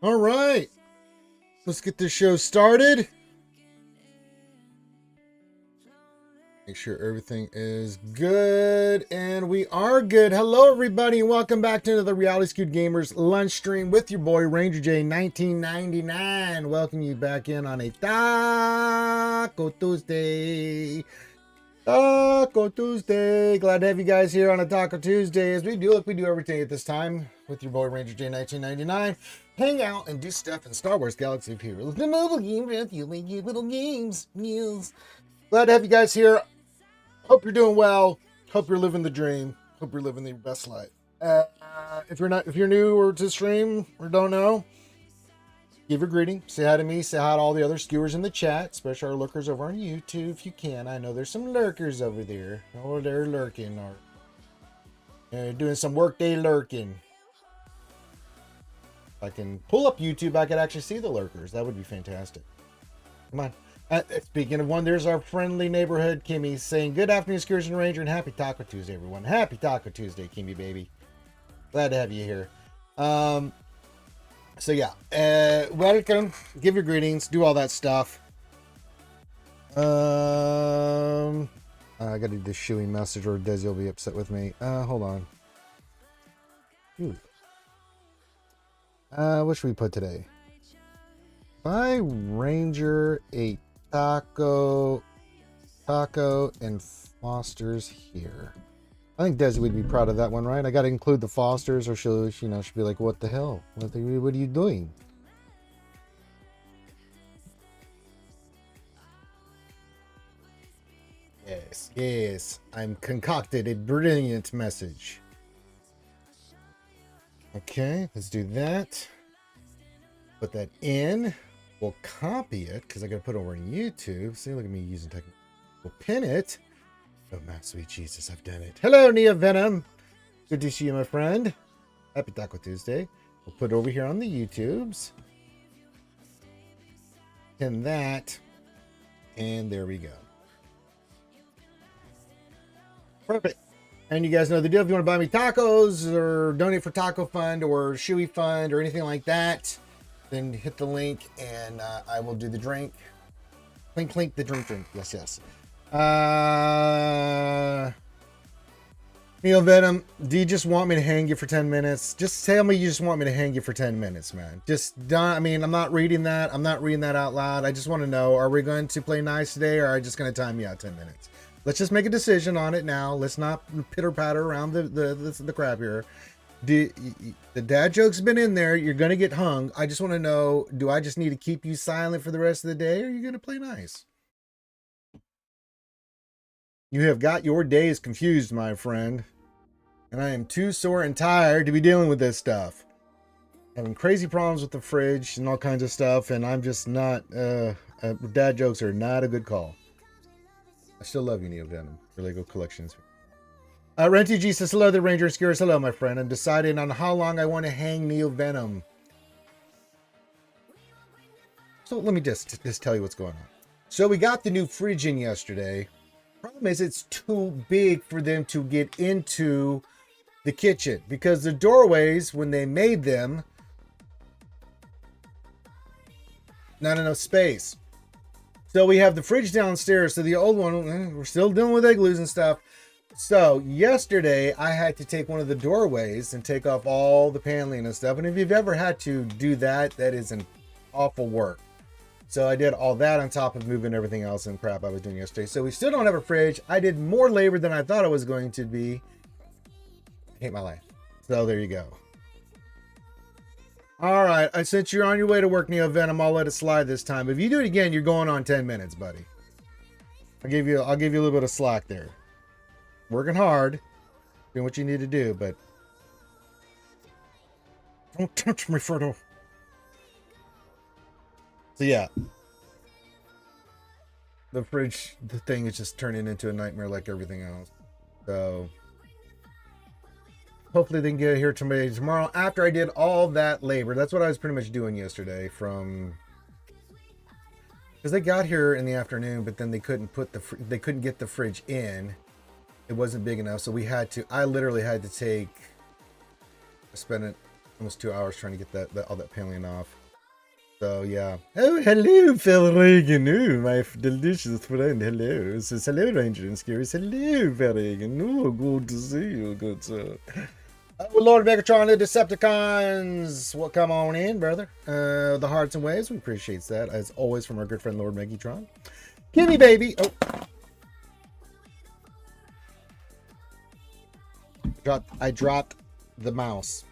All right, let's get this show started. Make sure everything is good, and we are good. Hello, everybody, and welcome back to another Reality Scoot Gamers lunch stream with your boy Ranger J 1999. Welcome you back in on a Taco Tuesday. Taco Tuesday. Glad to have you guys here on a Taco Tuesday. As we do everything at this time with your boy Ranger J 1999. Hang out and do stuff in Star Wars Galaxy of Heroes. The mobile game with you, make you little games, meals. Glad to have you guys here. Hope you're doing well. Hope you're living the dream. Hope you're living the best life. If you're new or to stream or don't know, give your greeting. Say hi to me. Say hi to all the other skewers in the chat, especially our lurkers over on YouTube if you can. I know there's some lurkers over there. Oh, they're lurking or they're doing some workday lurking. If I can pull up YouTube, I could actually see the lurkers. That would be fantastic. Come on. Speaking of one, there's our friendly neighborhood Kimmy saying, good afternoon, Skewers and Ranger, and happy Taco Tuesday, everyone. Happy Taco Tuesday, Kimmy, baby. Glad to have you here. So yeah, welcome. Give your greetings. Do all that stuff. I gotta do this shooing message or Desi will be upset with me. Hold on. Ooh. What should we put today? Buy Ranger a taco and Foster's here. I think Desi would be proud of that one, right? I got to include the Fosters, or she'll be like, "What the hell? What are you doing?" Yes, I'm concocted a brilliant message. Okay, let's do that. Put that in. We'll copy it because I got to put it over on YouTube. See, look at me using technique. We'll pin it. Oh, my sweet Jesus, I've done it. Hello, Neo Venom. Good to see you, my friend. Happy Taco Tuesday. We'll put it over here on the YouTubes. Pin that. And there we go. Perfect. And you guys know the deal. If you want to buy me tacos or donate for Taco Fund or Shoey Fund or anything like that, then hit the link and I will do the drink. Clink, clink, the drink. Yes, yes. Neo Venom, do you just want me to hang you for 10 minutes? Just tell me you just want me to hang you for 10 minutes, man. Just done. I mean, I'm not reading that. I'm not reading that out loud. I just want to know, are we going to play nice today or are I just going to time you out 10 minutes? Let's just make a decision on it now. Let's not pitter patter around the crap here. The dad joke's been in there. You're going to get hung. I just want to know, do I just need to keep you silent for the rest of the day, or are you going to play nice? You have got your days confused, my friend. And I am too sore and tired to be dealing with this stuff. Having crazy problems with the fridge and all kinds of stuff, and I'm just not, dad jokes are not a good call. I still love you, Neo Venom, for Lego Collections. Renty G says, hello, the Ranger and Skewers. Hello, my friend. I'm deciding on how long I want to hang Neo Venom. So let me just tell you what's going on. So we got the new fridge in yesterday. Problem is it's too big for them to get into the kitchen because the doorways, when they made them, not enough space. So we have the fridge downstairs. So the old one, we're still dealing with egg glues and stuff. So yesterday I had to take one of the doorways and take off all the paneling and stuff. And if you've ever had to do that, that is an awful work. So I did all that on top of moving everything else and crap I was doing yesterday. So we still don't have a fridge. I did more labor than I thought it was going to be. I hate my life. So there you go. All right. Since you're on your way to work, Neo Venom, I'll let it slide this time. If you do it again, you're going on 10 minutes, buddy. I'll give you a little bit of slack there. Working hard, doing what you need to do, but don't touch me, Frodo. So yeah, the fridge, the thing is just turning into a nightmare like everything else. So hopefully they can get it here tomorrow after I did all that labor. That's what I was pretty much doing yesterday because they got here in the afternoon, but then they couldn't get the fridge in. It wasn't big enough, so I literally had to spend almost 2 hours trying to get all that paneling off. So yeah. Oh, hello, Phil Reagan. Oh, my delicious friend. Hello. It says hello, Ranger and Scary. Hello, Phil Reagan. Oh, good to see you, good sir. Oh, Lord Megatron, the Decepticons. Well, come on in, brother. The hearts and waves. We appreciate that, as always, from our good friend Lord Megatron. Gimme, baby. Oh. I dropped the mouse.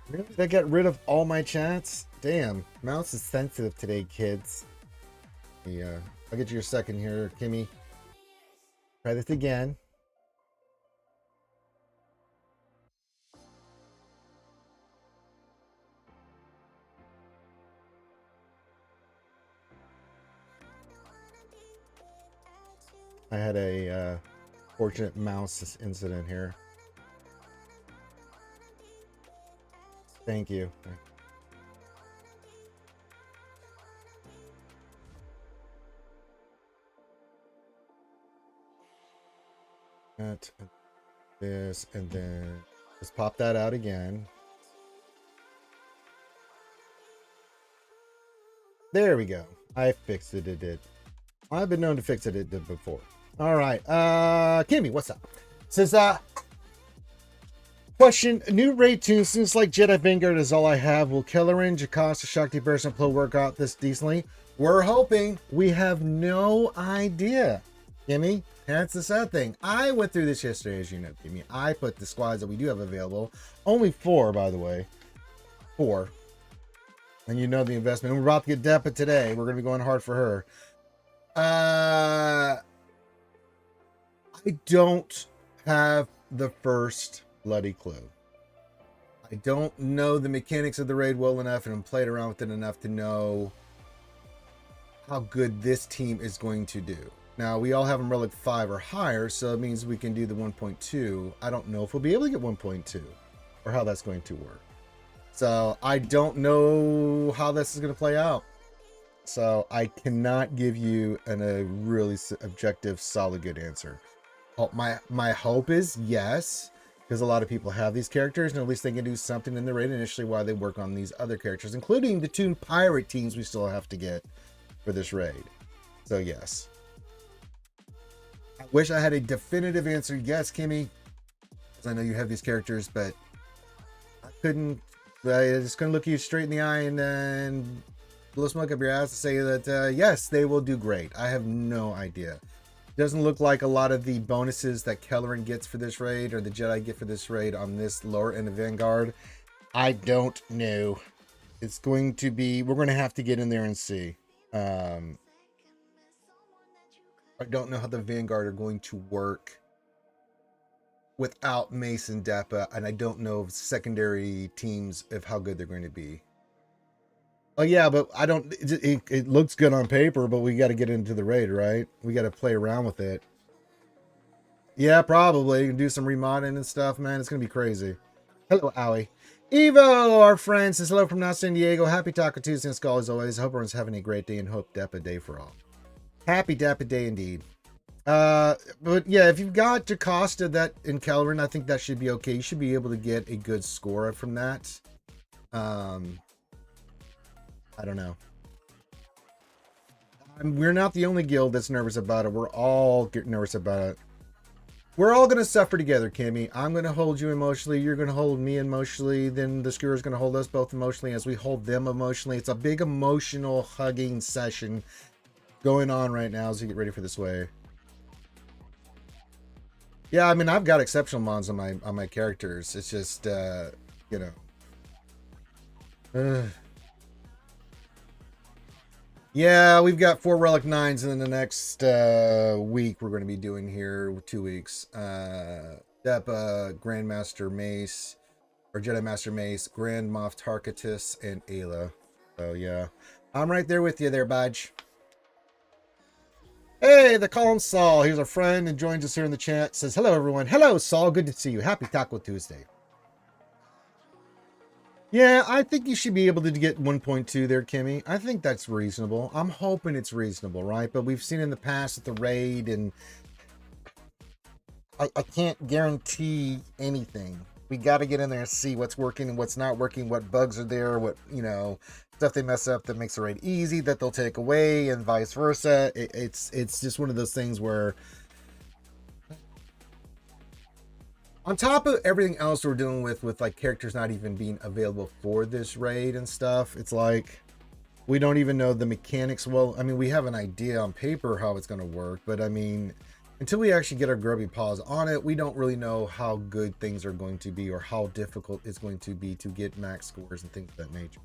Really? Did I get rid of all my chats? Damn, mouse is sensitive today, kids. Yeah, I'll get you a second here, Kimmy. Try this again. I had a fortunate mouse incident here. Thank you. This, and then just pop that out again. There we go. I fixed it. It did. I've been known to fix it. It did before. All right. Kimmy, what's up? Says, question, new raid tune seems like Jedi Vanguard is all I have. Will Kelleran, Jocasta, Shakti Burst, and Plo work out this decently? We're hoping. We have no idea. Kimmy, that's the sad thing. I went through this yesterday, as you know, Kimmy. I put the squads that we do have available. Only 4, by the way. 4. And you know the investment. We're about to get DEPA today. We're going to be going hard for her. I don't have the first bloody clue. I don't know the mechanics of the raid well enough and played around with it enough to know how good this team is going to do. Now, we all have them relic 5 or higher, so it means we can do the 1.2. I don't know if we'll be able to get 1.2 or how that's going to work. So I don't know how this is going to play out. So I cannot give you a really objective, solid, good answer. My hope is yes, because a lot of people have these characters, and at least they can do something in the raid initially while they work on these other characters, including the 2 pirate teams we still have to get for this raid. So yes. I wish I had a definitive answer. Yes, Kimmy, because I know you have these characters, but I couldn't. I just couldn't look you straight in the eye and then blow smoke up your ass to say that yes, they will do great. I have no idea. Doesn't look like a lot of the bonuses that Kelleran gets for this raid or the Jedi get for this raid on this lower end of Vanguard. I don't know. It's going to be. We're going to have to get in there and see. I don't know how the Vanguard are going to work without Mace and DEPA, and I don't know if secondary teams of how good they're going to be. Oh yeah, but I don't. It looks good on paper, but we got to get into the raid, right? We got to play around with it. Yeah, probably. You can do some remodding and stuff, man. It's gonna be crazy. Hello, Owie. Evo, our friend, says hello from now San Diego. Happy Taco Tuesday and Skull as always. Hope everyone's having a great day and hope DEPA day for all. Happy DEPA day indeed. But yeah, if you've got Jocasta that in Kelleran, I think that should be okay. You should be able to get a good score from that. I don't know. We're not the only guild that's nervous about it. We're all nervous about it. We're all going to suffer together, Kimmy. I'm going to hold you emotionally. You're going to hold me emotionally. Then the Skewer's going to hold us both emotionally as we hold them emotionally. It's a big emotional hugging session going on right now as we get ready for this way. Yeah, I mean, I've got exceptional mods on my characters. It's just, you know. Yeah, we've got 4 Relic 9s, and then the next week we're going to be doing here, 2 weeks. DEPA, Grandmaster Mace, or Jedi Master Mace, Grand Moff Tarkatus, and Ayla. So yeah, I'm right there with you there, Budge. Hey, the Calm Saul. Here's our friend and joins us here in the chat. Says, hello, everyone. Hello, Saul. Good to see you. Happy Taco Tuesday. Yeah, I think you should be able to get 1.2 there, Kimmy. I think that's reasonable. I'm hoping it's reasonable, right? But we've seen in the past at the raid, and I can't guarantee anything. We got to get in there and see what's working and what's not working, what bugs are there, what, stuff they mess up that makes the raid easy that they'll take away, and vice versa. It's just one of those things where, on top of everything else we're dealing with like characters not even being available for this raid and stuff, it's like we don't even know the mechanics well. I mean, we have an idea on paper how it's going to work, but I mean, until we actually get our grubby paws on it, we don't really know how good things are going to be or how difficult it's going to be to get max scores and things of that nature.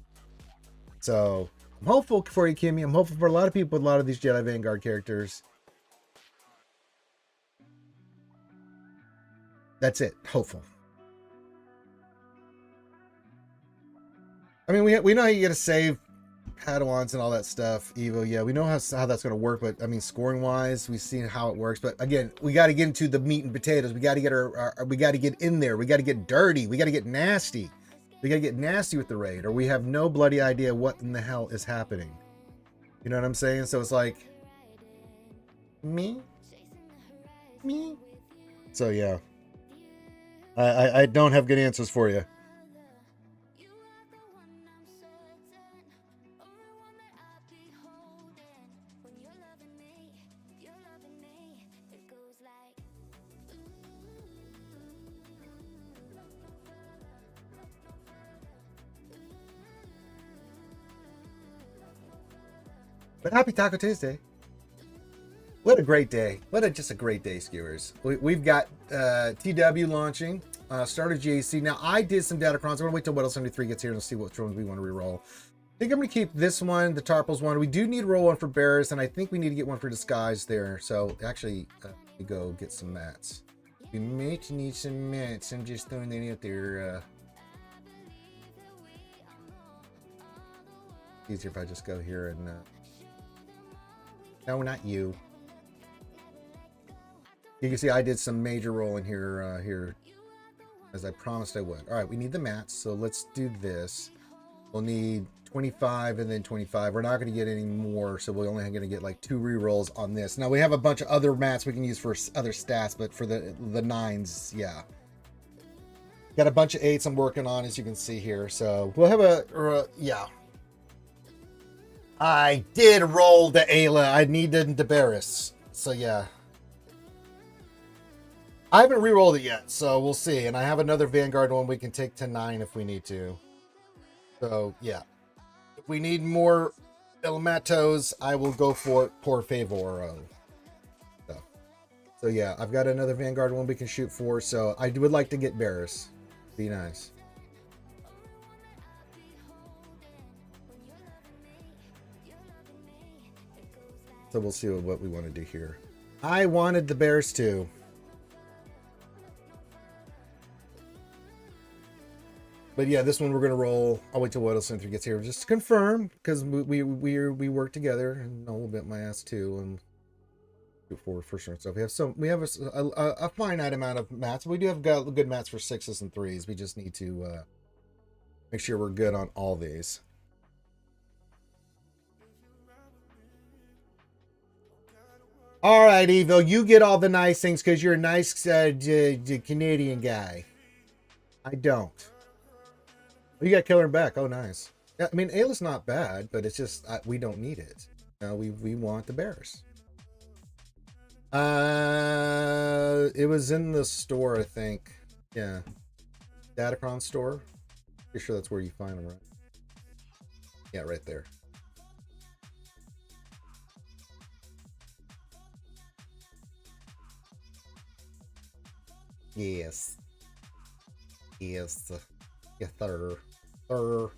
So I'm hopeful for you, Kimmy. I'm hopeful for a lot of people with a lot of these Jedi Vanguard characters. That's it. Hopeful. I mean, we know how you get to save Padawans and all that stuff. Evo, yeah, we know how that's going to work. But I mean, scoring wise, we've seen how it works. But again, we got to get into the meat and potatoes. We got to get we got to get in there. We got to get dirty. We got to get nasty. We got to get nasty with the raid, or we have no bloody idea what in the hell is happening. You know what I'm saying? So it's like me. So yeah. I don't have good answers for you. But happy Taco Tuesday. What a great day. Just a great day, skewers. We've got TW launching, started GAC. Now, I did some Datacrons. I'm going to wait till Weddle 73 gets here and see what ones we want to reroll. I think I'm going to keep this one, the Tarpals one. We do need to roll one for Barris, and I think we need to get one for Disguise there. So, actually, we go get some mats. We may need some mats. I'm just throwing that out there. Easier if I just go here and... No, not you. You can see I did some major rolling here, as I promised I would. All right, we need the mats, so let's do this. We'll need 25 and then 25. We're not going to get any more, so we're only going to get like 2 rerolls on this. Now, we have a bunch of other mats we can use for other stats, but for the 9s, yeah. Got a bunch of 8s I'm working on, as you can see here, so we'll have yeah. I did roll the Ayla. I needed the Barris, so yeah. I haven't re-rolled it yet, so we'll see. And I have another Vanguard one we can take to 9 if we need to. So, yeah. If we need more El Matos, I will go for it, por favor. So, yeah, I've got another Vanguard one we can shoot for, so I would like to get Barris. Be nice. So we'll see what we want to do here. I wanted the Bears too. But yeah, this one we're gonna roll. I'll wait till Weddle 73 gets here just to confirm, because we work together, and I'll bit my ass too, and for sure. So we have a finite amount of mats. We do have got good mats for 6s and 3s. We just need to make sure we're good on all these. All right, Evo, you get all the nice things because you're a nice Canadian guy. I don't. You got Killer back. Oh, nice. Yeah, I mean, Ayla's not bad, but it's just we don't need it. We want the Bears. It was in the store, I think. Yeah, Datacron store. Pretty sure that's where you find them, right? Yeah, right there. Yes. Yes. Yeah, third. So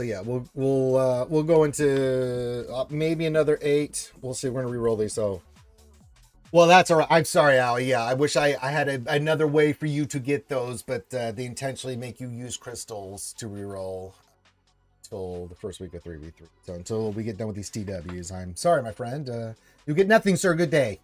yeah, we'll go into maybe another 8. We'll see. We're gonna re-roll these. So, well, that's all right. I'm sorry, Allie. Yeah, I wish I had another way for you to get those, but they intentionally make you use crystals to re-roll till the first week of 3v3. So until we get done with these TWs, I'm sorry, my friend. You get nothing, sir. Good day.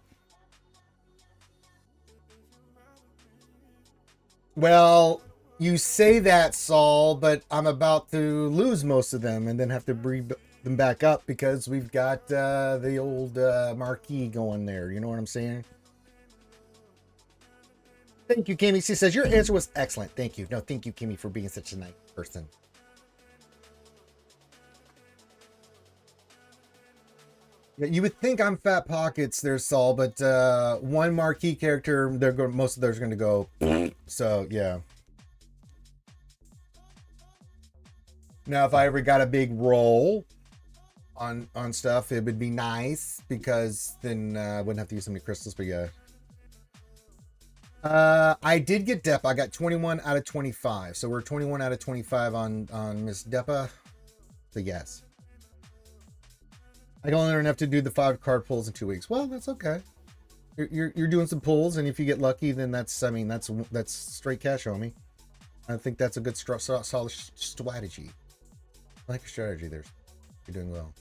Well, you say that, Saul, but I'm about to lose most of them and then have to bring them back up because we've got the old marquee going there. You know what I'm saying? Thank you, Kimmy. She says, your answer was excellent. Thank you. No, thank you, Kimmy, for being such a nice person. Yeah, you would think I'm Fat Pockets there, Saul, but one marquee character, most of those are going to go. So, yeah. Now, if I ever got a big roll on stuff, it would be nice because then I wouldn't have to use so many crystals, but yeah. I did get DEPA. I got 21 out of 25. So we're 21 out of 25 on Miss DEPA. So yes. I can only learn enough to do the 5 card pulls in 2 weeks. Well, that's okay. You're doing some pulls, and if you get lucky, then that's straight cash, homie. I think that's a good solid strategy. I like your strategy there. You're doing well.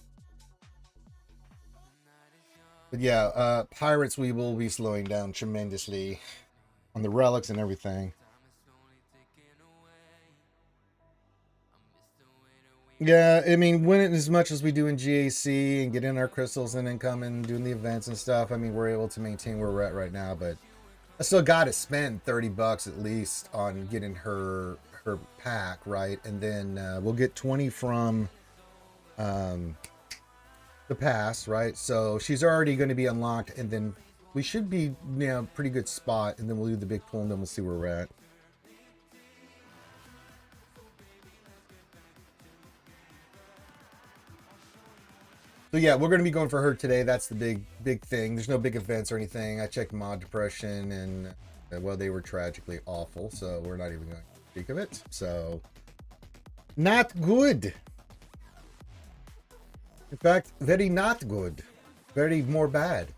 But yeah, Pirates, we will be slowing down tremendously on the relics and everything. Yeah, I mean, win it as much as we do in GAC and get in our crystals and then come and doing the events and stuff. I mean, we're able to maintain where we're at right now, but I still got to spend 30 bucks at least on getting her pack, right? And then we'll get 20 from the pass, right? So she's already going to be unlocked, and then we should be, pretty good spot, and then we'll do the big pull, and then we'll see where we're at. So yeah, we're going to be going for her today. That's the big thing. There's no big events or anything. I checked mod depression, and well, they were tragically awful, so we're not even going to speak of it. So not good. In fact, very not good. Very more bad.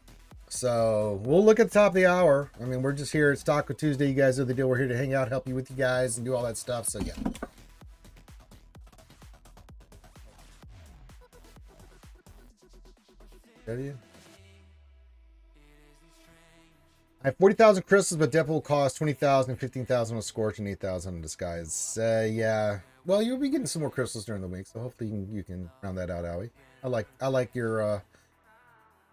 So we'll look at the top of the hour. I mean, we're just here. It's Taco Tuesday. You guys know the deal. We're here to hang out, help you with you guys, and do all that stuff. So yeah. I have 40,000 crystals, but DEPA will cost 20,000, 15,000 on Scorch, and 8,000 on Disguise. Yeah. Well, you'll be getting some more crystals during the week, so hopefully you can round that out, Howie. I like your.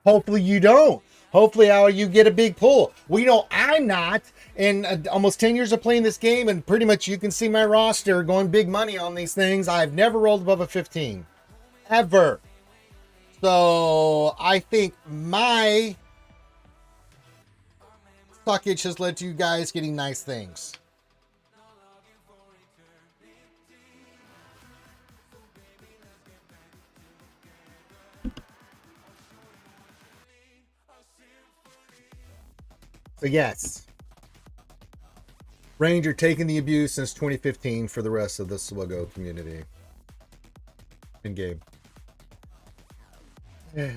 Hopefully you don't. Hopefully, Howie, you get a big pull. Well, I'm not. In almost 10 years of playing this game, and pretty much you can see my roster going big money on these things. I've never rolled above a 15, ever. So I think my suckage has led to you guys getting nice things. So yes, Ranger taking the abuse since 2015 for the rest of the SWGOH community. In game. You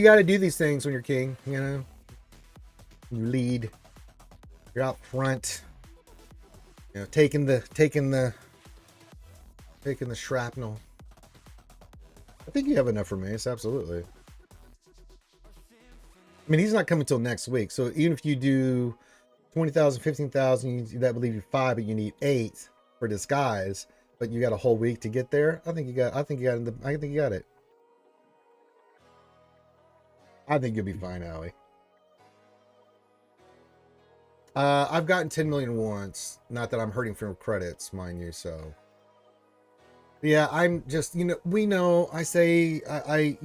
got to do these things when you're king. You lead. You're out front. Taking the shrapnel. I think you have enough for Mace. Absolutely. I mean, he's not coming till next week. So even if you do 20,000, 15,000, that would leave you 5, but you need 8 for Disguise. But you got a whole week to get there. I think you got it. I think you'll be fine, Howie. I've gotten 10 million once. Not that I'm hurting from credits, mind you, so. Yeah, I'm just, we know, I say, I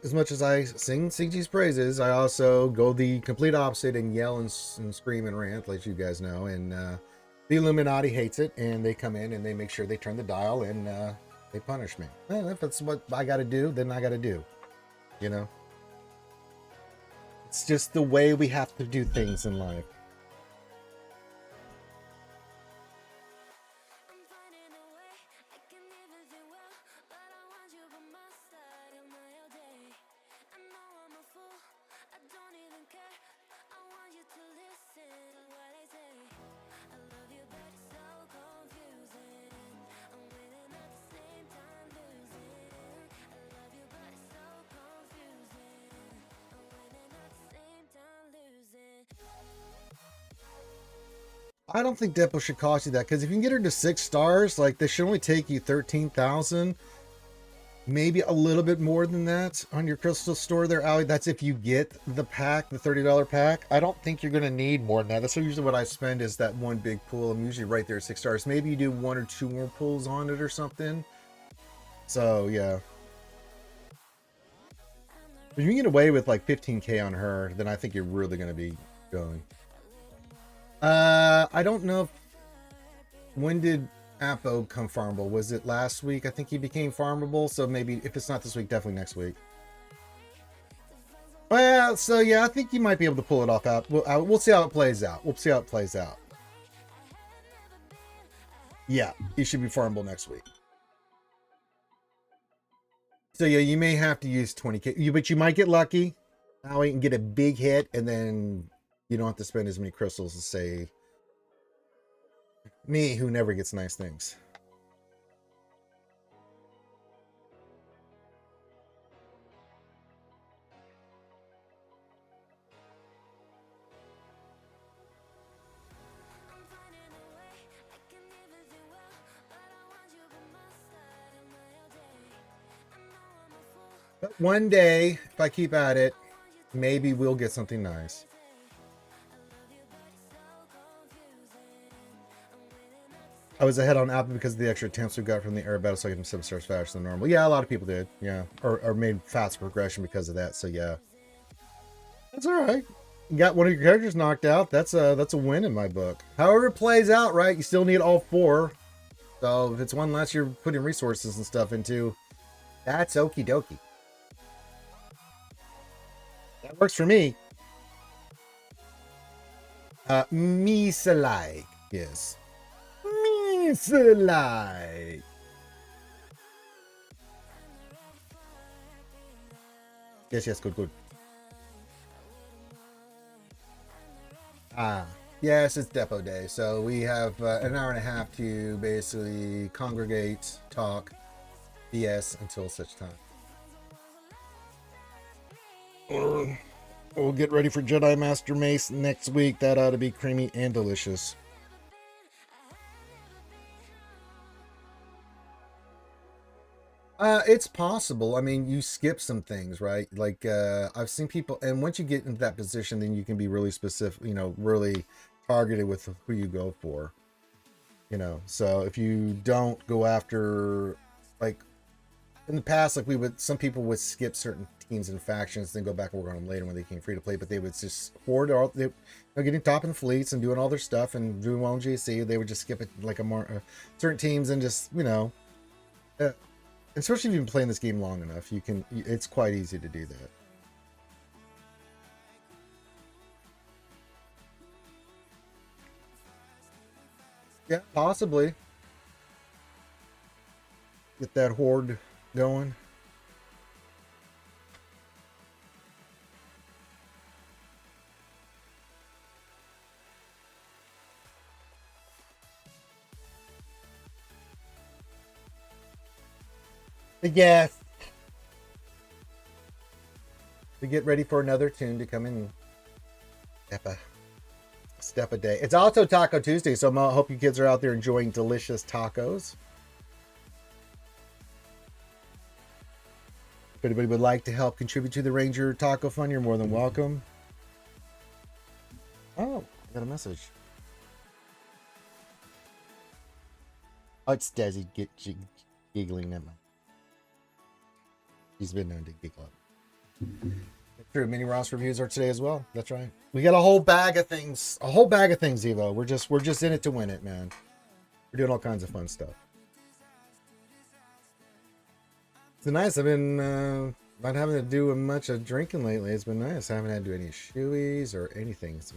as much as I sing CG's praises, I also go the complete opposite and yell and scream and rant, like you guys know, and the Illuminati hates it, and they come in and they make sure they turn the dial, and they punish me. Well, if that's what I gotta do, then I gotta do, It's just the way we have to do things in life. I don't think DEPA should cost you that, because if you can get her to 6 stars, like, they should only take you 13,000. Maybe a little bit more than that on your crystal store there, Allie. That's if you get the pack, the $30 pack. I don't think you're going to need more than that. That's usually what I spend, is that one big pool. I'm usually right there at 6 stars. Maybe you do 1 or 2 more pulls on it or something. So, yeah. If you can get away with like 15K on her, then I think you're really going to be going. I don't know if, when did Apo come farmable? Was it last week? I think he became farmable, so maybe if it's not this week, definitely next week. Well, so yeah, I think you might be able to pull it off out. We'll see how it plays out. We'll see how it plays out. Yeah, he should be farmable next week. So yeah, you may have to use 20K, but you might get lucky. Now you can get a big hit, and then you don't have to spend as many crystals as, say, me, who never gets nice things. But one day, if I keep at it, maybe we'll get something nice. I was ahead on Apple because of the extra attempts we got from the air battle, so I get them 7 stars faster than normal. Yeah, a lot of people did. Yeah, or made faster progression because of that. So yeah, that's all right. You got one of your characters knocked out. That's a win in my book. However it plays out, right? You still need all 4. So if it's one less you're putting resources and stuff into, that's okie dokie. That works for me. Misalai, yes. Misalai. Yes, good. Yes, it's Depot Day, so we have an hour and a half to basically congregate, talk, BS until such time. We'll get ready for Jedi Master Mace next week. That ought to be creamy and delicious. It's possible. I mean, you skip some things, right? Like, I've seen people, and once you get into that position, then you can be really specific, you know, really targeted with who you go for, you know. So if you don't go after, like, in the past, like some people would skip certain teams and factions, then go back and work on them later when they came free to play, but they would just hoard all, you know, getting top in fleets and doing all their stuff and doing well in GC. They would just skip it, like, certain teams, and just, you know, especially if you've been playing this game long enough, it's quite easy to do that. Yeah, possibly. Get that horde going. Yes. We get ready for another tune to come in. Step a day. It's also Taco Tuesday, so I hope you kids are out there enjoying delicious tacos. If anybody would like to help contribute to the Ranger Taco Fund, you're more than welcome. Oh, I got a message. Oh, it's Desi giggling at me. He's been known to giggle up. True, mini Ross reviews are today as well. That's right. We got a whole bag of things. A whole bag of things, Evo. We're just in it to win it, man. We're doing all kinds of fun stuff. It's nice. I've been not having to do much of drinking lately. It's been nice. I haven't had to do any shoeies or anything. So.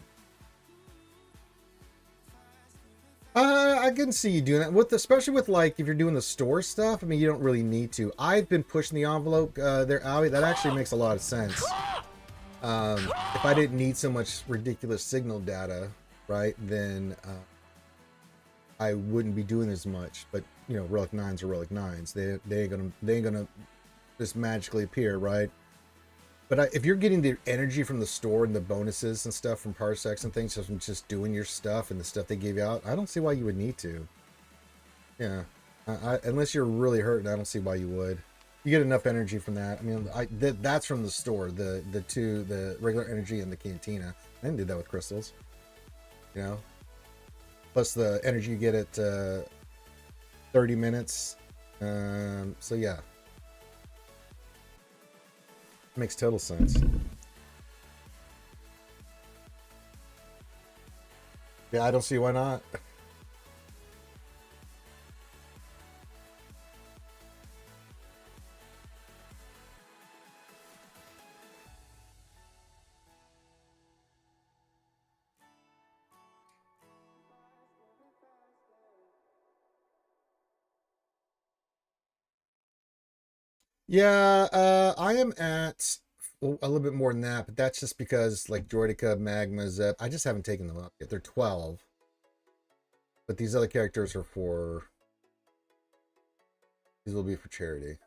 I can see you doing that, especially with, like, if you're doing the store stuff. I mean, you don't really need to. I've been pushing the envelope there, Allie. That actually makes a lot of sense. If I didn't need so much ridiculous signal data, right, then I wouldn't be doing as much. But, you know, relic 9s are relic 9s. They ain't gonna just magically appear, right? But if you're getting the energy from the store and the bonuses and stuff from parsecs and things, from just doing your stuff and the stuff they give you out, I don't see why you would need to. Yeah, unless you're really hurting, I don't see why you would. You get enough energy from that. I mean, that's from the store. The regular energy and the cantina. I didn't do that with crystals. You know, plus the energy you get at 30 minutes. So yeah, makes total sense. Yeah, I don't see why not. Yeah, I am at a little bit more than that, but that's just because like Droidica, Magma, Zep, I just haven't taken them up yet. They're 12, but these other characters are for, these will be for charity.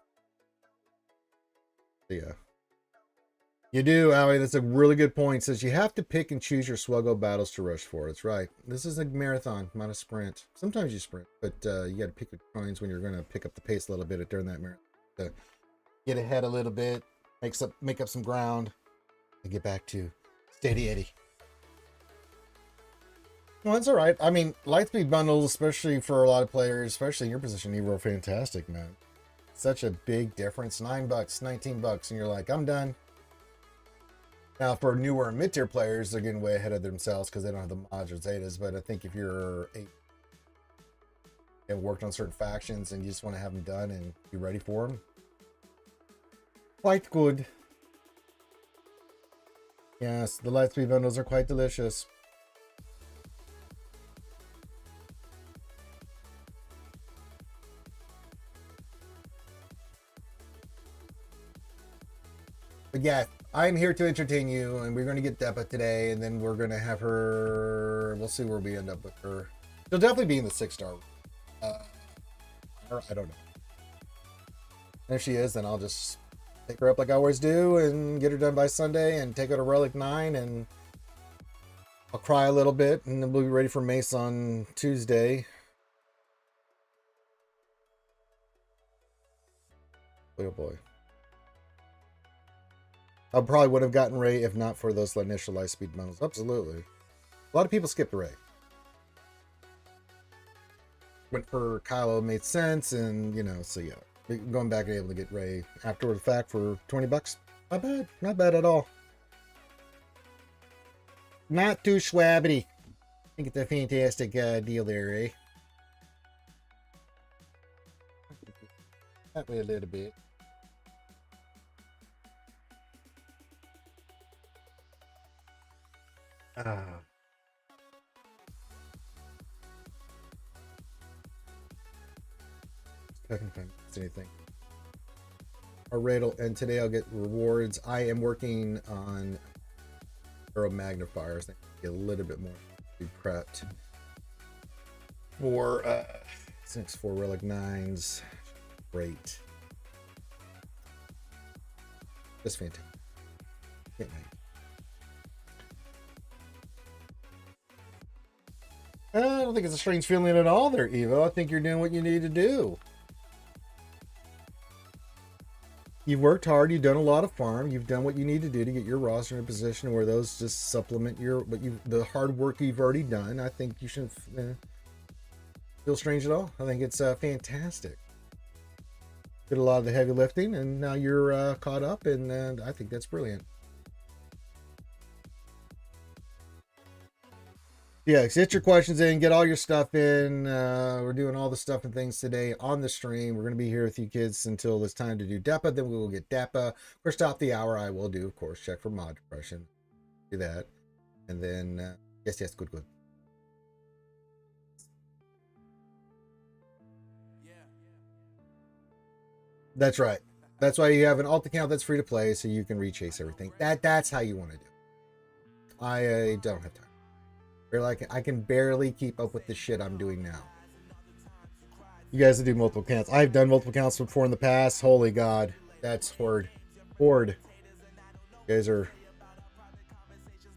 So yeah. You do, Howie. That's a really good point. It says you have to pick and choose your SWGOH battles to rush for. That's right. This is a marathon, not a sprint. Sometimes you sprint, but you got to pick your times when you're going to pick up the pace a little bit during that marathon. To get ahead a little bit, make up some ground, and get back to steady Eddie. Well, that's all right. I mean, Lightspeed bundles, especially for a lot of players, especially in your position, you were fantastic, man. Such a big difference. $9, $19, and you're like, I'm done. Now, for newer and mid-tier players, they're getting way ahead of themselves because they don't have the mods or zetas. But I think if you're and worked on certain factions and you just want to have them done and be ready for them, quite good. Yes, the Lightspeed bundles are quite delicious. But yeah, I'm here to entertain you, and we're going to get DEPA today, and then we're going to have her. We'll see where we end up with her. She'll definitely be in the 6-star. Or I don't know. And if she is, then I'll just pick her up like I always do and get her done by Sunday and take her to Relic 9, and I'll cry a little bit, and then we'll be ready for Mace on Tuesday. Oh boy. I probably would have gotten Ray if not for those initial Lightspeed bundles. Absolutely. A lot of people skipped Ray. Went for Kylo, made sense, and you know, so yeah. Going back and able to get Ray after the fact for $20. Not bad. Not bad at all. Not too schwabbity. I think it's a fantastic deal there, eh? That way a little bit. Checking if I missed anything. A riddle, and today I'll get rewards. I am working on Arrow magnifiers. I get a little bit more to be prepped for 6-4 Relic 9s. Great. Just fantastic. Can't wait. I don't think it's a strange feeling at all there, Evo. I think you're doing what you need to do. You've worked hard. You've done a lot of farm. You've done what you need to do to get your roster in a position where those just supplement the hard work you've already done. I think you shouldn't feel strange at all. I think it's fantastic. Did a lot of the heavy lifting, and now you're caught up, and I think that's brilliant. Yeah, get your questions in, get all your stuff in. We're doing all the stuff and things today on the stream. We're going to be here with you kids until it's time to do DEPA. Then we will get DEPA. First off the hour, I will do, of course, check for mod depression. Do that. And then, yes, good. That's right. That's why you have an alt account that's free to play, so you can rechase everything. That's how you want to do it. I don't have time. I can barely keep up with the shit I'm doing now. You guys that do multiple counts. I've done multiple counts before in the past. Holy God. That's horde. You guys are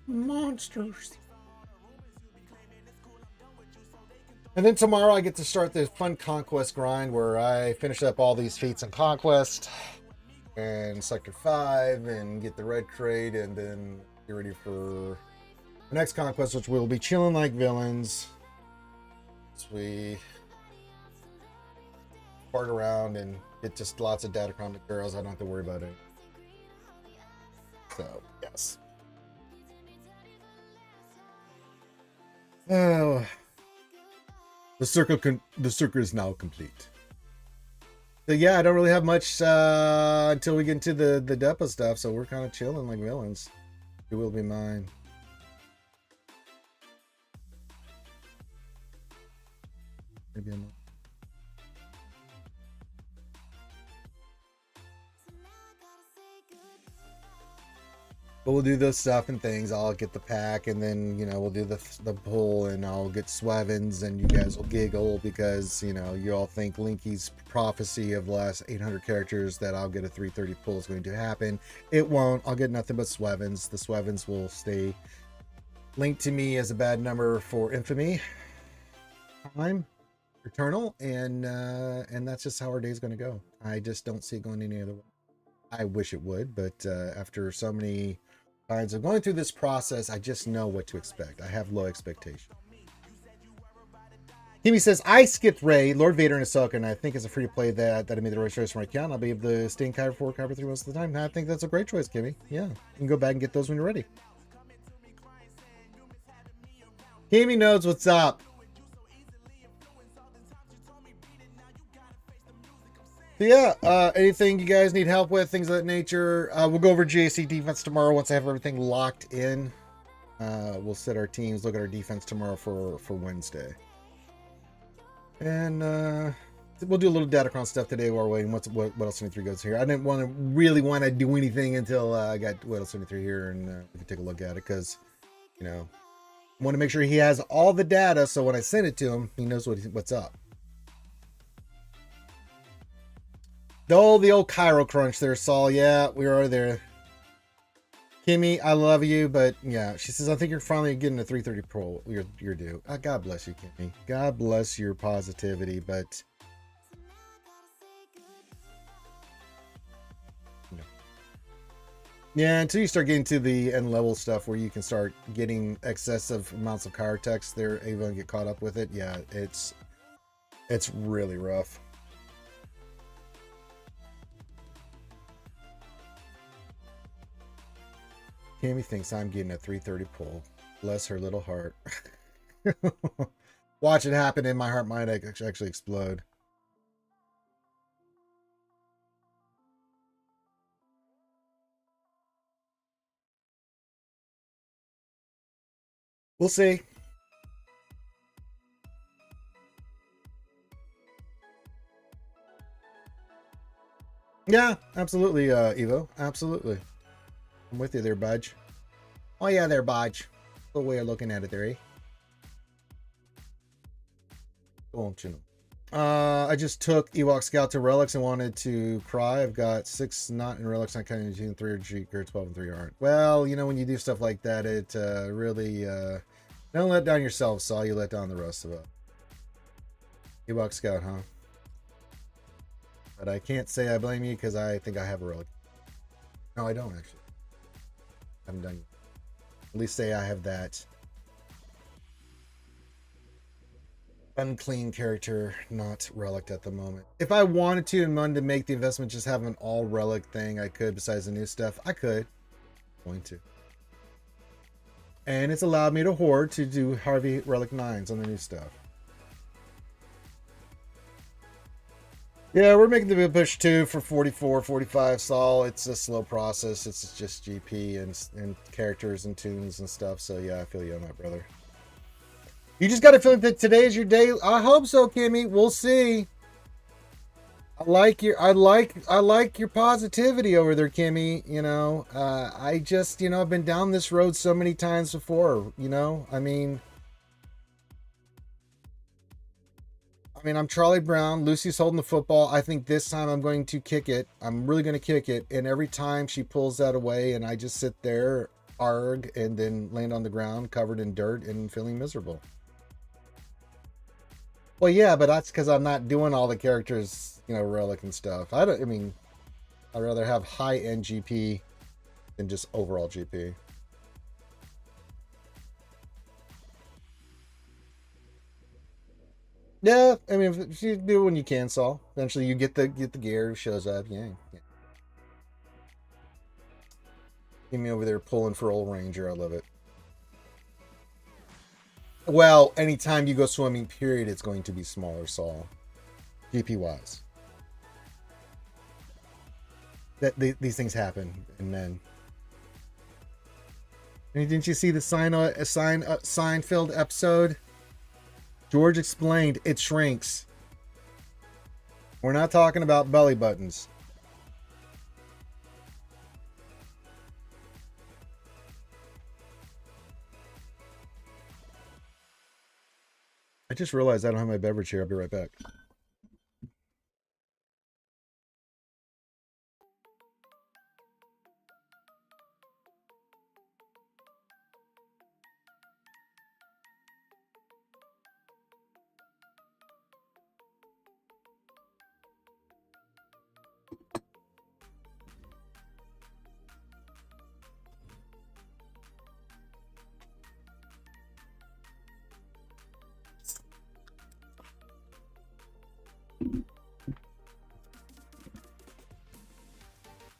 monsters. And then tomorrow I get to start the fun conquest grind where I finish up all these feats in conquest and sector 5 and get the red crate and then get ready for the next conquest, which will be chilling like villains as we fart around and get just lots of datachromic girls. I don't have to worry about it. So yes. Oh, the circle is now complete. So yeah, I don't really have much until we get into the DEPA stuff. So we're kind of chilling like villains. It will be mine. Maybe I'm not. But we'll do those stuff and things. I'll get the pack, and then we'll do the pull, and I'll get Swevins, and you guys will giggle because you all think Linky's prophecy of the last 800 characters that I'll get a 330 pull is going to happen. It won't. I'll get nothing but Swevins. The Swevins will stay linked to me as a bad number for infamy. Time eternal, and that's just how our day is going to go. I just don't see it going any other way. I wish it would, but after so many times of going through this process, I just know what to expect. I have low expectations. Kimmy says, I skipped Ray, Lord Vader, and Ahsoka, and I think it's a free-to-play that I made the right choice for my account. I'll be able to stay in Kyber 4, Kyber 3 most of the time. And I think that's a great choice, Kimmy. Yeah, you can go back and get those when you're ready. Kimmy knows what's up. So yeah, anything you guys need help with, things of that nature. We'll go over GAC defense tomorrow once I have everything locked in. We'll set our teams, look at our defense tomorrow for Wednesday. And we'll do a little Datacron stuff today while we're waiting. What else 73 goes here? I didn't really want to do anything until I got what else 73 here, and we can take a look at it because, I want to make sure he has all the data so when I send it to him, he knows what's up. The old Cairo crunch there, Saul. Yeah, we are there. Kimmy, I love you, but yeah, she says, I think you're finally getting a 330 Pro. You're due. God bless you, Kimmy. God bless your positivity, but yeah, until you start getting to the end level stuff where you can start getting excessive amounts of car text, they're able to get caught up with it. Yeah, it's really rough. Kimmy thinks I'm getting a 330 pull. Bless her little heart. Watch it happen and my heart might actually explode. We'll see. Yeah, absolutely, Evo. Absolutely. I'm with you there, Budge. Oh yeah, there, Budge. The way of looking at it there, eh? Won't you know? I just took Ewok Scout to Relics and wanted to cry. I've got 6 not in Relics, not counting 2 and 3 are G, 12 and 3 aren't. Well, when you do stuff like that, it really don't let down yourself, Saul. You let down the rest of it. Ewok Scout, huh? But I can't say I blame you because I think I have a Relic. No, I don't actually. I haven't done it. At least say I have that unclean character, not relic at the moment. If I wanted to and wanted to make the investment, just have an all relic thing, I could, besides the new stuff. I could. I'm going to. And it's allowed me to hoard to do Harvey Relic 9s on the new stuff. Yeah, we're making the big push too for 44, 45 Saul. It's a slow process. It's just GP and characters and tunes and stuff. So yeah, I feel you on that, brother. You just got to feel that today is your day. I hope so, Kimmy. We'll see. I like your positivity over there, Kimmy. I just, I've been down this road so many times before, I mean, I mean, I'm Charlie Brown. Lucy's holding the football. I think this time I'm going to kick it. I'm really going to kick it. And every time she pulls that away and I just sit there, arg, and then land on the ground covered in dirt and feeling miserable. Well, yeah, but that's because I'm not doing all the characters, you know, relic and stuff. I mean, I'd rather have high-end GP than just overall GP. Yeah, I mean, if you do it when you can, Saul. Eventually, you get the gear, shows up. Yeah. Get me over there pulling for Old Ranger. I love it. Well, anytime you go swimming, period, it's going to be smaller, Saul. GP wise. These things happen in men. And didn't you see the Seinfeld episode? George explained it shrinks. We're not talking about belly buttons. I just realized I don't have my beverage here. I'll be right back.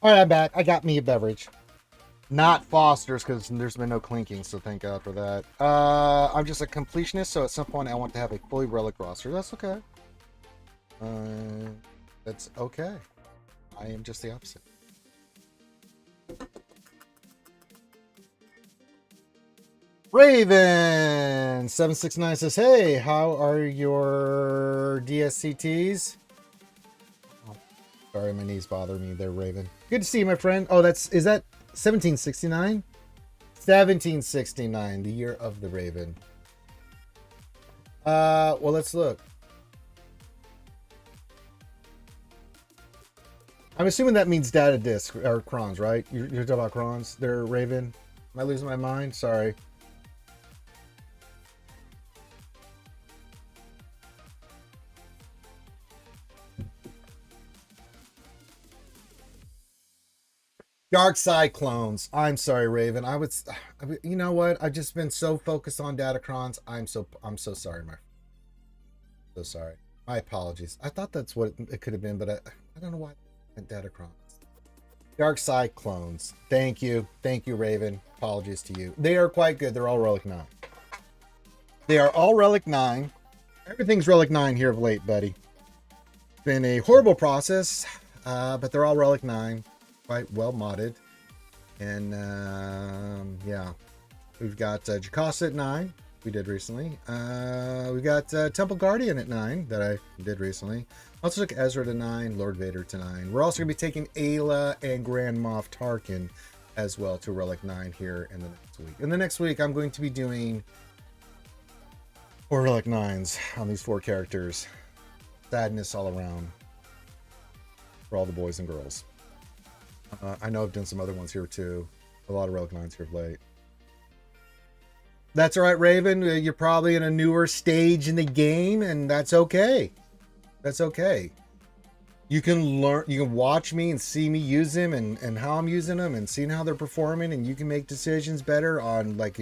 All right, I'm back. I got me a beverage. Not Foster's, because there's been no clinking, so thank God for that. I'm just a completionist, so at some point I want to have a fully relic roster. That's okay. That's okay. I am just the opposite. Raven769 says, "Hey, how are your DSCTs?" Oh, sorry, my knees bother me. They're Raven. Good to see you, my friend. Oh, is that 1769? 1769, the year of the Raven. Well, let's look. I'm assuming that means data disk or crons, right? You're talking about crons. They're Raven. Am I losing my mind? Sorry. Dark Side clones. I'm sorry, Raven. You know what? I've just been so focused on Datacrons. I'm so sorry, so sorry. My apologies. I thought that's what it could have been, but I don't know why. Datacrons. Dark Side clones. Thank you, Raven. Apologies to you. They are quite good. They're all Relic 9. They are all Relic 9. Everything's Relic 9 here of late, buddy. It's been a horrible process, but they're all Relic 9. Quite well modded. And yeah, we've got Jocasta at 9, we did recently. We got Temple Guardian at 9 that I did recently. Also took Ezra to 9, Lord Vader to 9. We're also going to be taking Ayla and Grand Moff Tarkin as well to Relic 9 here in the next week. In the next week, I'm going to be doing 4 Relic 9s on these 4 characters. Sadness all around for all the boys and girls. I know I've done some other ones here too. A lot of Relic 9s here of late. That's all right, Raven. You're probably in a newer stage in the game, and that's okay. That's okay. You can learn, you can watch me and see me use them and how I'm using them and seeing how they're performing, and you can make decisions better on like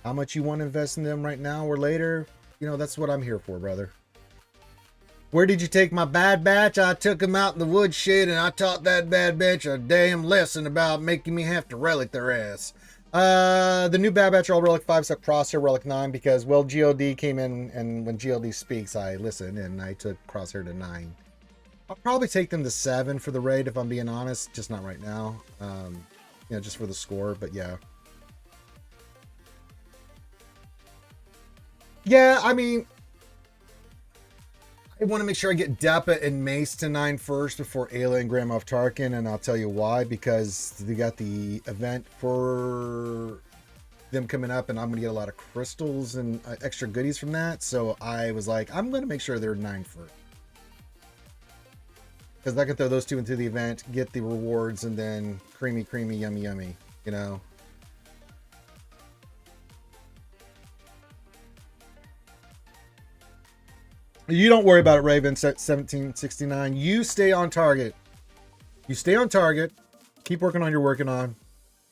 how much you want to invest in them right now or later. You know, that's what I'm here for, brother. Where did you take my bad batch? I took him out in the woodshed and I taught that bad bitch a damn lesson about making me have to relic their ass. The new bad batch are all Relic 5 except Crosshair Relic 9 because, well, GLD came in and when GLD speaks, I listen and I took Crosshair to 9. I'll probably take them to 7 for the raid if I'm being honest, just not right now. You know, just for the score, but yeah. Yeah, I mean, I want to make sure I get DEPA and Mace to 9 first before Ayla and Grand Moff Tarkin, and I'll tell you why, because they got the event for them coming up, and I'm gonna get a lot of crystals and extra goodies from that. So I was like, I'm gonna make sure they're 9 first, because I can throw those 2 into the event, get the rewards, and then creamy, yummy, you know. You don't worry about it, Raven. 1769. You stay on target. You stay on target. Keep working on your working on.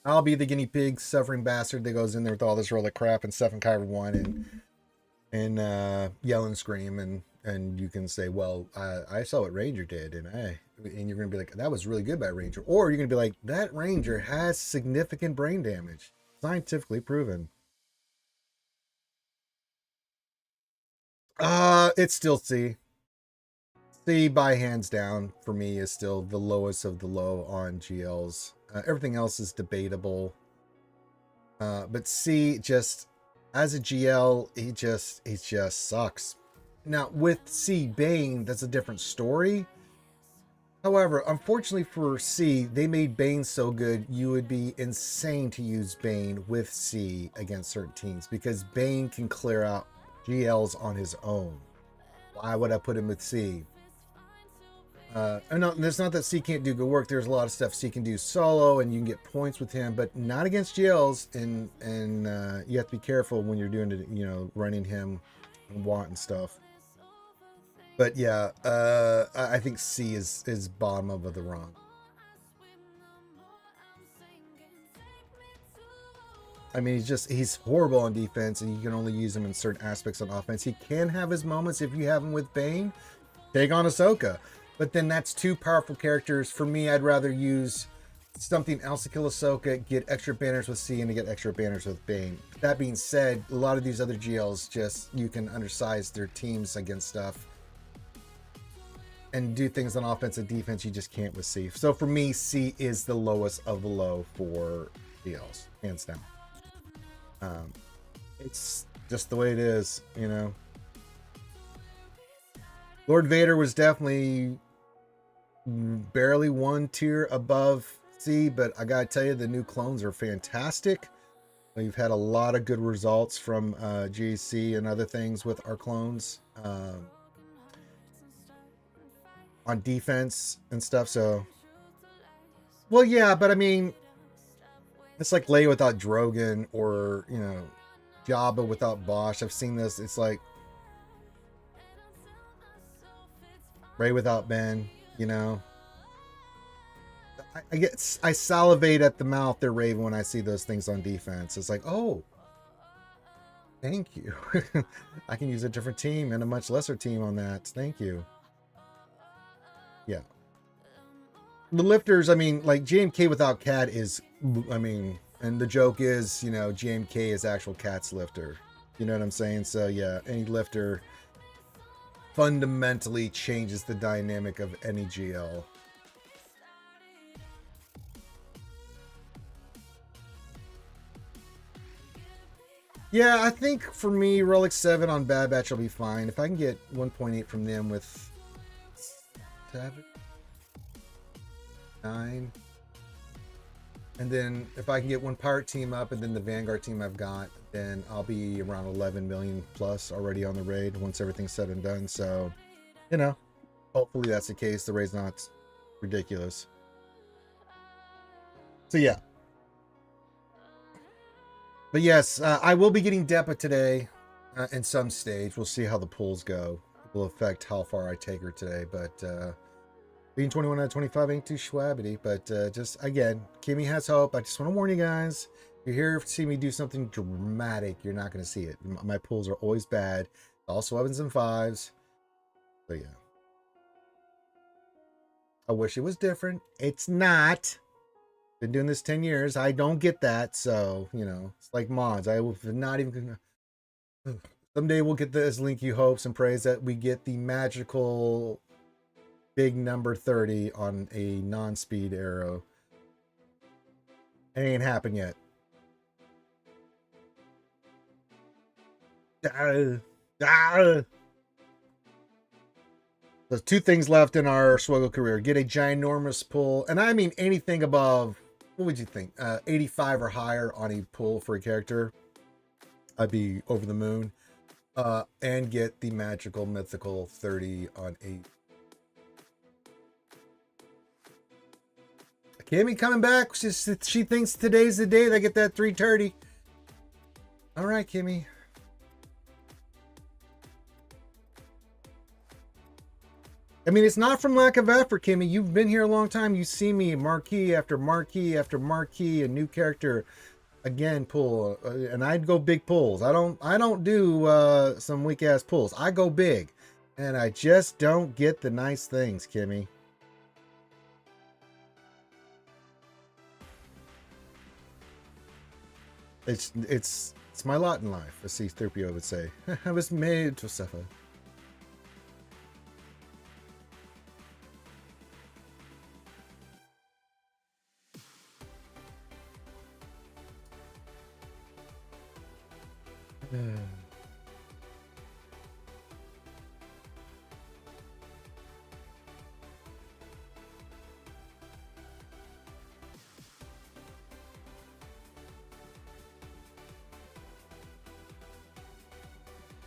I'll be the guinea pig, suffering bastard that goes in there with all this roll of crap and stuff and Kyber 1 and yell and scream, and you can say, well, I saw what Ranger did, and you're gonna be like, that was really good by Ranger, or you're gonna be like, that Ranger has significant brain damage, scientifically proven. It's still C. C by hands down for me is still the lowest of the low on GLs. Everything else is debatable. But C, just as a GL, he just sucks. Now with C Bane, that's a different story. However, unfortunately for C, they made Bane so good, you would be insane to use Bane with C against certain teams, because Bane can clear out GLs on his own. Why would I put him with C? No, it's not that C can't do good work. There's a lot of stuff C can do solo, and you can get points with him, but not against GLs. And you have to be careful when you're doing it, you know, running him and want and stuff. But yeah, I think C is bottom of the rung. I mean, he's horrible on defense, and you can only use him in certain aspects on offense. He can have his moments if you have him with Bane. Take on Ahsoka. But then that's 2 powerful characters. For me, I'd rather use something else to kill Ahsoka, get extra banners with C, and to get extra banners with Bane. That being said, a lot of these other GLs, just, you can undersize their teams against stuff and do things on offense and defense you just can't with C. So for me, C is the lowest of the low for GLs, hands down. It's just the way it is, you know. Lord Vader was definitely barely 1 tier above C, but I gotta tell you, the new clones are fantastic. We've had a lot of good results from GC and other things with our clones on defense and stuff. So, well, yeah, but I mean, it's like Leia without Drogon, or, you know, Jabba without Bosch. I've seen this. It's like Rey without Ben, you know. I salivate at the mouth there, Raven, when I see those things on defense. It's like, oh, thank you. I can use a different team and a much lesser team on that. Thank you. Yeah. The lifters, I mean, like JMK without Cat is, I mean, and the joke is, you know, JMK is actual Cat's lifter. You know what I'm saying? So yeah, any lifter fundamentally changes the dynamic of any GL. Yeah, I think for me, Relic 7 on Bad Batch will be fine. If I can get 1.8 from them with 7, 9, and then if I can get 1 pirate team up and then the Vanguard team I've got, then I'll be around 11 million plus already on the raid once everything's said and done. So, you know, hopefully that's the case. The raid's not ridiculous. So yeah. But yes, I will be getting DEPA today in some stage. We'll see how the pulls go. It will affect how far I take her today. But being 21 out of 25 ain't too schwabbity. But just, again, Kimmy has hope. I just want to warn you guys. If you're here to see me do something dramatic, you're not going to see it. My pulls are always bad. Also 7s and 5s. So yeah. I wish it was different. It's not. Been doing this 10 years. I don't get that. So, you know, it's like mods. I will not even. Someday we'll get this link you hopes and prays that we get the magical big number 30 on a non-speed arrow. It ain't happened yet. There's 2 things left in our SWGOH career. Get a ginormous pull. And I mean anything above what would you think? 85 or higher on a pull for a character. I'd be over the moon. And get the magical mythical 30 on 8. Kimmy coming back. She thinks today's the day they get that 330. All right, Kimmy. I mean, it's not from lack of effort, Kimmy. You've been here a long time. You see me marquee after marquee after marquee, a new character. Again, pull, and I'd go big pulls. I don't do some weak ass pulls. I go big, and I just don't get the nice things, Kimmy. It's my lot in life, as C-3PO would say. I was made to suffer.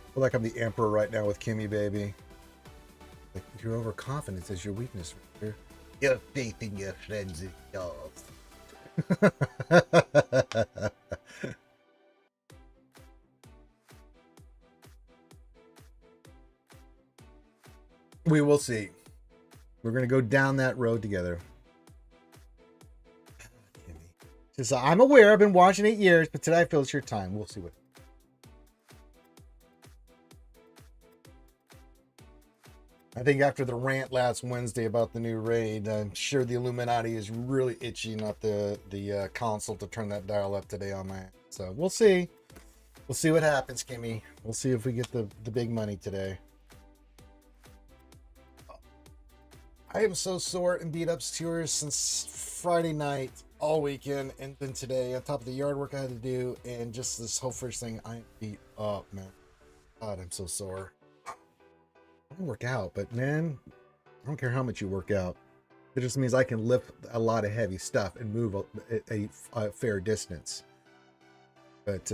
I feel like I'm the emperor right now with Kimmy, baby. Like, your overconfidence is your weakness. Your faith in your friends is yours. We will see. We're going to go down that road together. So I'm aware I've been watching 8 years, but today I feel it's your time. We'll see what. I think after the rant last Wednesday about the new raid, I'm sure the Illuminati is really itching up the console to turn that dial up today on my. So we'll see. We'll see what happens, Kimmy. We'll see if we get the big money today. I am so sore and beat up Steelers since Friday night, all weekend, and then today, on top of the yard work I had to do, and just this whole first thing, I'm beat up, man. God, I'm so sore. I don't work out, but man, I don't care how much you work out. It just means I can lift a lot of heavy stuff and move a fair distance. But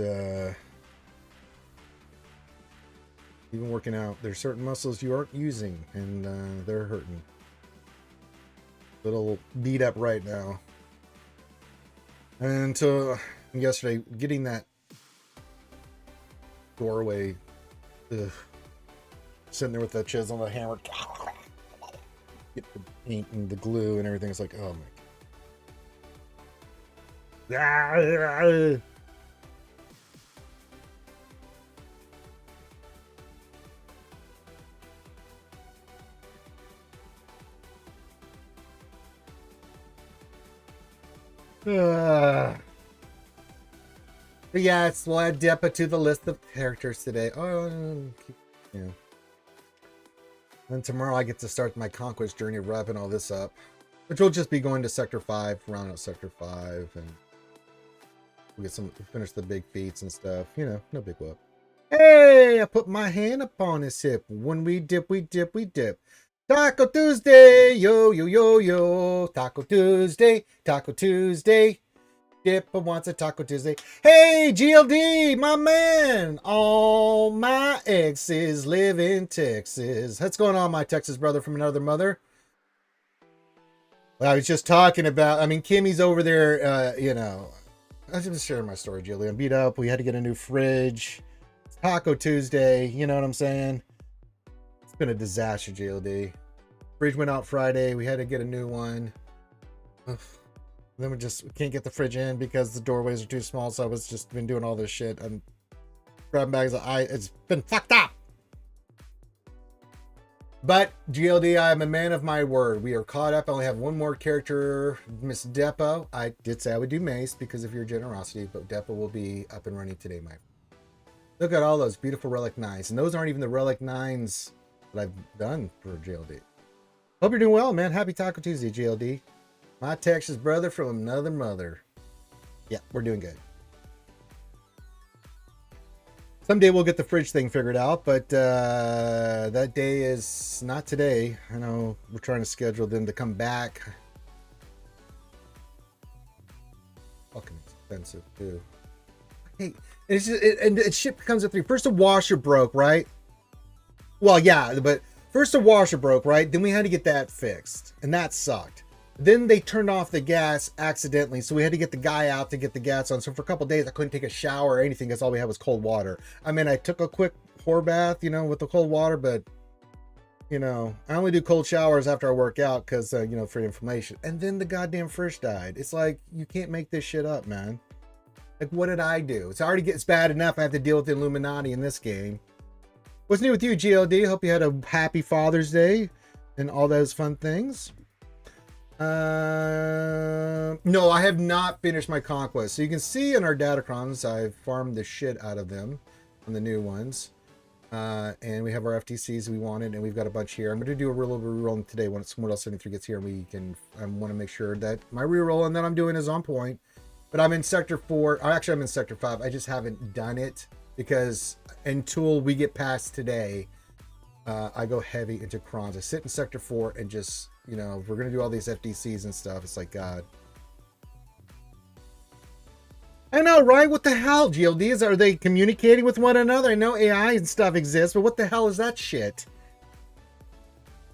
even working out, there's certain muscles you aren't using, and they're hurting. Little beat up right now. And until yesterday, getting that doorway, sitting there with that chisel and the hammer, get the paint and the glue and everything. It's like, oh my God. But yeah, we'll add DEPA to the list of characters today. Oh, yeah. Then tomorrow I get to start my conquest journey of wrapping all this up, which will just be going to Sector 5, round out Sector 5, and we'll finish the big feats and stuff. You know, no big whoop. Hey, I put my hand upon his hip. When we dip, we dip, we dip. Taco Tuesday, yo, yo, yo, yo. Taco Tuesday, Taco Tuesday. DEPA wants a Taco Tuesday. Hey, GLD, my man. All my exes live in Texas. What's going on, my Texas brother from another mother? Well, I was just talking about, I mean, Kimmy's over there, you know. I was just sharing my story, GLD. I'm beat up. We had to get a new fridge. It's Taco Tuesday, you know what I'm saying? Been a disaster, GLD. Fridge went out Friday. We had to get a new one. Then we can't get the fridge in because the doorways are too small. So I was just been doing all this shit. I'm grabbing bags of it's been fucked up. But GLD, I am a man of my word. We are caught up. I only have one more character, Miss DEPA. I did say I would do Mace because of your generosity, but DEPA will be up and running today, my. Look at all those beautiful Relic 9s. And those aren't even the Relic 9s that I've done for GLD. Hope you're doing well, man. Happy Taco Tuesday, GLD. My Texas brother from another mother. Yeah, we're doing good. Someday we'll get the fridge thing figured out, but that day is not today. I know we're trying to schedule them to come back. fucking expensive too. Hey, it's just, and shit comes at 3. First the washer broke, right? Well, yeah, but first the washer broke, right? Then we had to get that fixed, and that sucked. Then they turned off the gas accidentally, so we had to get the guy out to get the gas on. So for a couple of days, I couldn't take a shower or anything because all we had was cold water. I mean, I took a quick pour bath, you know, with the cold water, but, you know, I only do cold showers after I work out because, you know, for inflammation. And then the goddamn fridge died. It's like, you can't make this shit up, man. Like, what did I do? It's already gets bad enough I have to deal with the Illuminati in this game. What's new with you, GLD? Hope you had a happy Father's Day and all those fun things. No, I have not finished my conquest. So you can see in our datacrons, I've farmed the shit out of them on the new ones. And we have our FTCs we wanted, and we've got a bunch here. I'm going to do a little reroll today when someone else 73 gets here. We can, I want to make sure that my reroll and that I'm doing is on point. But I'm in Sector 4. Actually, I'm in Sector 5. I just haven't done it because until we get past today, I go heavy into crons. I sit in Sector 4 and just, you know, we're going to do all these FDCs and stuff. It's like, God. I know, right? What the hell, GLDs? Are they communicating with one another? I know AI and stuff exists, but what the hell is that shit?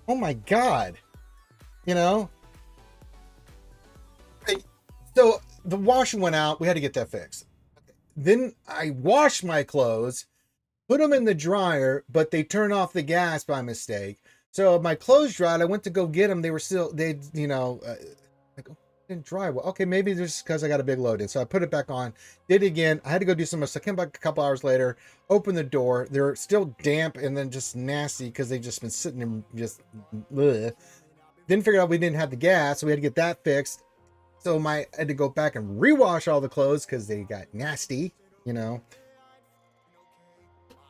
Oh my God. You know? So the washer went out. We had to get that fixed. Then I washed my clothes, put them in the dryer, but they turned off the gas by mistake. So my clothes dried. I went to go get them. They were still, you know, like, oh, didn't dry well. Okay, maybe just because I got a big load in. So I put it back on, did it again. I had to go do something. So I came back a couple hours later, opened the door. They're still damp and then just nasty because they've just been sitting there just, ugh. Didn't figure out we didn't have the gas. So we had to get that fixed. So I had to go back and rewash all the clothes because they got nasty, you know.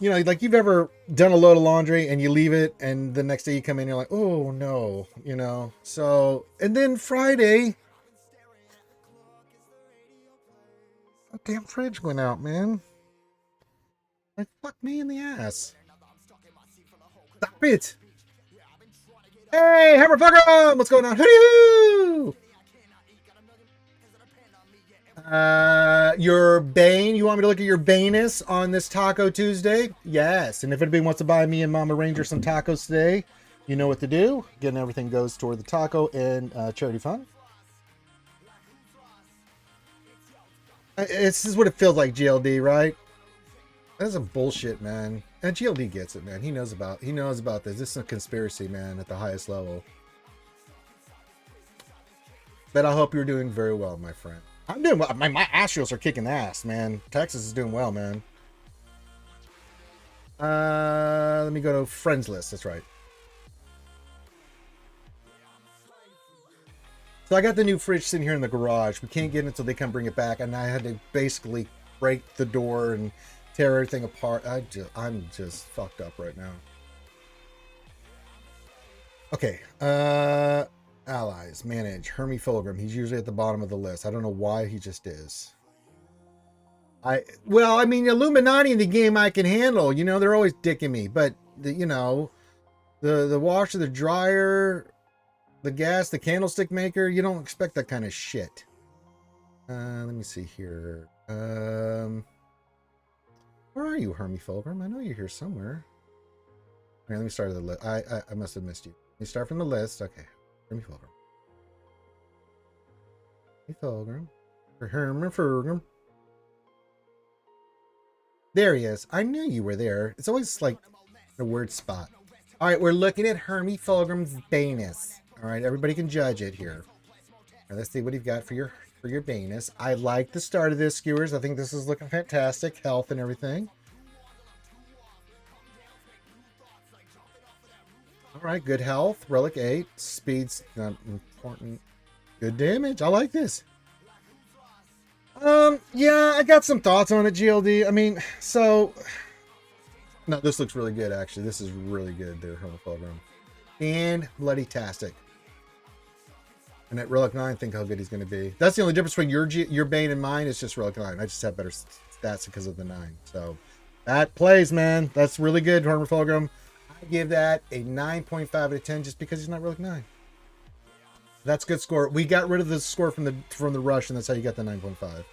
You know, like you've ever done a load of laundry and you leave it and the next day you come in and you're like, oh no, you know. So, and then Friday, the damn fridge went out, man. Like, fuck me in the ass. Stop it. Hey, Hammerfucker, what's going on? Hoo-hoo! Your Bane, you want me to look at your Banus on this Taco Tuesday? Yes. And if anybody wants to buy me and Mama Ranger some tacos today, you know what to do. Again, everything goes toward the taco and charity fund. This is what it feels like, GLD, right? That's a bullshit, man. And GLD gets it, man. He knows about this. This is a conspiracy, man, at the highest level. But I hope you're doing very well, my friend. I'm doing well. My Astros are kicking ass, man. Texas is doing well, man. Let me go to friends list. That's right. So I got the new fridge sitting here in the garage. We can't get it until they come bring it back, and I had to basically break the door and tear everything apart. I'm just fucked up right now. Okay. Allies, manage, Hermie Fulgrim. He's usually at the bottom of the list. I don't know why he just is. Well, I mean, Illuminati in the game I can handle. You know, they're always dicking me. But, you know, the washer, the dryer, the gas, the candlestick maker, you don't expect that kind of shit. Let me see here. Where are you, Hermie Fulgrim? I know you're here somewhere. All right, let me start at the list. I must have missed you. Let me start from the list. Okay. Hermie Fulgrim. Hermie Fulgrim. There he is. I knew you were there. It's always like a weird spot. All right, we're looking at Hermie Fulgrim's Banus. All right, everybody can judge it here. Now, let's see what you've got for your Banus. I like the start of this, skewers. I think this is looking fantastic. Health and everything. All right, good health. Relic 8. Speed's not important. Good damage. I like this. Yeah, I got some thoughts on it, GLD. I mean, so... No, this looks really good, actually. This is really good there, Hermie Fulgrim. And bloody-tastic. And at Relic 9, think how good he's going to be. That's the only difference between your Bane and mine. It's just Relic 9. I just have better stats because of the 9. So, that plays, man. That's really good, Hermie Fulgrim. I give that a 9.5 out of 10 just because he's not Relic 9. That's good score. We got rid of the score from the rush, and that's how you got the 9.5.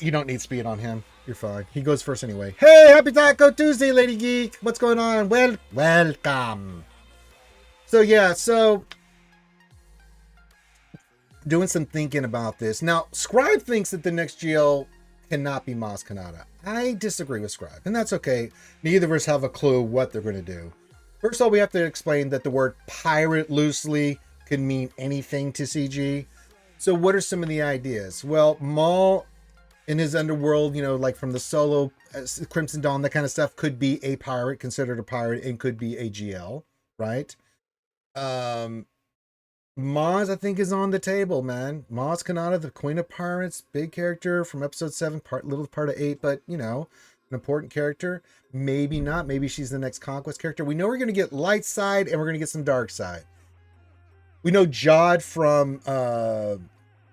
You don't need speed on him. You're fine. He goes first anyway. Hey, happy Taco Tuesday, Lady Geek. What's going on? Welcome. So yeah, doing some thinking about this. Now, Scribe thinks that the next GL cannot be Maz Kanata. I disagree with Scribe, and that's okay. Neither of us have a clue what they're going to do. First of all, we have to explain that the word pirate loosely can mean anything to CG. So what are some of the ideas? Well, Maul in his underworld, you know, like from the solo Crimson Dawn, that kind of stuff, could be a pirate, considered a pirate, and could be a GL, right? Maz, I think, is on the table, man. Maz Kanata, the Queen of Pirates, big character from episode 7, little part of 8, but, you know, an important character. Maybe not. Maybe she's the next Conquest character. We know we're going to get light side and we're going to get some dark side. We know Jod from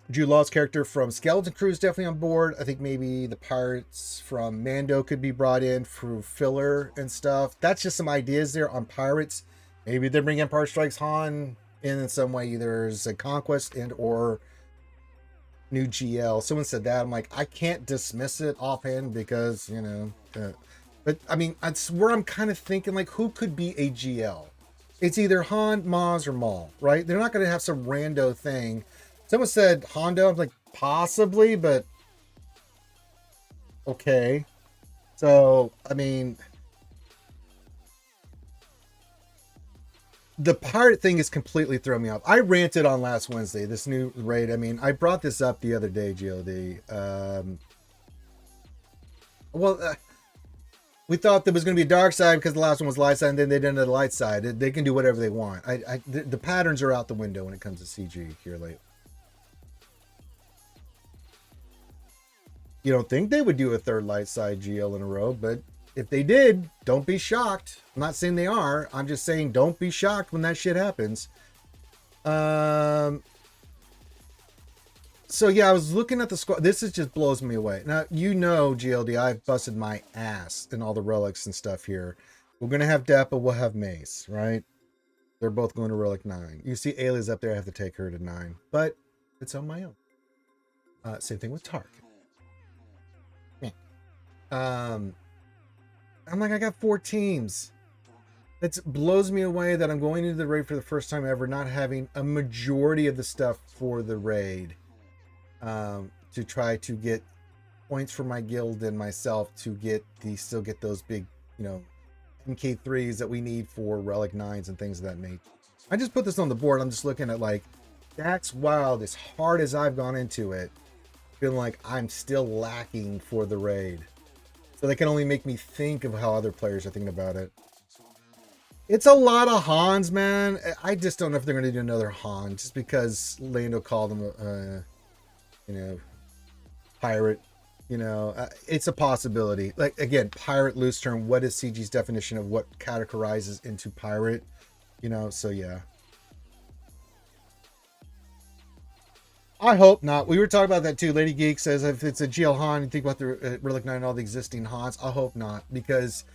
Jude Law's character from Skeleton Crew is definitely on board. I think maybe the pirates from Mando could be brought in for filler and stuff. That's just some ideas there on pirates. Maybe they bring Empire Strikes Han in some way, either as a Conquest and or new GL. Someone said that. I'm like, I can't dismiss it offhand because, you know, but I mean, that's where I'm kind of thinking, like, who could be a GL? It's either Han, Maz, or Maul, right? They're not going to have some rando thing. Someone said Hondo. I'm like, possibly, but okay. So, I mean, the pirate thing is completely throwing me off. I ranted on last Wednesday, this new raid. I mean, I brought this up the other day, GLD. We thought there was going to be a dark side because the last one was light side, and then they did the light side. They can do whatever they want. The patterns are out the window when it comes to CG here lately. You don't think they would do a third light side GL in a row, but if they did, don't be shocked. I'm not saying they are. I'm just saying don't be shocked when that shit happens. So yeah, I was looking at the squad. This is just blows me away. Now, you know, GLD, I've busted my ass in all the relics and stuff here. We're going to have DEPA, we'll have Mace, right? They're both going to Relic 9. You see Ayla's up there, I have to take her to 9. But it's on my own. Same thing with Tark. I'm like, I got 4 teams. It blows me away that I'm going into the raid for the first time ever, not having a majority of the stuff for the raid. To try to get points for my guild and myself to still get those big, you know, MK3s that we need for Relic 9s and things of that nature. I just put this on the board. I'm just looking at, like, that's wild. As hard as I've gone into it, feeling like I'm still lacking for the raid. So they can only make me think of how other players are thinking about it. It's a lot of Hans, man. I just don't know if they're going to do another Han just because Lando called them you know, pirate, you know, it's a possibility. Like, again, pirate loose term. What is CG's definition of what categorizes into pirate? You know, so yeah. I hope not. We were talking about that too. Lady Geek says if it's a GL Han, you think about the Relic 9 and all the existing Hans. I hope not, because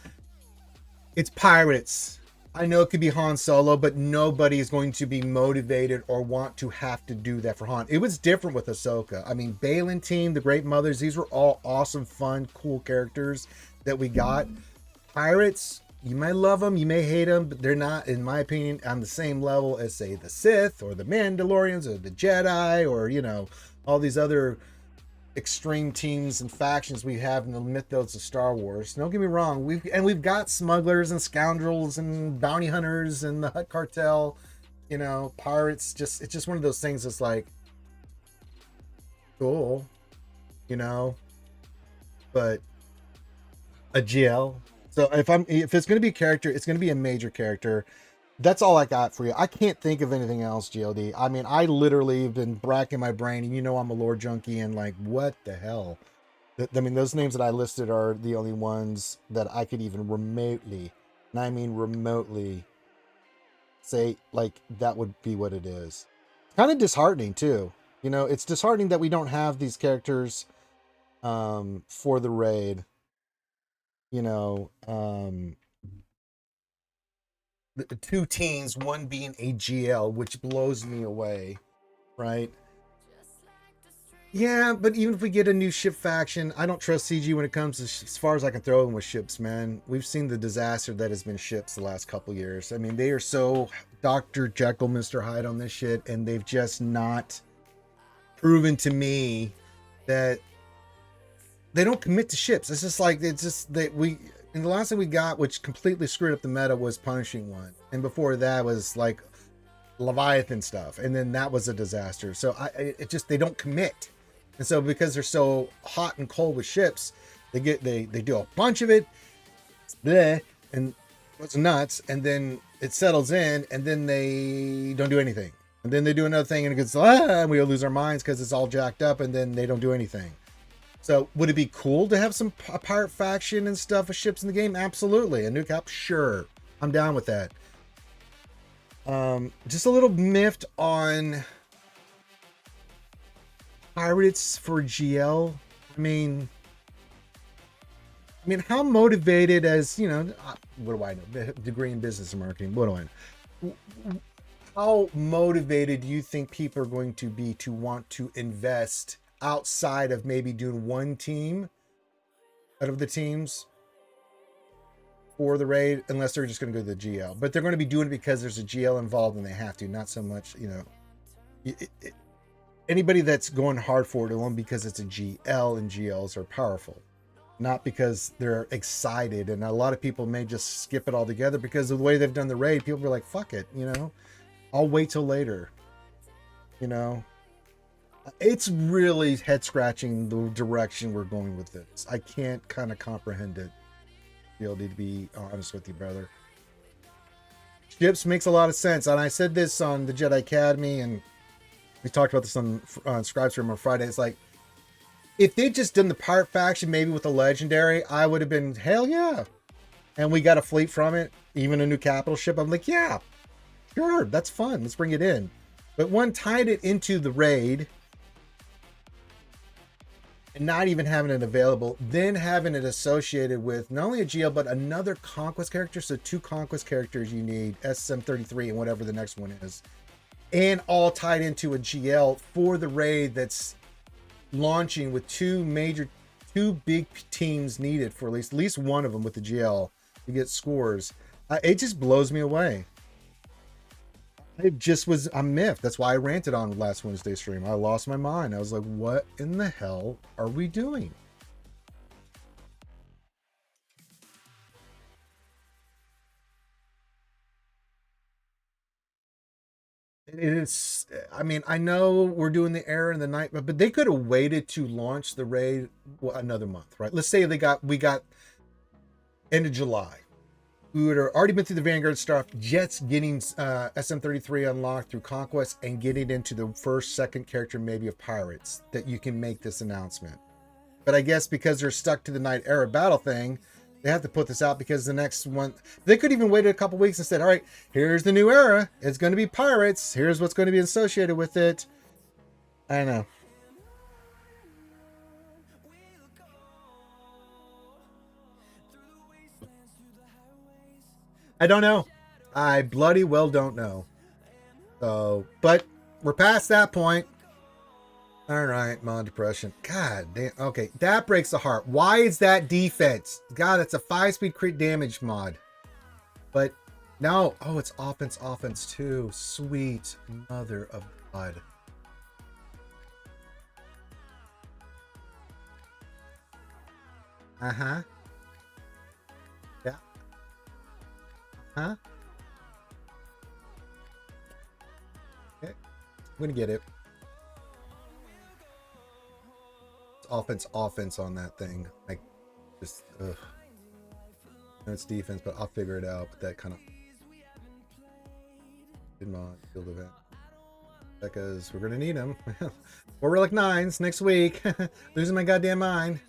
it's pirates. I know it could be Han Solo, but nobody is going to be motivated or want to have to do that for Han. It was different with Ahsoka. I mean, Balin team, the Great Mothers, these were all awesome, fun, cool characters that we got. Pirates, you may love them, you may hate them, but they're not, in my opinion, on the same level as, say, the Sith or the Mandalorians or the Jedi or, you know, all these other extreme teams and factions we have in the mythos of Star Wars. Don't get me wrong, we've got smugglers and scoundrels and bounty hunters and the Hutt cartel, you know, pirates. It's just one of those things that's like cool, you know, but a GL. So if it's going to be a character, it's going to be a major character. That's all I got for you. I can't think of anything else, GLD. I mean, I literally have been bracking my brain, and you know I'm a lore junkie, and like, what the hell? I mean, those names that I listed are the only ones that I could even remotely, and I mean remotely, say, like, that would be what it is. Kind of disheartening, too. You know, it's disheartening that we don't have these characters for the raid. You know, the two teams, one being a GL, which blows me away, right? Yeah, but even if we get a new ship faction, I don't trust CG when it comes to as far as I can throw them with ships, man. We've seen the disaster that has been ships the last couple years. I mean, they are so Dr. Jekyll, Mr. Hyde on this shit, and they've just not proven to me that they don't commit to ships. It's just like, it's just that and the last thing we got, which completely screwed up the meta, was Punishing One. And before that was like Leviathan stuff. And then that was a disaster. So it just, they don't commit. And so because they're so hot and cold with ships, they do a bunch of it, bleh, and it's nuts, and then it settles in, and then they don't do anything. And then they do another thing, and it gets, and we lose our minds because it's all jacked up, and then they don't do anything. So would it be cool to have some pirate faction and stuff with ships in the game? Absolutely. A new cap? Sure. I'm down with that. Just a little miffed on pirates for GL. I mean, how motivated, as you know, what do I know? Degree in business and marketing. What do I know? How motivated do you think people are going to be to want to invest outside of maybe doing one team out of the teams for the raid, unless they're just going to go to the GL? But they're going to be doing it because there's a GL involved and they have to, not so much, you know, anybody that's going hard for it alone because it's a GL, and GLs are powerful, not because they're excited. And a lot of people may just skip it altogether because of the way they've done the raid. People are like, fuck it, you know, I'll wait till later. You know, it's really head scratching the direction we're going with this. I can't kind of comprehend it, to be honest with you, brother. Ships makes a lot of sense. And I said this on the Jedi Academy, and we talked about this on Scribe Stream on Friday. It's like, if they'd just done the pirate faction, maybe with a legendary, I would have been, hell yeah. And we got a fleet from it, even a new capital ship. I'm like, yeah, sure, that's fun. Let's bring it in. But one tied it into the raid and not even having it available, then having it associated with not only a GL, but another Conquest character. So 2 Conquest characters you need, SM33 and whatever the next one is, and all tied into a GL for the raid that's launching with 2 big teams needed for at least one of them with the GL to get scores. It just blows me away. I'm miffed. That's why I ranted on last Wednesday stream. I lost my mind. I was like, what in the hell are we doing? It is, I mean, I know we're doing the era in the night, but they could have waited to launch the raid another month, right? Let's say we got end of July. We would have already been through the Vanguard stuff, just getting SM33 unlocked through Conquest and getting into the first, second character maybe of Pirates, that you can make this announcement. But I guess because they're stuck to the Night Era battle thing, they have to put this out because the next one, they could even waited a couple weeks and said, all right, here's the new era. It's going to be Pirates. Here's what's going to be associated with it. I don't know. I don't know. I bloody well don't know. So, but we're past that point. All right, mod depression. God damn. Okay, that breaks the heart. Why is that defense? God, that's a 5-speed crit damage mod. But no. Oh, it's offense too. Sweet mother of God. Uh-huh. Yeah. Huh? Okay. I'm gonna get it. It's offense on that thing. Like, just, ugh. No, it's defense, but I'll figure it out. But that kind of mod field event. Because we're gonna need them. Or relic 9s next week. Losing my goddamn mind.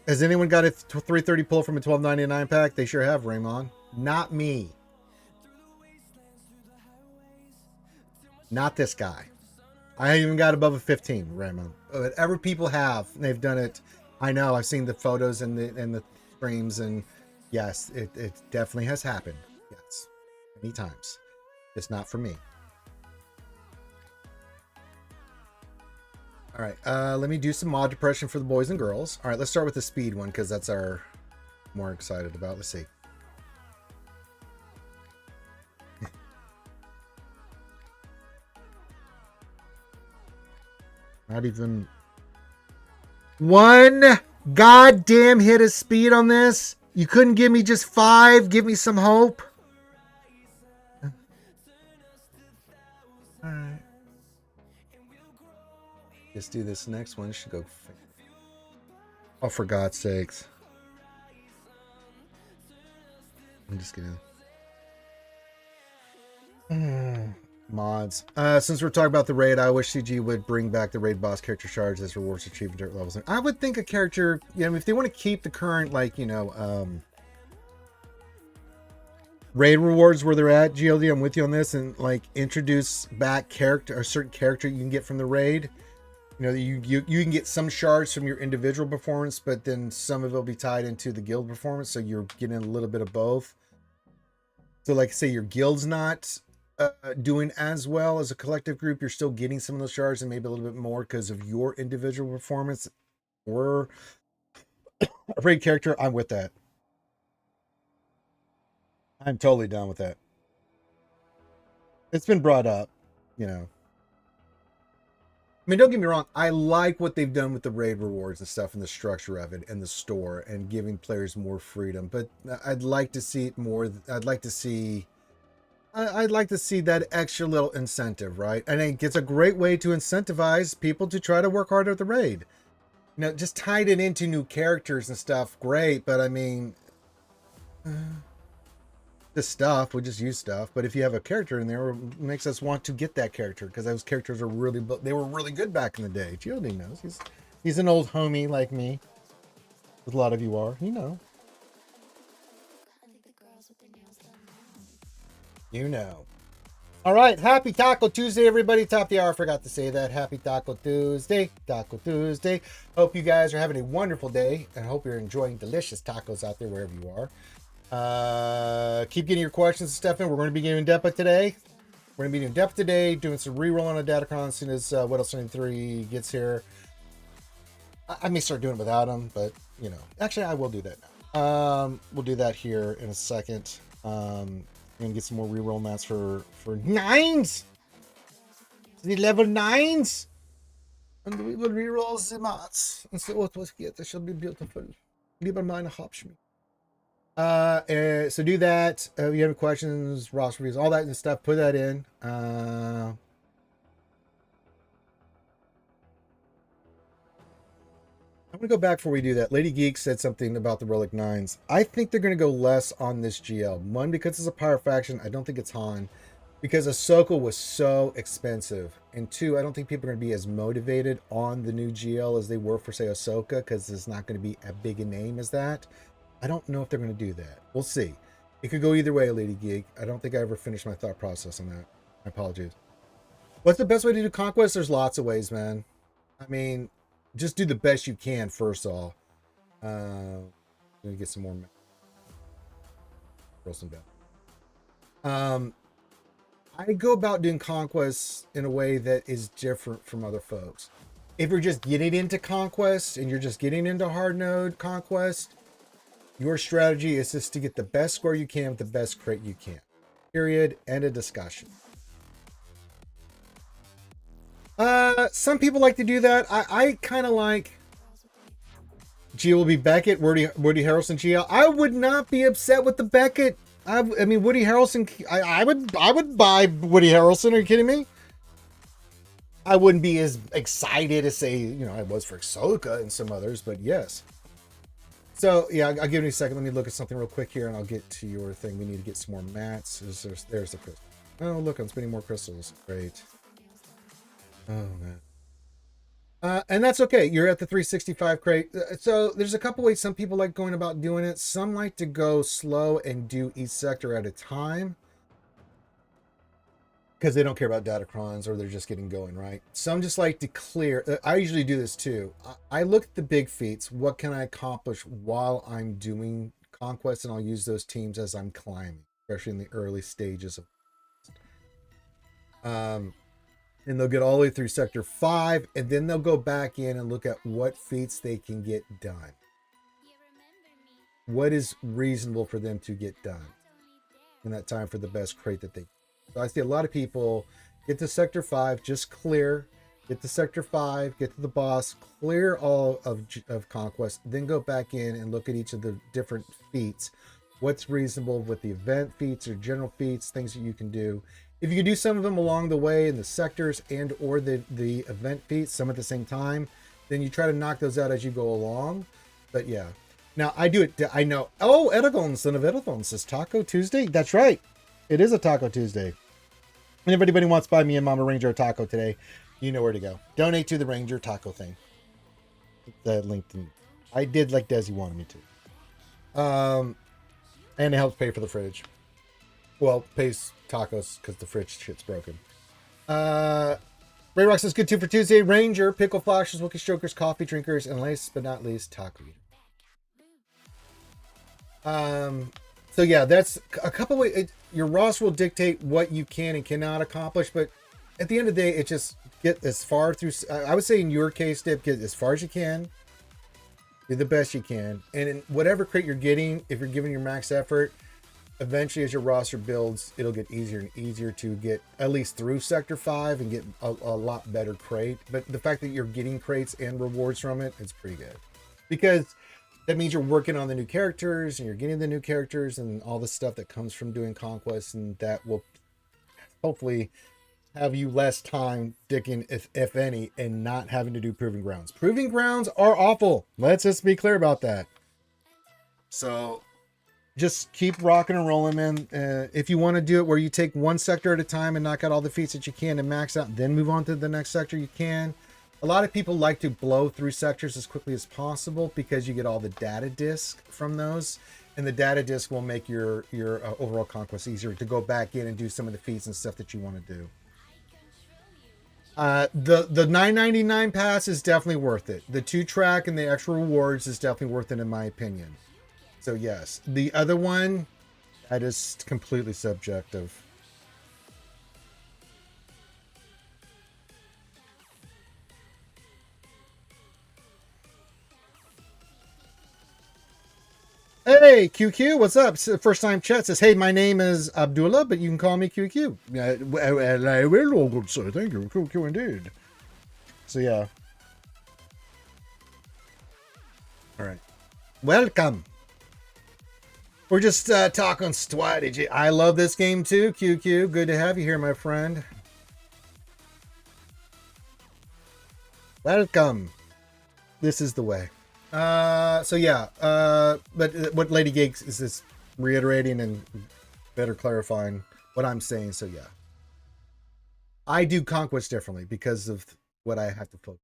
Has anyone got a 330 pull from a 12.99 pack? They sure have, Raymond. Not me. Not this guy. I haven't even got above a 15, Raymond. Whatever people have, they've done it. I know. I've seen the photos and the streams, and yes, it definitely has happened. Yes, many times. Just not for me. All right, let me do some mod depression for the boys and girls. All right, let's start with the speed one because that's our more excited about. Let's see. Not even one goddamn hit of speed on this. You couldn't give me just 5. Give me some hope. All right. Let's do this next one. Should go. Oh, for God's sakes. I'm just gonna. Mods. Since we're talking about the raid, I wish CG would bring back the raid boss character shards as rewards for achieving dirt levels. I would think a character, if they want to keep the current, raid rewards where they're at, GLD, I'm with you on this, and introduce back a certain character you can get from the raid. You can get some shards from your individual performance, but then some of it will be tied into the guild performance, so you're getting a little bit of both. So say your guild's not doing as well as a collective group, you're still getting some of those shards and maybe a little bit more because of your individual performance or a raid character. I'm with that. I'm totally down with that. It's been brought up, I mean, don't get me wrong. I like what they've done with the raid rewards and stuff and the structure of it and the store and giving players more freedom, but I'd like to see it more. I'd like to see that extra little incentive, right? And it's a great way to incentivize people to try to work harder at the raid. Just tied it into new characters and stuff, great. But I mean, the stuff, we just use stuff. But if you have a character in there, it makes us want to get that character because those characters were really good back in the day. Gildy knows. He's an old homie like me. As a lot of you are, All right, happy Taco Tuesday, everybody. Top of the hour, forgot to say that. Happy Taco Tuesday, Taco Tuesday. Hope you guys are having a wonderful day, and hope you're enjoying delicious tacos out there wherever you are. Keep getting your questions and stuff in. We're going to be doing DEPA today. We're going to be doing DEPA today, doing some reroll on a Datacron as soon as What Else 93 gets here. I may start doing it without him, but, actually, I will do that now. We'll do that here in a second. I'm gonna get some more reroll mats for 9s. The level 9s. And we will reroll the mats. And see what was get. It shall be beautiful. Lieber meine Hauptschmied. So do that. If you have any questions, Ross reviews, all that and stuff, put that in. I'm going to go back before we do that. Lady Geek said something about the Relic 9s. I think they're going to go less on this GL. One, because it's a Pyro faction. I don't think it's Han. Because Ahsoka was so expensive. And two, I don't think people are going to be as motivated on the new GL as they were for, say, Ahsoka. Because it's not going to be as big a name as that. I don't know if they're going to do that. We'll see. It could go either way, Lady Geek. I don't think I ever finished my thought process on that. My apologies. What's the best way to do Conquest? There's lots of ways, man. I mean, just do the best you can first of all. I'm gonna get some more. Roll some down. I go about doing Conquest in a way that is different from other folks. If you're just getting into Conquest and you're just getting into hard node Conquest, your strategy is just to get the best score you can with the best crate you can. Period. End of discussion. Some people like to do that. I kind of like G will be Beckett, Woody Harrelson GL. I would not be upset with the Beckett. I mean, Woody Harrelson. I would buy Woody Harrelson. Are you kidding me? I wouldn't be as excited as say I was for Ahsoka and some others, but yes. So yeah, I'll give you a second. Let me look at something real quick here, and I'll get to your thing. We need to get some more mats. There's the crystal. Oh, look, I'm spinning more crystals. Great. Oh man. And that's okay. You're at the 365 crate. So there's a couple ways some people like going about doing it. Some like to go slow and do each sector at a time. because they don't care about datacrons or they're just getting going, right? Some just like to clear. I usually do this too. I look at the big feats. What can I accomplish while I'm doing conquest? And I'll use those teams as I'm climbing, especially in the early stages of. And they'll get all the way through sector 5, and then they'll go back in and look at what feats they can get done. What is reasonable for them to get done in that time for the best crate that they. So I see a lot of people get to sector 5, just clear, get to sector 5, get to the boss, clear all of conquest, then go back in and look at each of the different feats. What's reasonable with the event feats or general feats, things that you can do. If you can do some of them along the way in the sectors and or the event feats, some at the same time, then you try to knock those out as you go along. But yeah. Now, I do it. I know. Oh, Edagon, son of Edagon, says Taco Tuesday. That's right. It is a Taco Tuesday. And if anybody wants to buy me and Mama Ranger a taco today, you know where to go. Donate to the Ranger taco thing. That linked in. I did like Desi wanted me to. And it helps pay for the fridge. Well, pays tacos because the fridge shit's broken. Ray Rock says, good too for Tuesday. Ranger, pickle flashes, Wookiee strokers, coffee drinkers, and last but not least, taco eaters. So yeah, that's a couple ways. Your roster will dictate what you can and cannot accomplish, but at the end of the day, it just get as far through. I would say in your case, Dip, get as far as you can, do the best you can, and in whatever crate you're getting, if you're giving your max effort, eventually as your roster builds, it'll get easier and easier to get at least through sector 5 and get a lot better crate. But the fact that you're getting crates and rewards from it, it's pretty good, because that means you're working on the new characters and you're getting the new characters and all the stuff that comes from doing conquest, and that will hopefully have you less time dicking, if any, and not having to do proving grounds. Proving grounds are awful. Let's just be clear about that. So just keep rocking and rolling, man. If you want to do it where you take one sector at a time and knock out all the feats that you can and max out, then move on to the next sector, you can. A lot of people like to blow through sectors as quickly as possible because you get all the data disk from those, and the data disk will make your overall conquest easier to go back in and do some of the feats and stuff that you want to do. The $9.99 pass is definitely worth it. The 2-track and the extra rewards is definitely worth it in my opinion. So yes, the other one, that is completely subjective. Hey, QQ, what's up? First time chat says, hey, my name is Abdullah, but you can call me QQ. I will, good sir. Thank you. QQ indeed. So, yeah. All right. Welcome. We're just talking strategy. I love this game too, QQ. Good to have you here, my friend. Welcome. This is the way. So yeah, but what Lady Gigs is this reiterating and better clarifying what I'm saying. So yeah, I do conquest differently because of what I have to focus.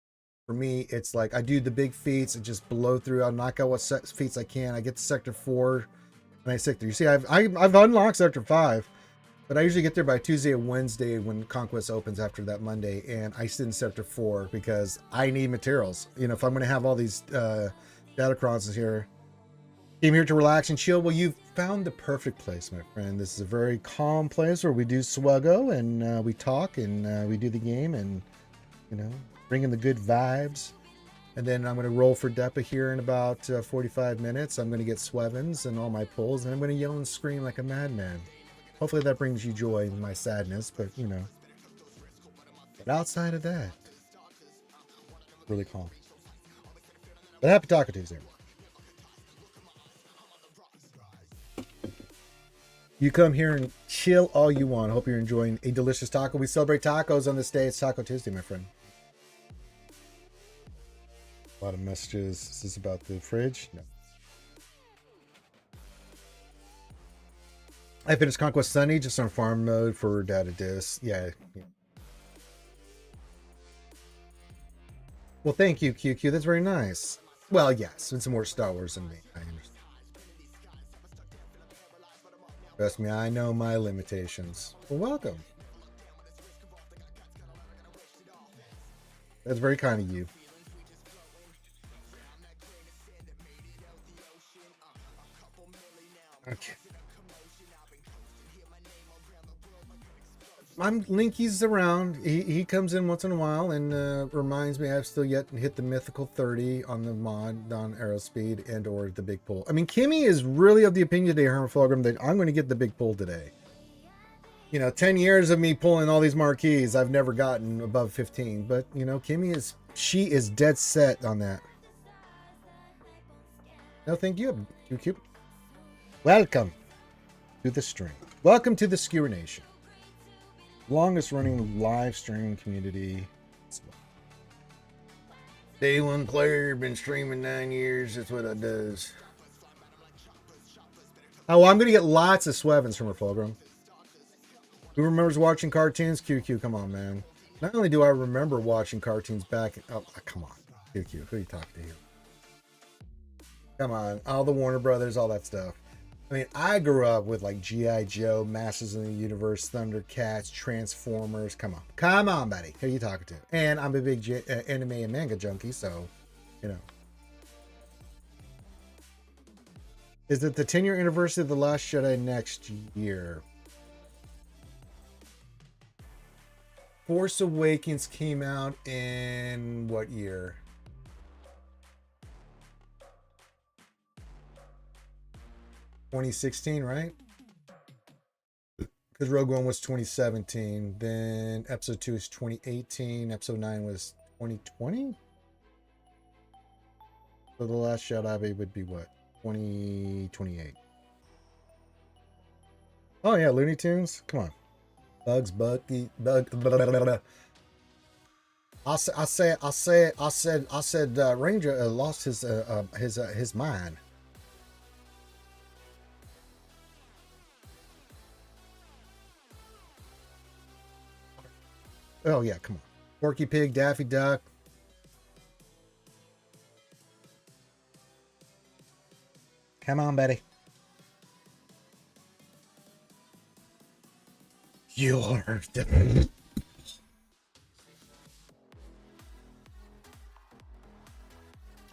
For me, it's like I do the big feats and just blow through. I'll knock out what feats I can. I get to sector 4 and I sector. You see, I've unlocked sector 5, but I usually get there by Tuesday or Wednesday when conquest opens after that Monday, and I sit in sector 4 because I need materials. You know, if I'm going to have all these datacrons here, came here to relax and chill. Well, you've found the perfect place, my friend. This is a very calm place where we do SWGOH and we talk and we do the game and, you know, bring in the good vibes. And then I'm going to roll for DEPA here in about 45 minutes. I'm going to get Swevens and all my pulls, and I'm going to yell and scream like a madman. Hopefully that brings you joy in my sadness, but you know. But outside of that, really calm. But happy Taco Tuesday. You come here and chill all you want. Hope you're enjoying a delicious taco. We celebrate tacos on this day. It's Taco Tuesday, my friend. A lot of messages. Is this about the fridge? No. I finished Conquest Sunny just on farm mode for data disk. Yeah. Well, thank you, QQ. That's very nice. Well, yes, it's more Star Wars than me. I understand. Trust me, I know my limitations. Well, welcome. That's very kind of you. Okay. Linky's around. He comes in once in a while and reminds me I've still yet to hit the mythical 30 on the mod on Aerospeed and or the big pull. I mean, Kimmy is really of the opinion today, Hermaflogram, that I'm going to get the big pull today. You know, 10 years of me pulling all these marquees, I've never gotten above 15. But, you know, she is dead set on that. No, thank you, QQ. Welcome to the stream. Welcome to the Skewer Nation. Longest running live streaming community. Day one player, been streaming 9 years. That's what it does. Oh, well, I'm going to get lots of Swevens from her program. Who remembers watching cartoons? QQ, come on, man. Not only do I remember watching cartoons back... Oh, come on. QQ, who are you talking to here? Come on. All the Warner Brothers, all that stuff. I mean, I grew up with like G.I. Joe, Masters of the Universe, Thundercats, Transformers. Come on. Come on, buddy. Who are you talking to? And I'm a big anime and manga junkie, so, you know. Is it the 10-year anniversary of The Last Jedi next year? Force Awakens came out in what year? (2016), right? Because Rogue One was 2017. Then Episode 2 is 2018. Episode 9 was 2020. So The Last Jedi would be what? 2028. Oh yeah, Looney Tunes. Come on. Bugs, Bucky, Bug. Blah, blah, blah, blah. I said. Ranger lost his mind. Oh yeah, come on. Porky Pig, Daffy Duck. Come on, Betty. You're the...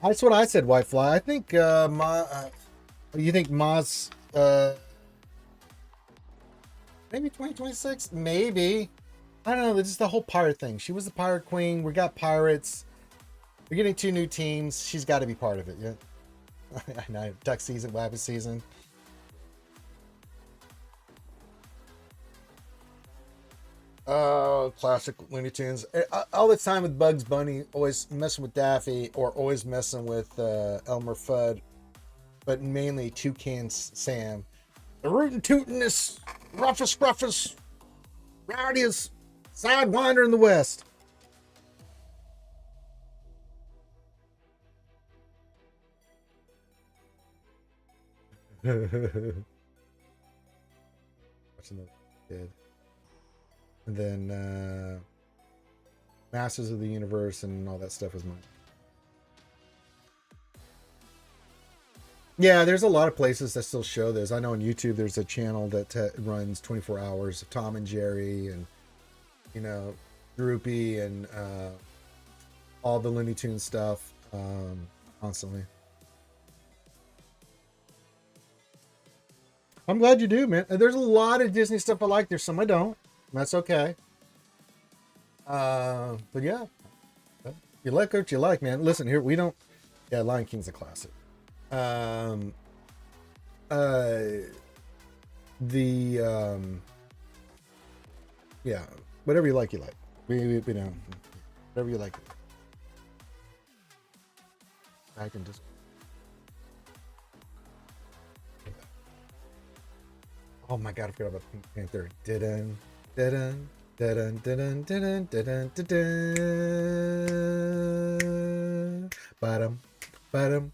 That's what I said, Whitefly. I think you think Moz maybe 2026? Maybe. I don't know. It's just the whole pirate thing. She was the pirate queen. We got pirates. We're getting 2 new teams. She's got to be part of it, yeah. I know. Duck season, Wabbit season. Classic Looney Tunes. All the time with Bugs Bunny, always messing with Daffy or always messing with Elmer Fudd, but mainly Toucan Sam. The rootin' tootin'est, roughest, rowdiest sidewinder in the West. Watching the kid. And then Masters of the Universe and all that stuff was mine. Yeah, there's a lot of places that still show this. I know on YouTube there's a channel that runs 24 hours of Tom and Jerry and, you know, Droopy and all the Looney Tunes stuff constantly. I'm glad you do, man. There's a lot of Disney stuff I like. There's some I don't. That's okay. But yeah, you like what you like, man. Listen here, we don't. Yeah, Lion King's a classic. Yeah, whatever you like, you like. We know, whatever you like. I can just. Oh my God, I forgot about Pink Panther. Didn't. Dun, dun, dun, dun, dun, dun, dun, dun. Ba-dum, ba-dum,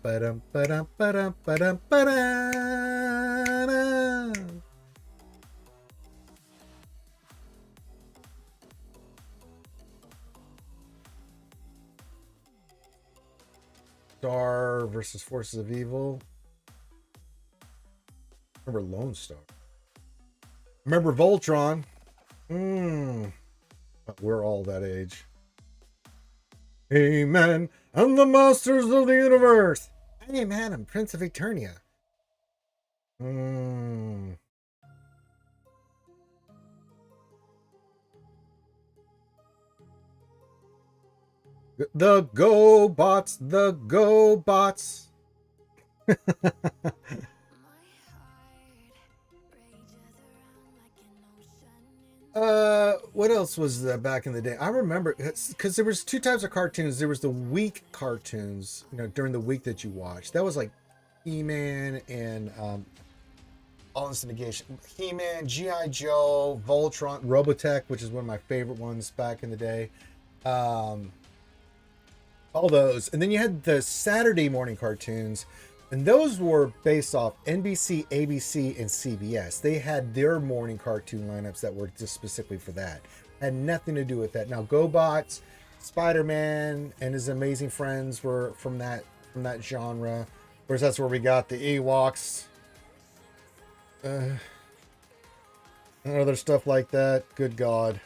ba-dum, ba-dum, ba-dum, ba-dum, ba-dum. Star versus Forces of Evil. Remember Lone Star. Remember Voltron? We're all that age. Amen. I'm the masters of the universe. Amen. I'm Prince of Eternia. The Go Bots, the Go Bots. What else was back in the day? I remember because there was two types of cartoons. There was the week cartoons, during the week that you watched. That was like He-Man and all this negation. He-Man, G.I. Joe, Voltron, Robotech, which is one of my favorite ones back in the day. All those. And then you had the Saturday morning cartoons, and those were based off NBC, ABC, and CBS. They had their morning cartoon lineups that were just specifically for that. Had nothing to do with that. Now, GoBots, Spider-Man, and his amazing friends were from that genre. Of course, that's where we got the Ewoks. And other stuff like that. Good God.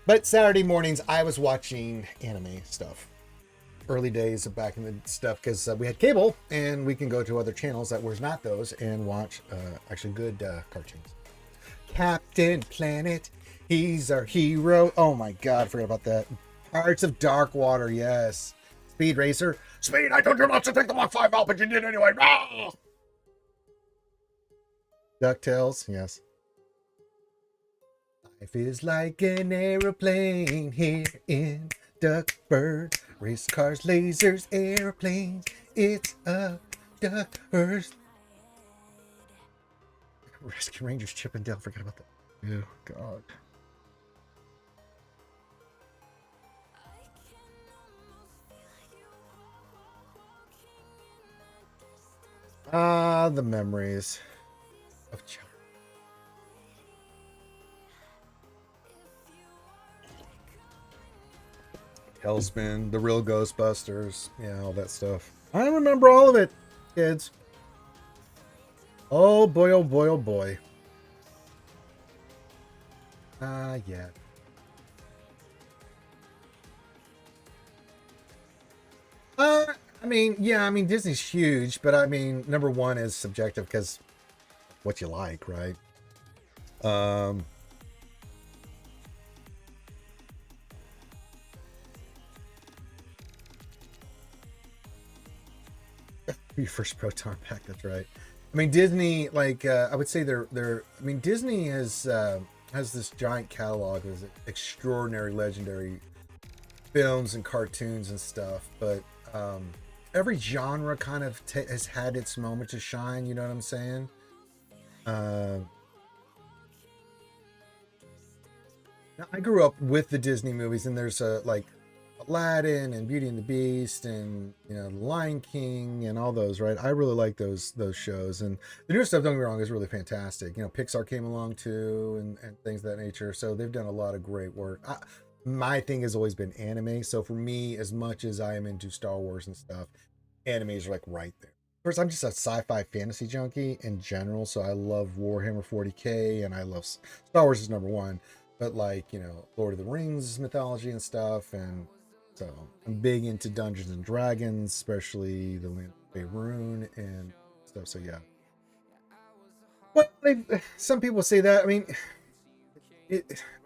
But Saturday mornings, I was watching anime stuff. Early days of back in the stuff, because we had cable, and we can go to other channels that was not those and watch actually good cartoons. Captain Planet, he's our hero. Oh my God, I forgot about that. Pirates of Dark Water, yes. Speed Racer. Speed, I told you not to take the Mach 5 out, but you did anyway. Ah! DuckTales, yes. Life is like an aeroplane here in Duckburg. Race cars, lasers, airplanes. It's a Duckburg. Rescue Rangers, Chip and Dale. Forgot about that. Oh, God. Ah, the memories of childhood. Tailspin, the real Ghostbusters, yeah, all that stuff. I remember all of it, kids. Oh boy, oh boy, oh boy. Yeah. I mean, Disney's huge, but I mean, number one is subjective because what you like, right? Your first proton pack, that's right. I mean, Disney, like, I would say Disney has this giant catalog of extraordinary, legendary films and cartoons and stuff, but every genre kind of has had its moment to shine, you know what I'm saying? Now, I grew up with the Disney movies, and there's like Aladdin and Beauty and the Beast and The Lion King and all those, right? I really like those shows, and the new stuff, don't get me wrong, is really fantastic. Pixar came along too, and things of that nature. So they've done a lot of great work. My thing has always been anime. So for me, as much as I am into Star Wars and stuff, animes are like right there. Of course, I'm just a sci-fi fantasy junkie in general, so I love Warhammer 40K, and I love Star Wars is number one. But like Lord of the Rings mythology and stuff, and so I'm big into Dungeons and Dragons, especially the Land of Faerun and stuff. So yeah. But some people say that. I mean,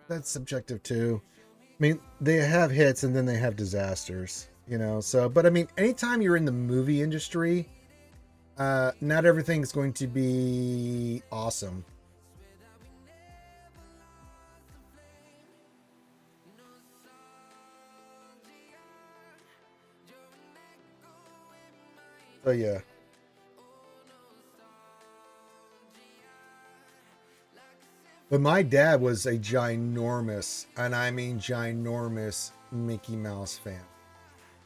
that's subjective too. I mean, they have hits and then they have disasters, So, but I mean, anytime you're in the movie industry, not everything's going to be awesome. So yeah. But my dad was a ginormous, and I mean ginormous, Mickey Mouse fan.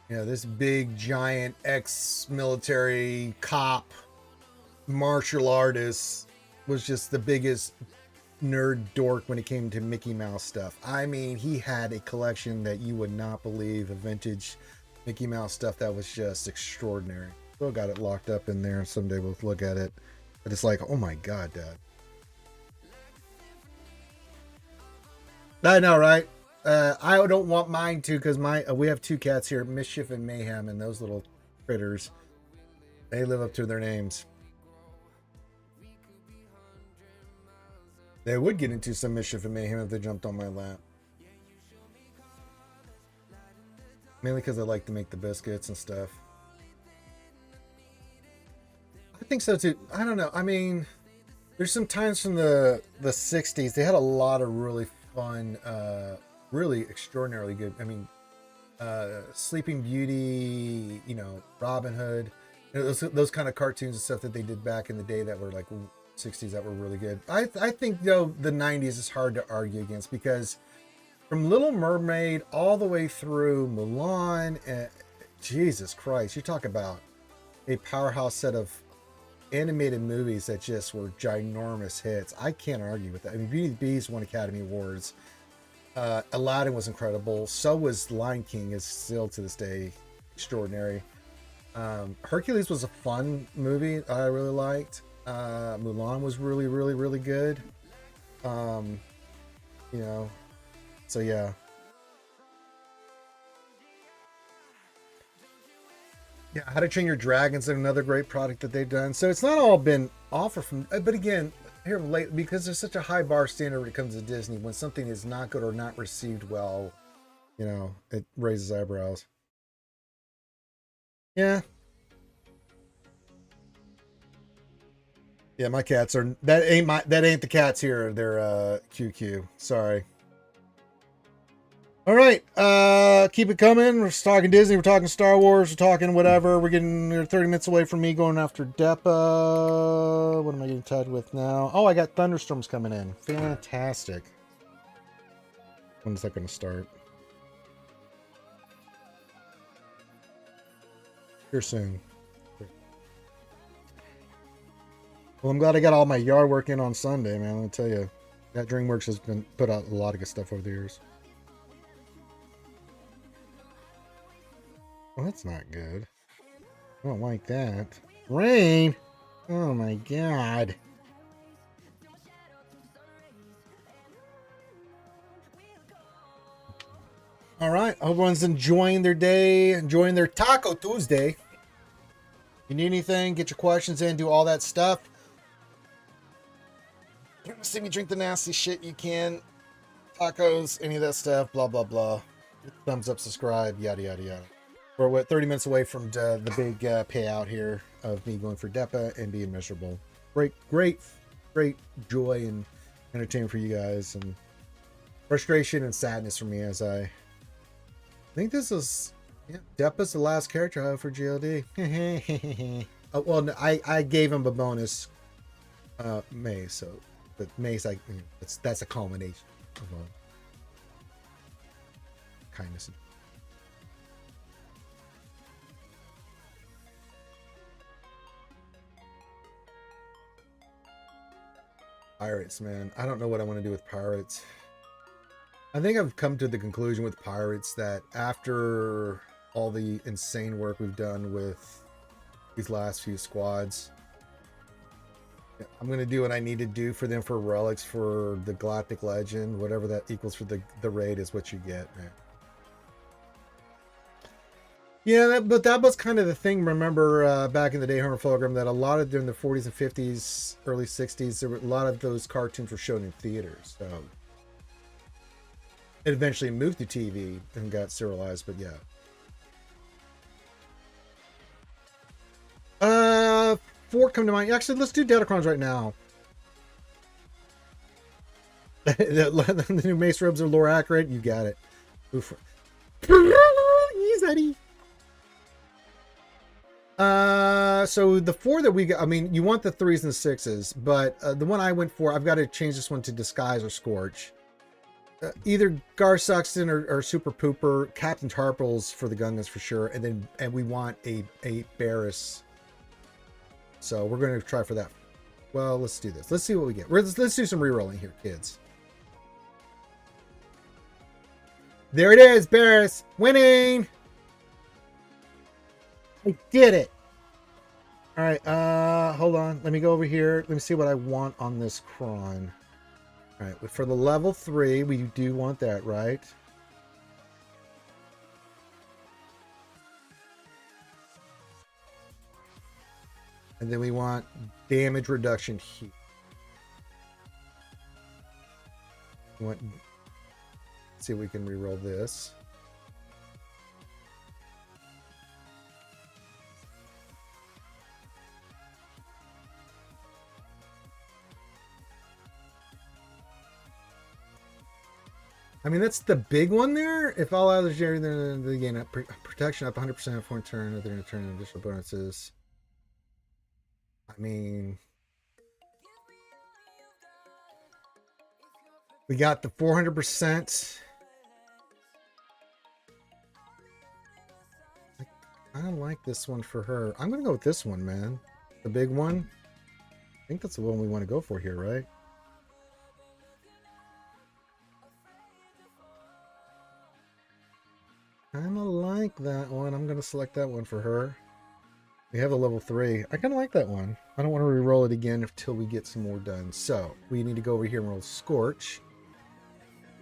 This big, giant ex-military cop, martial artist was just the biggest nerd dork when it came to Mickey Mouse stuff. I mean, he had a collection that you would not believe, of vintage Mickey Mouse stuff that was just extraordinary. Still got it locked up in there. Someday we'll look at it. But it's like, oh my God, Dad. I know, right? I don't want mine to, because we have two cats here, Mischief and Mayhem, and those little critters, they live up to their names. They would get into some mischief and mayhem if they jumped on my lap. Mainly because I like to make the biscuits and stuff. I think so too. I don't know. I mean, there's some times from the 60s, they had a lot of really fun, really extraordinarily good. I mean, Sleeping Beauty, you know, Robin Hood, you know, those kind of cartoons and stuff that they did back in the day that were like 60s that were really good. I think though the 90s is hard to argue against, because from Little Mermaid all the way through Mulan, Jesus Christ, you talk about a powerhouse set of animated movies that just were ginormous hits. I can't argue with that. I mean, Beauty and the Beast won Academy Awards. Aladdin was incredible. So was Lion King, is still to this day extraordinary. Hercules was a fun movie I really liked. Mulan was really, really, really good. You know, so yeah. Yeah, How to Train Your Dragon's another great product that they've done. So it's not all been offered from, but again, here late, because there's such a high bar standard when it comes to Disney, when something is not good or not received well, you know, it raises eyebrows. Yeah. Yeah, my cats are, that ain't the cats here. They're QQ. Sorry. All right, keep it coming. We're talking Disney, we're talking Star Wars, we're talking whatever. We're 30 minutes away from me going after DEPA. What am I getting tied with now? Oh, I got thunderstorms coming in. Fantastic. When is that going to start? Here soon. Well, I'm glad I got all my yard work in on Sunday, man. Let me tell you, that DreamWorks has been put out a lot of good stuff over the years. Well, that's not good. I don't like that. Rain! Oh my God. All right. Everyone's enjoying their day, enjoying their Taco Tuesday. If you need anything, get your questions in, do all that stuff. You want to see me drink the nasty shit, you can. Tacos, any of that stuff, blah, blah, blah. Thumbs up, subscribe, yada, yada, yada. We're what, 30 minutes away from the big payout here of me going for DEPA and being miserable. Great joy and entertainment for you guys, and frustration and sadness for me as I think this is, yeah, DEPA's the last character I have for GLD. Oh, well, no, I gave him a bonus May, so but May's like, you know, that's a culmination of kindness. Pirates, man. I don't know what I want to do with pirates. I think I've come to the conclusion with pirates that after all the insane work we've done with these last few squads, I'm going to do what I need to do for them for relics for the Galactic Legend. Whatever that equals for the raid is what you get, man. Yeah, but that was kind of the thing. Remember back in the day, Homer Fulgram, that a lot of during the 40s and 50s, early 60s, there were a lot of those cartoons were shown in theaters. So it eventually moved to TV and got serialized, but yeah. 4 come to mind. Actually, let's do Datacrons right now. The new Mace robes are lore accurate. You got it. Oof. Easy. So the 4 that we got, I mean, you want the 3s and the 6s, but the one I went for, I've got to change this one to Disguise or Scorch. Either Gar Suxton or Super Pooper, Captain Tarples for the Gungans for sure, and we want a Barris. So we're going to try for that. Well, let's do this. Let's see what we get. Let's do some re-rolling here, kids. There it is, Barris. Winning! I did it! Alright, hold on. Let me go over here. Let me see what I want on this cron. All right, for the level 3, we do want that, right? And then we want damage reduction here. We want, let's see if we can reroll this. I mean, that's the big one there. If all others are then they gain protection up 100% for turn, they're going to turn additional bonuses. I mean, we got the 400%. I don't like this one for her. I'm going to go with this one, man. The big one. I think that's the one we want to go for here, right? Kind of like that one. I'm going to select that one for her. We have a level 3. I kind of like that one. I don't want to re-roll it again until we get some more done. So we need to go over here and roll Scorch.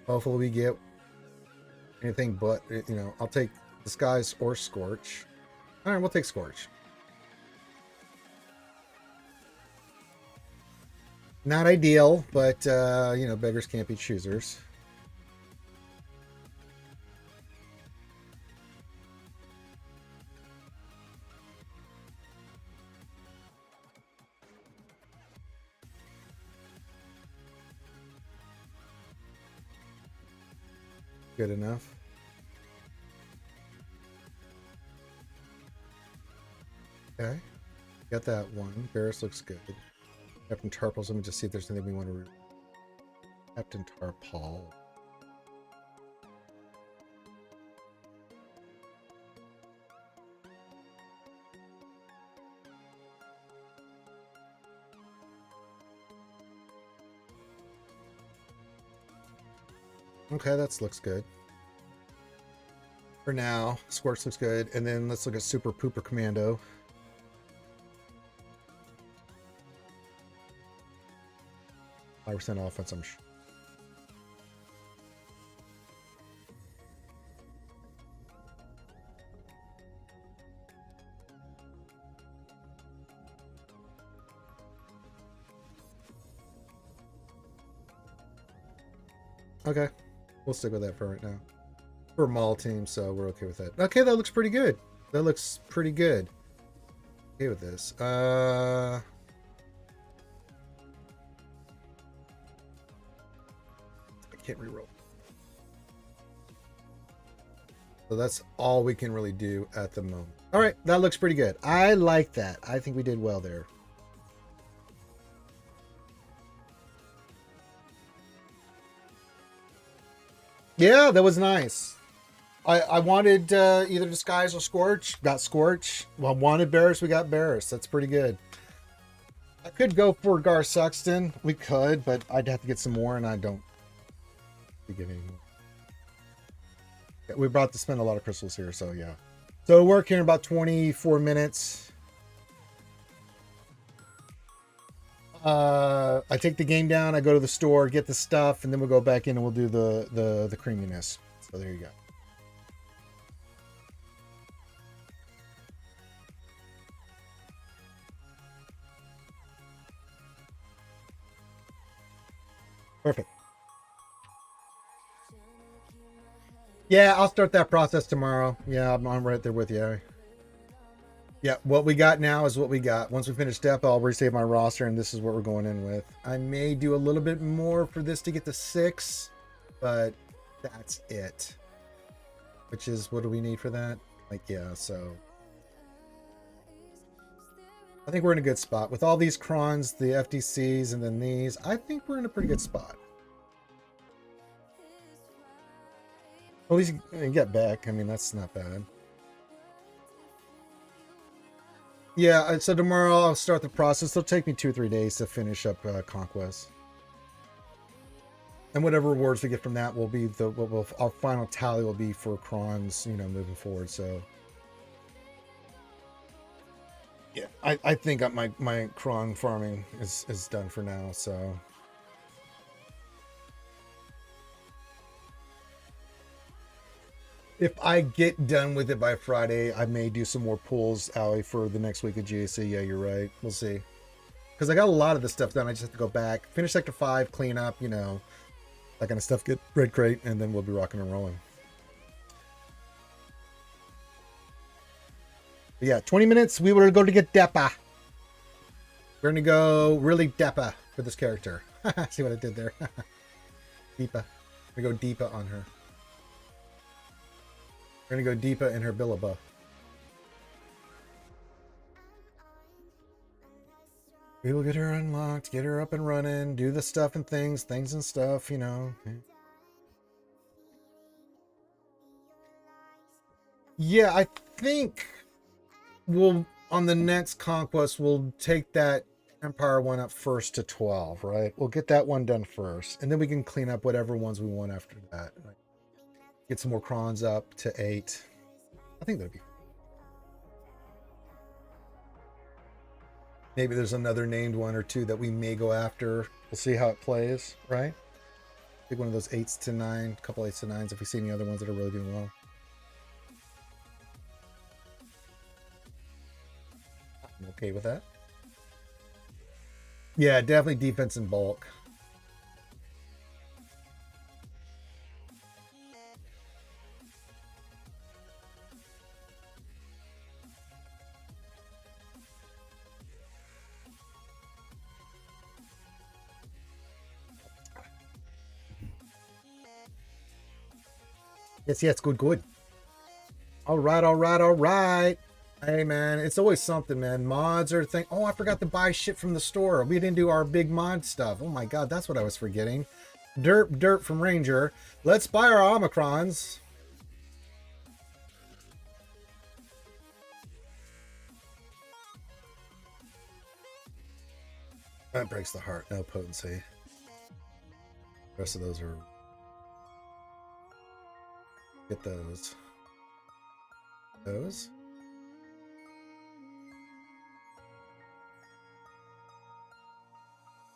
Hopefully we get anything but, you know, I'll take Disguise or Scorch. All right, we'll take Scorch. Not ideal, but, you know, beggars can't be choosers. Good enough. Okay. Got that one. Barris looks good. Captain Tarpals. Let me just see if there's anything we want to... Captain Tarpal. Okay, that looks good. For now, Scorch looks good. And then let's look at Super Pooper Commando. % offense, I'm sure. Okay. We'll stick with that for right now. We're a mall team, so we're okay with that. Okay, that looks pretty good. That looks pretty good. Okay with this. I can't reroll. So that's all we can really do at the moment. All right, that looks pretty good. I like that. I think we did well there. Yeah, that was nice. I wanted either Disguise or Scorch. Got Scorch. Well, wanted Barris. We got Barris. That's pretty good. I could go for Gar Sexton. We could, but I'd have to get some more, and I don't give any more. Yeah, we're about to spend a lot of crystals here, so yeah. So we'll work here in about 24 minutes. I take the game down, I go to the store, get the stuff, and then we'll go back in and we'll do the creaminess. So there you go. Perfect. Yeah, I'll start that process tomorrow. Yeah, I'm right there with you. Yeah, what we got now is what we got. Once we finish DEPA, I'll resave my roster, and this is what we're going in with. I may do a little bit more for this to get to 6, but that's it. Which is, what do we need for that? Like, yeah, so... I think we're in a good spot. With all these crons, the FTCs, and then these, I think we're in a pretty good spot. At least you get back. I mean, that's not bad. Yeah, so tomorrow I'll start the process. It'll take me 2 or 3 days to finish up Conquest. And whatever rewards we get from that will be our final tally will be for crons, you know, moving forward. So yeah, I think my cron farming is done for now, so. If I get done with it by Friday, I may do some more pulls, Allie, for the next week of GAC. Yeah, you're right. We'll see. Because I got a lot of the stuff done. I just have to go back, finish Sector 5, clean up, you know, that kind of stuff, get Red Crate, and then we'll be rocking and rolling. But yeah, 20 minutes, we were going to get DEPA. We're going to go really DEPA for this character. See what I did there? DEPA. We go DEPA on her. We're going to go DEPA in her Billaba. We will get her unlocked, get her up and running, do the stuff and things and stuff, you know. Yeah, I think we'll, on the next conquest, we'll take that Empire one up first to 12, right? We'll get that one done first, and then we can clean up whatever ones we want after that. Right? Get some more crons up to 8. I think that'd be. Maybe there's another named one or two that we may go after. We'll see how it plays, right? Take one of those 8s to 9, a couple 8s to 9s if we see any other ones that are really doing well. I'm okay with that. Yeah, definitely defense in bulk. Yes, good. All right. Hey, man, it's always something, man. Mods are a thing. Oh, I forgot to buy shit from the store. We didn't do our big mod stuff. Oh, my God, that's what I was forgetting. Dirt from Ranger. Let's buy our Omicrons. That breaks the heart. No potency. The rest of those are... Get those. Those.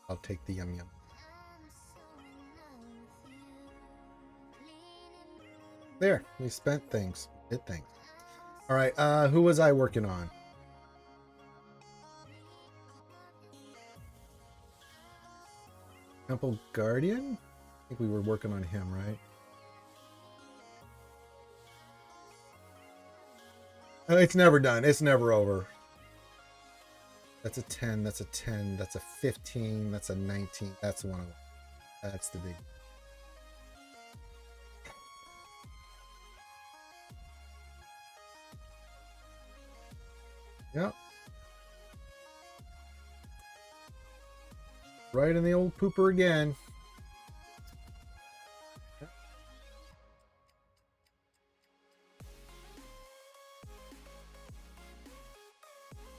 I'll take the yum yum. There, we spent things. Did things. All right, who was I working on? Temple Guardian? I think we were working on him, right? Oh, it's never done. It's never over. That's a 10. That's a 10. That's a 15. That's a 19. That's one of them. That's the big. Yep. Right in the old pooper again.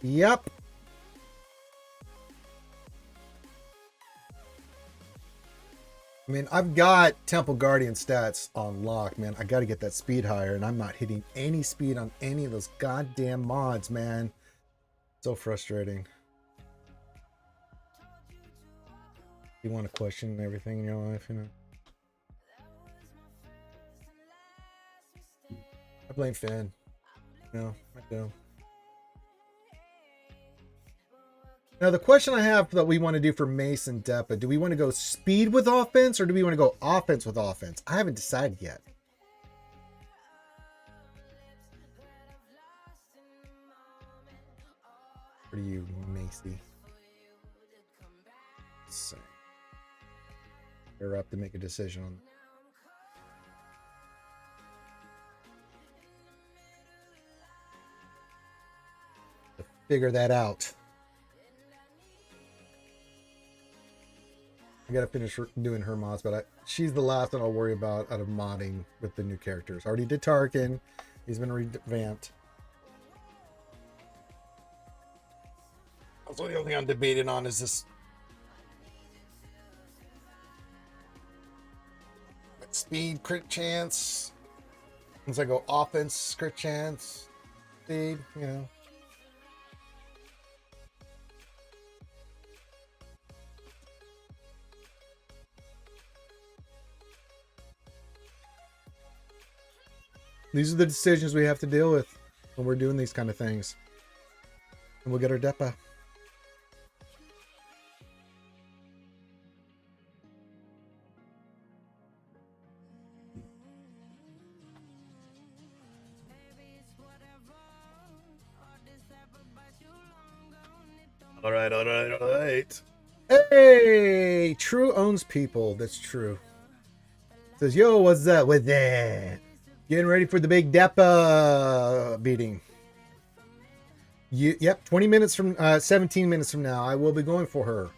Yep. I mean, I've got Temple Guardian stats on lock, man. I got to get that speed higher, and I'm not hitting any speed on any of those goddamn mods, man. So frustrating. You want to question everything in your life, you know? I blame Finn. No, I do. Now, the question I have that we want to do for Mace and DEPA, do we want to go speed with offense or do we want to go offense with offense? I haven't decided yet. What are you, Macy? So, you're up to make a decision on. To figure that out. I gotta finish doing her mods, but she's the last one I'll worry about out of modding with the new characters. Already did Tarkin. He's been revamped. Also, the only thing I'm debating on is this speed crit chance. Once I go offense crit chance, speed, you know. These are the decisions we have to deal with when we're doing these kind of things. And we'll get our DEPA. All right. Hey, True owns people. That's true. Says, yo, what's up with that? Getting ready for the big DEPA meeting. Yep, 20 minutes from, 17 minutes from now, I will be going for her.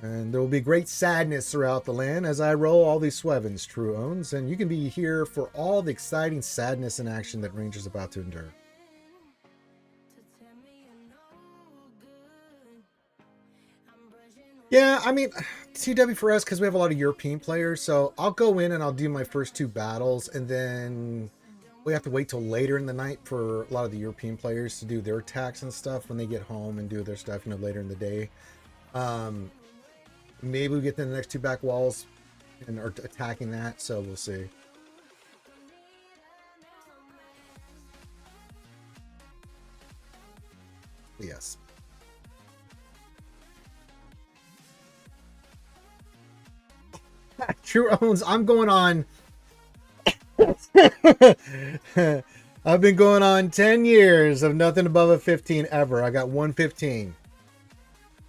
And there will be great sadness throughout the land as I roll all these SWGOHs, True owns. And you can be here for all the exciting sadness and action that Ranger's about to endure. Yeah, I mean, TW for us, because we have a lot of European players, so I'll go in and I'll do my first 2 battles, and then we have to wait till later in the night for a lot of the European players to do their attacks and stuff when they get home and do their stuff, later in the day. Maybe we get to the next 2 back walls and are attacking that, so we'll see. Yes. True owns. I'm going on. I've been going on 10 years of nothing above a 15 ever. I got 115.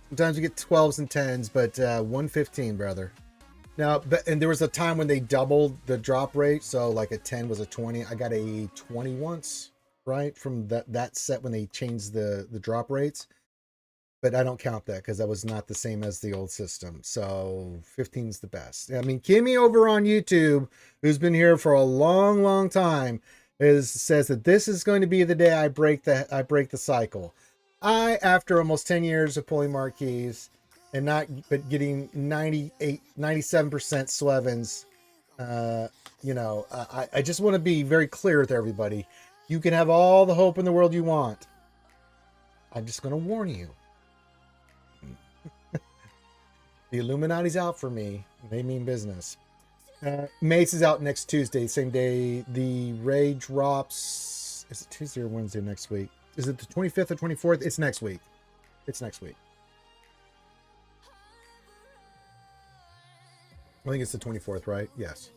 Sometimes you get 12s and 10s, but 115, brother. Now, and there was a time when they doubled the drop rate, so like a 10 was a 20. I got a 20 once, right, from that set when they changed the drop rates. But I don't count that because that was not the same as the old system. So 15 is the best. I mean, Kimmy over on YouTube, who's been here for a long, long time, says that this is going to be the day I break the cycle. After almost 10 years of pulling marquees and but getting 97% SWGOHs, I just want to be very clear with everybody. You can have all the hope in the world you want. I'm just going to warn you. The Illuminati's out for me. They mean business. Mace is out next Tuesday, same day. The Ray drops. Is it Tuesday or Wednesday next week? Is it the 25th or 24th? It's next week. It's next week. I think it's the 24th, right? Yes.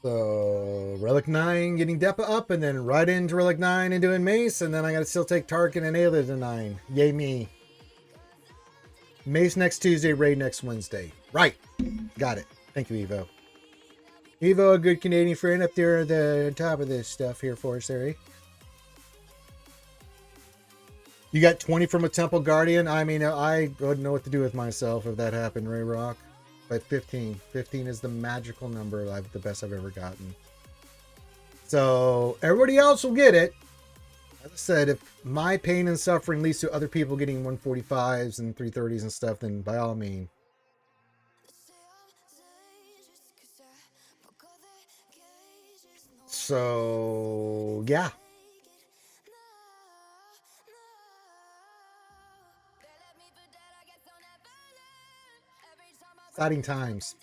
So Relic 9 getting DEPA up, and then right into Relic 9 and doing Mace, and then I gotta still take Tarkin and Ayla to 9. Yay me. Mace next Tuesday, Raid next Wednesday. Right. Got it. Thank you, Evo. Evo, a good Canadian friend up there at the top of this stuff here for us, Harry. You got 20 from a Temple Guardian? I mean, I wouldn't know what to do with myself if that happened, Ray Rock. But 15 is the magical number, the best I've ever gotten. So everybody else will get it. As I said, if my pain and suffering leads to other people getting 145s and 330s and stuff, then by all means. So yeah. Exciting times.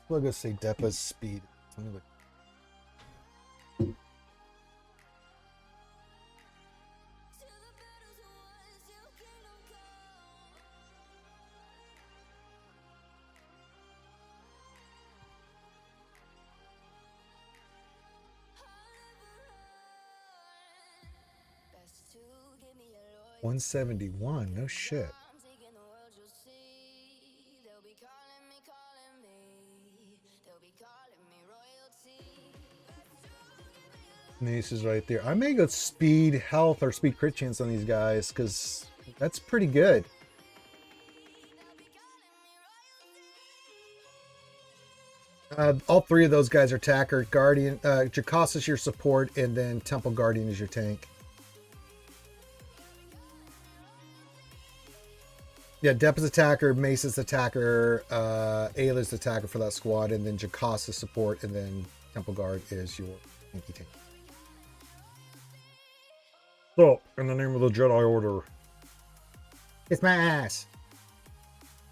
We'll go say DEPA's speed. Let me look. $171. No shit. Mace is right there. I may go speed health or speed crit chance on these guys because that's pretty good. All 3 of those guys are attacker. Guardian, Jakos is your support, and then Temple Guardian is your tank. Yeah, DEPA's attacker, Mace is attacker, Ayla's attacker for that squad, and then Jakos is support, and then Temple Guard is your tanky tank. So, in the name of the Jedi Order, It's my ass.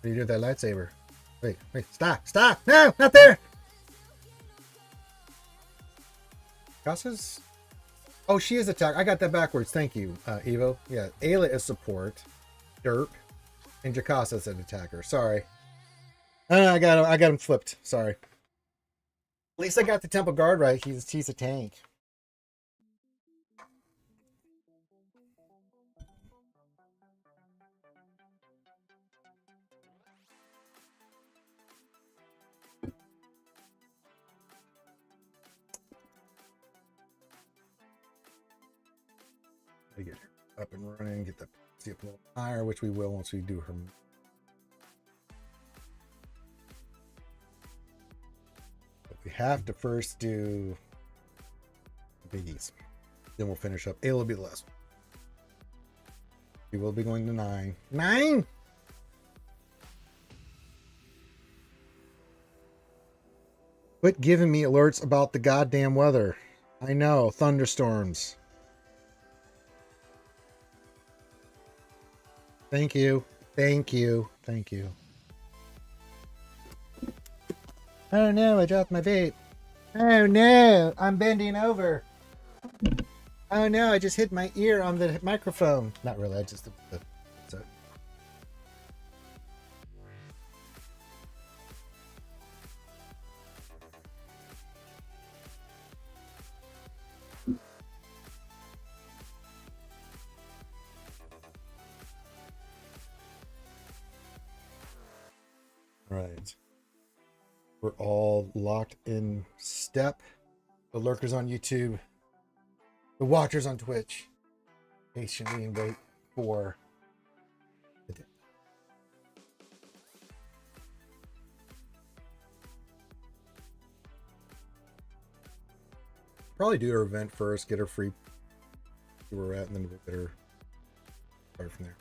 What do you do with that lightsaber? Wait, stop, no, not there. Cassa's? Oh, she is attack. I got that backwards. Thank you, Evo. Yeah, Ayla is support. Derp. And Jacasa's an attacker. Sorry. I got him flipped. Sorry. At least I got the Temple Guard right. He's a tank. I get her up and running, get the see up a little higher, which we will once we do her. But we have to first do biggies. Then we'll finish up. Ayla will be the last one. We will be going to 9. 9? Quit giving me alerts about the goddamn weather. I know, thunderstorms. Thank you. Thank you. Thank you. Oh no, I dropped my vape. Oh no, I'm bending over. Oh no, I just hit my ear on the microphone. Not really, I just... So. Right. We're all locked in step. The lurkers on YouTube. The watchers on Twitch. Patiently wait for the day. Probably do her event first, get her free, see where we're at, and then we'll get her started from there.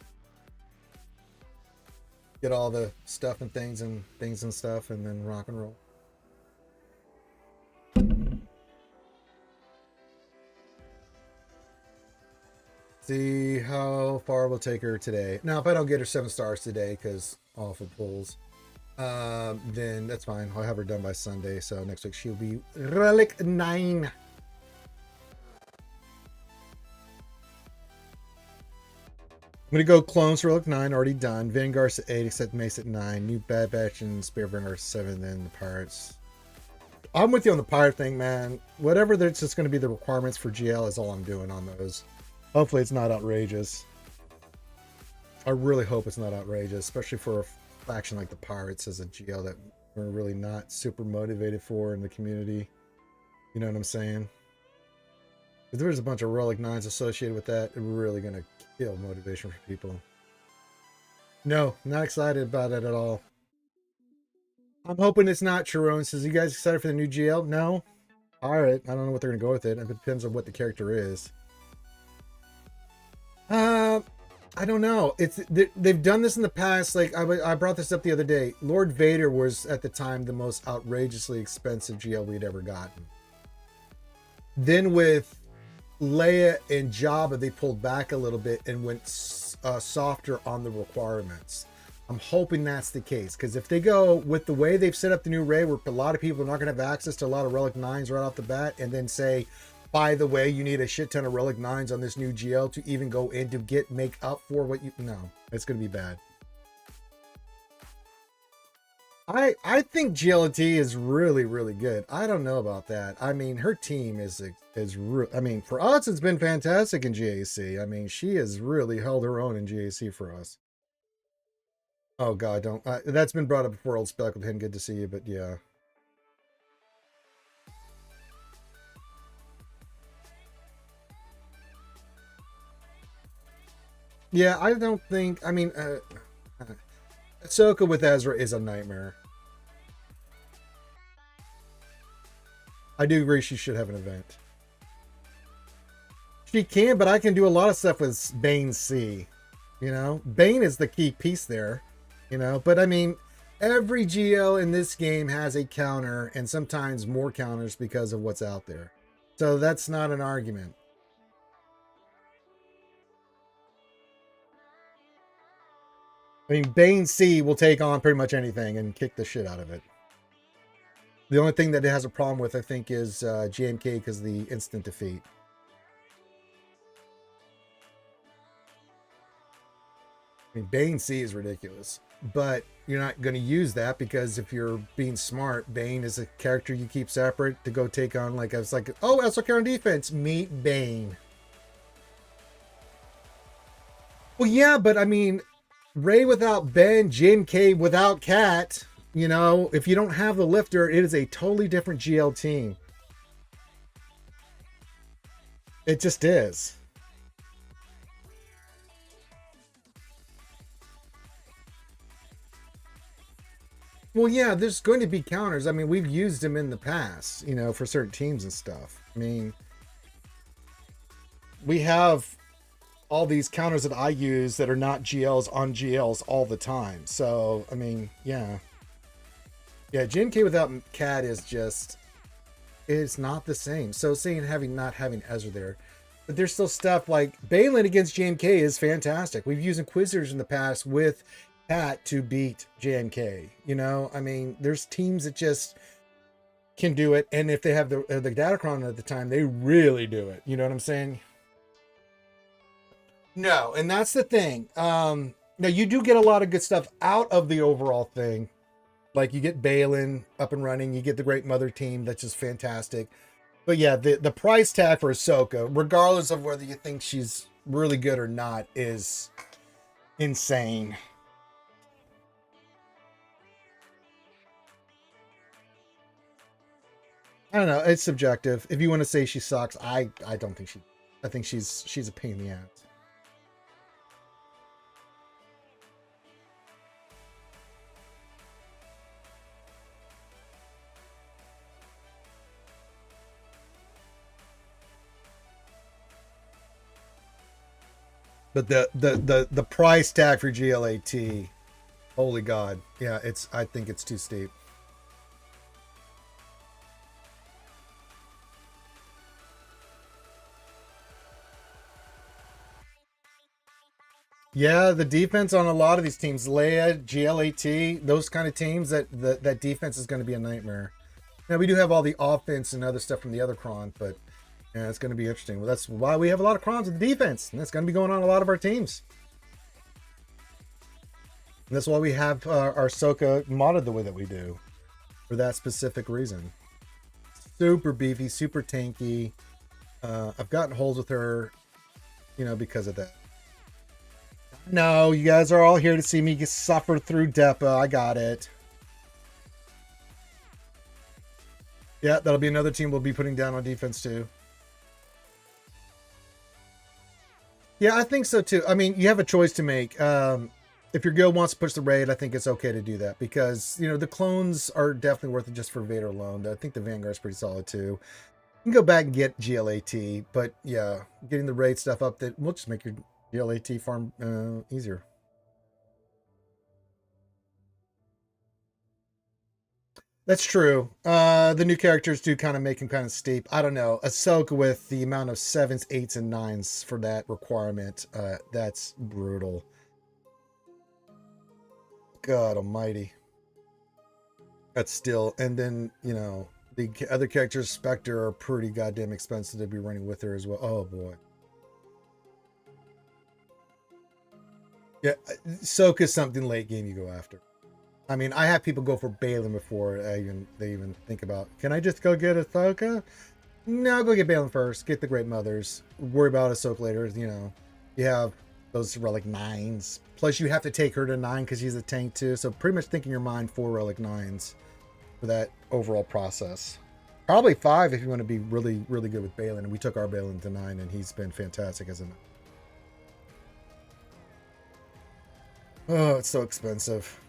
Get all the stuff and things and stuff, and then rock and roll. See how far we'll take her today. Now, if I don't get her 7 stars today, because awful pulls, then that's fine. I'll have her done by Sunday. So next week she'll be Relic 9. I'm going to go Clones for Relic 9, already done. Vanguard's at 8, except Mace at 9. New Bad Batch and Spearbringer 7, then the Pirates. I'm with you on the Pirate thing, man. Whatever that's just going to be the requirements for GL is all I'm doing on those. Hopefully it's not outrageous. I really hope it's not outrageous, especially for a faction like the Pirates as a GL that we're really not super motivated for in the community. You know what I'm saying? If there's a bunch of Relic 9s associated with that, it's really going to kill motivation for people. No, not excited about it at all. I'm hoping it's not. Chiron says, you guys excited for the new GL? No? Alright, I don't know what they're going to go with it. It depends on what the character is. I don't know. They've done this in the past. Like I brought this up the other day. Lord Vader was at the time the most outrageously expensive GL we'd ever gotten. Then with Leia and Jabba, they pulled back a little bit and went softer on the requirements. I'm hoping that's the case, because if they go with the way they've set up the new raid, where a lot of people are not going to have access to a lot of Relic 9s right off the bat, and then say, by the way, you need a shit ton of Relic 9s on this new GL to even go in to make up for what you... No, it's going to be bad. I think GLT is really, really good. I don't know about that. I mean, her team is real. I mean, for us, it's been fantastic in GAC. I mean, she has really held her own in GAC for us. Oh, God, don't... that's been brought up before, Old Spec with him. Good to see you, but yeah. Yeah, I don't think... I mean, Ahsoka with Ezra is a nightmare. I do agree she should have an event. She can, but I can do a lot of stuff with Bane C. You know? Bane is the key piece there. You know? But I mean, every GL in this game has a counter, and sometimes more counters because of what's out there. So that's not an argument. I mean, Bane C will take on pretty much anything and kick the shit out of it. The only thing that it has a problem with, I think, is GMK because of the instant defeat. I mean, Bane C is ridiculous, but you're not going to use that because if you're being smart, Bane is a character you keep separate to go take on. Like, I was like, oh, SWGOH on defense, meet Bane. Well, yeah, but I mean, Ray without Ben, Jim K without Cat, you know, if you don't have the lifter, it is a totally different GL team. It just is. Well, yeah, there's going to be counters. I mean, we've used them in the past, you know, for certain teams and stuff. I mean, we have all these counters that I use that are not GLs on GLs all the time. So, I mean, yeah. Yeah, GMK without Cat is just, it's not the same. So saying not having Ezra there, but there's still stuff like Balin against JMK is fantastic. We've used Inquisitors in the past with Cat to beat JMK. You know, I mean, there's teams that just can do it, and if they have the Datacron at the time, they really do it. You know what I'm saying? No, and that's the thing. Now you do get a lot of good stuff out of the overall thing. Like you get Balin up and running, you get the Great Mother team, that's just fantastic. But yeah, the price tag for Ahsoka, regardless of whether you think she's really good or not, is insane. I don't know, it's subjective. If you want to say she sucks, I don't think I think she's a pain in the ass. But the price tag for GLAT, holy God. Yeah, I think it's too steep. Yeah, the defense on a lot of these teams, Leia, GLAT, those kind of teams, that defense is going to be a nightmare. Now we do have all the offense and other stuff from the other cron, but yeah, it's going to be interesting. Well, that's why we have a lot of crons in the defense, and that's going to be going on a lot of our teams. And that's why we have our Ahsoka modded the way that we do, for that specific reason. Super beefy, super tanky. I've gotten holes with her, you know, because of that. No, you guys are all here to see me suffer through DEPA. I got it. Yeah, that'll be another team we'll be putting down on defense too. Yeah, I think so too. I mean, you have a choice to make. If your guild wants to push the raid, I think it's okay to do that because, you know, the clones are definitely worth it just for Vader alone. I think the Vanguard's pretty solid too. You can go back and get GLAT, but yeah, getting the raid stuff up, that will just make your GLAT farm easier. That's true. The new characters do kind of make him kind of steep. I don't know. Ahsoka with the amount of 7s, 8s, and 9s for that requirement, that's brutal. God almighty. That's still, and then, you know, the other characters, Spectre, are pretty goddamn expensive to be running with her as well. Oh boy. Yeah, Ahsoka is something late game you go after. I mean, I have people go for Balin before they even think about, can I just go get Ahsoka? No, go get Balin first. Get the Great Mothers. Worry about Ahsoka later. You know, you have those relic 9s. Plus, you have to take her to 9 because she's a tank too. So pretty much think in your mind 4 relic 9s for that overall process. Probably 5 if you want to be really, really good with Balin. And we took our Balin to 9, and he's been fantastic as a 9. Oh, it's so expensive.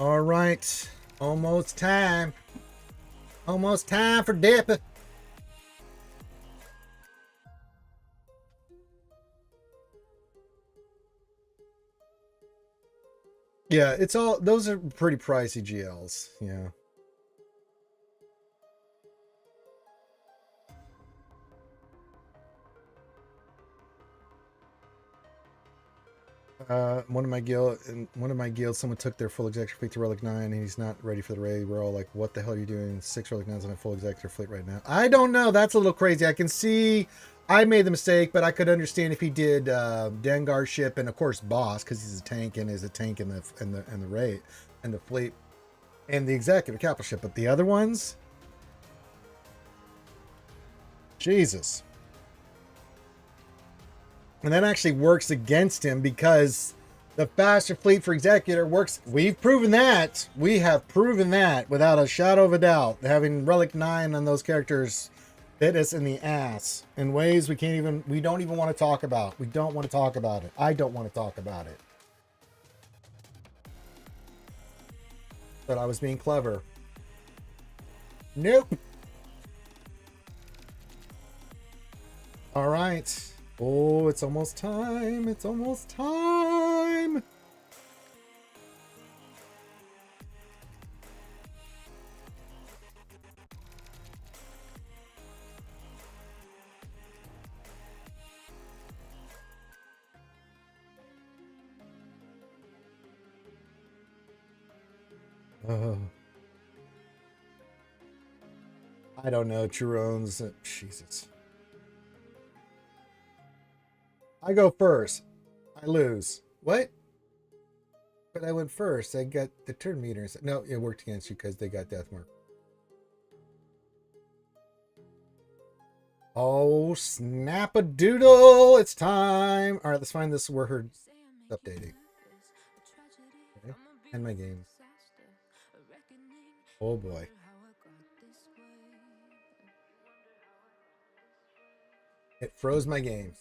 All right. Almost time. Almost time for DEPA. Yeah, it's all, those are pretty pricey GLs. Yeah. One of my guilds, someone took their full executive fleet to Relic 9 and he's not ready for the raid. We're all like, what the hell are you doing? 6 Relic 9s on a full executive fleet right now. I don't know. That's a little crazy. I can see I made the mistake, but I could understand if he did Dengar ship and of course boss, because he's a tank and is a tank in the raid and the fleet and the executive capital ship. But the other ones, Jesus. And that actually works against him because the faster fleet for executor works. We've proven that. We have proven that without a shadow of a doubt. Having Relic 9 on those characters bit us in the ass in ways we don't even want to talk about. We don't want to talk about it. I don't want to talk about it. But I was being clever. Nope. All right. Oh, it's almost time. It's almost time. I don't know. Chirone's. Jesus. I go first. I lose. What? But I went first. I got the turn meters. No, it worked against you because they got death mark. Oh, snap-a-doodle. It's time. All right, let's find this word updating. Okay. And my game. Oh, boy. It froze my game.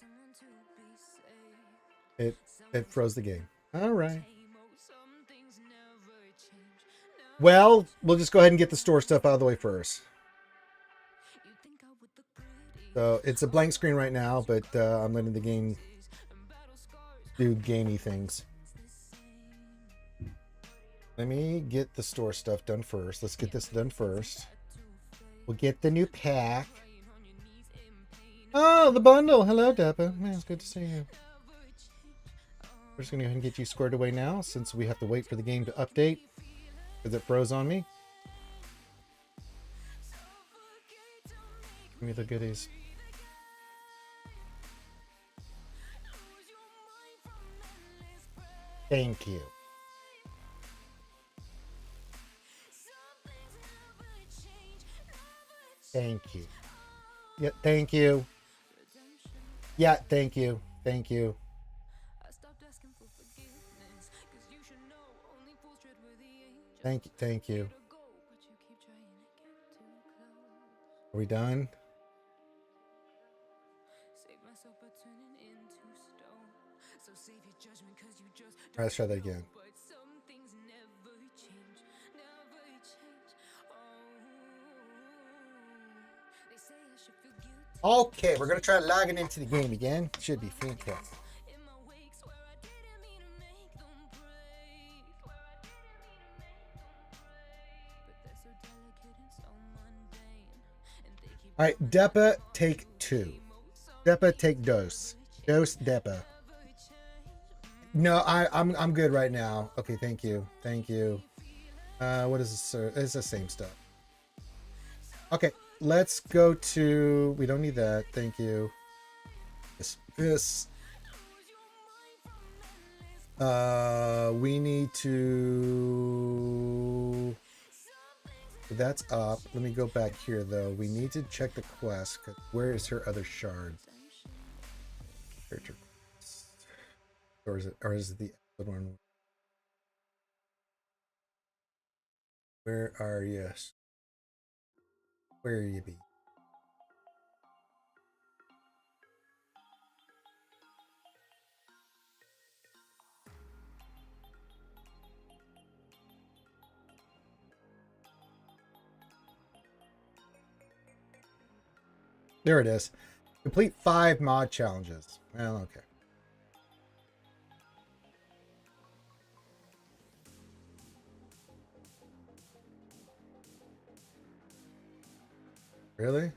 It froze the game. All right. Well, we'll just go ahead and get the store stuff out of the way first. So it's a blank screen right now, but I'm letting the game do gamey things. Let me get the store stuff done first. Let's get this done first. We'll get the new pack. Oh, the bundle. Hello, DEPA. Man, it's good to see you. We're just going to go ahead and get you squared away now since we have to wait for the game to update because it froze on me. Give me the goodies. Thank you. Thank you. Yeah, thank you. Yeah, thank you. Thank you. Thank you. Are we done? All right, let's try that again. Okay, we're going to try logging into the game again. Should be fantastic. All right, DEPA take 2. DEPA take dose. Dose DEPA. No, I'm good right now. Okay, thank you. Thank you. What is this, sir? It's the same stuff. Okay, let's go to, we don't need that. Thank you. This. We need to, that's up. Let me go back here though. We need to check the quest. Where is her other shard? Or is it the other one? Where are you? Where you be? There it is. Complete 5 mod challenges. Well, okay. Really?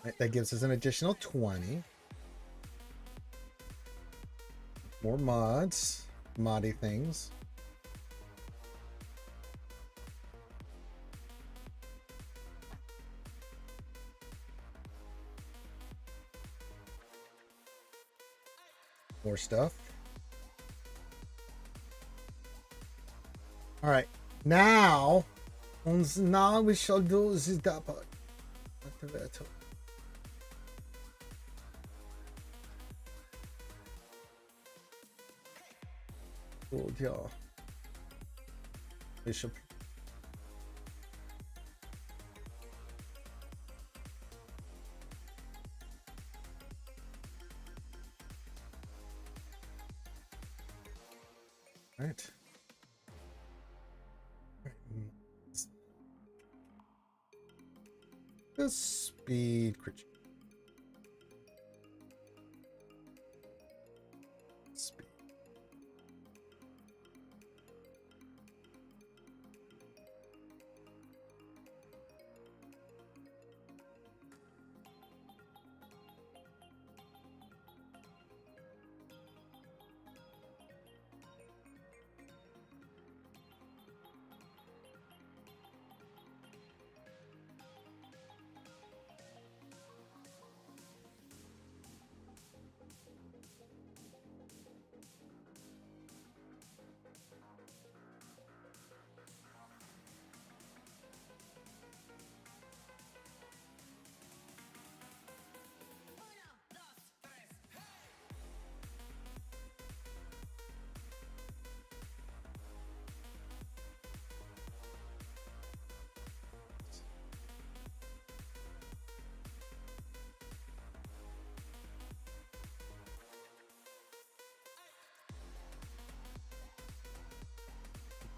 Right, that gives us an additional 20. More mods. Moddy things. More stuff. All right. Now we shall do the DEPA. Oh, yeah. Bishop. Right. The speed creature. Speed.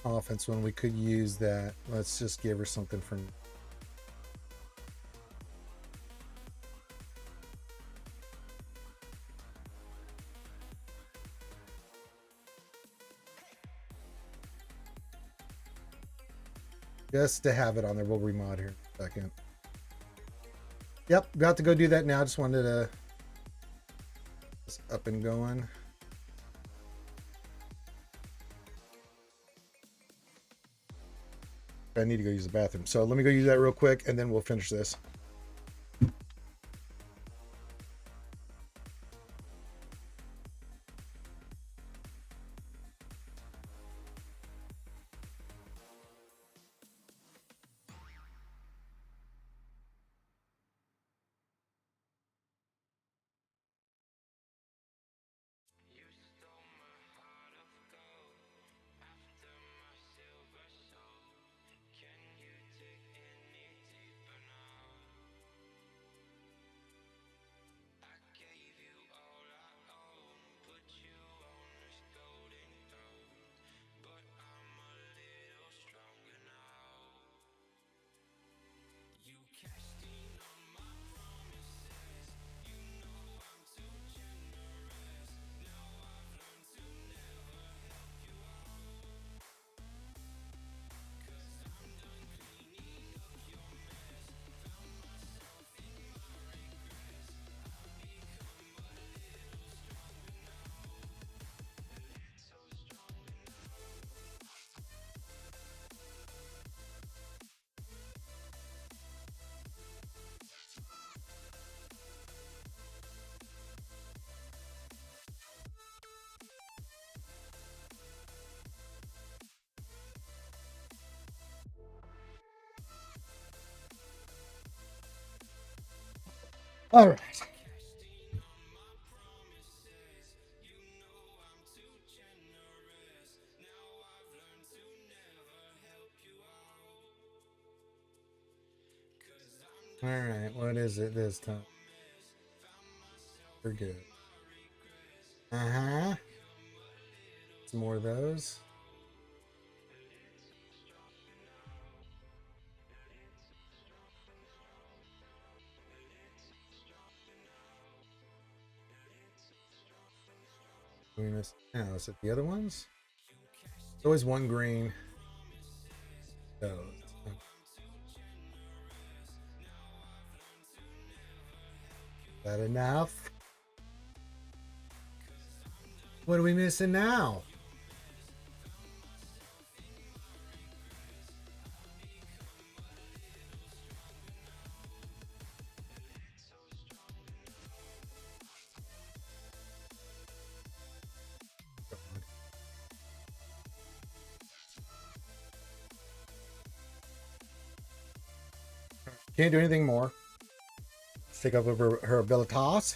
Offense when we could use that. Let's just give her something from just to have it on there. We'll remod here in a second. Yep, got to go do that now. Just wanted to just up and going. I need to go use the bathroom. So let me go use that real quick and then we'll finish this. All right. All right, what is it this time? We're good. Uh-huh. Some more of those. Doing this now. Is it the other ones? There's always one green. So, is that enough? What are we missing now? Can't do anything more. Let's take up her abilitas.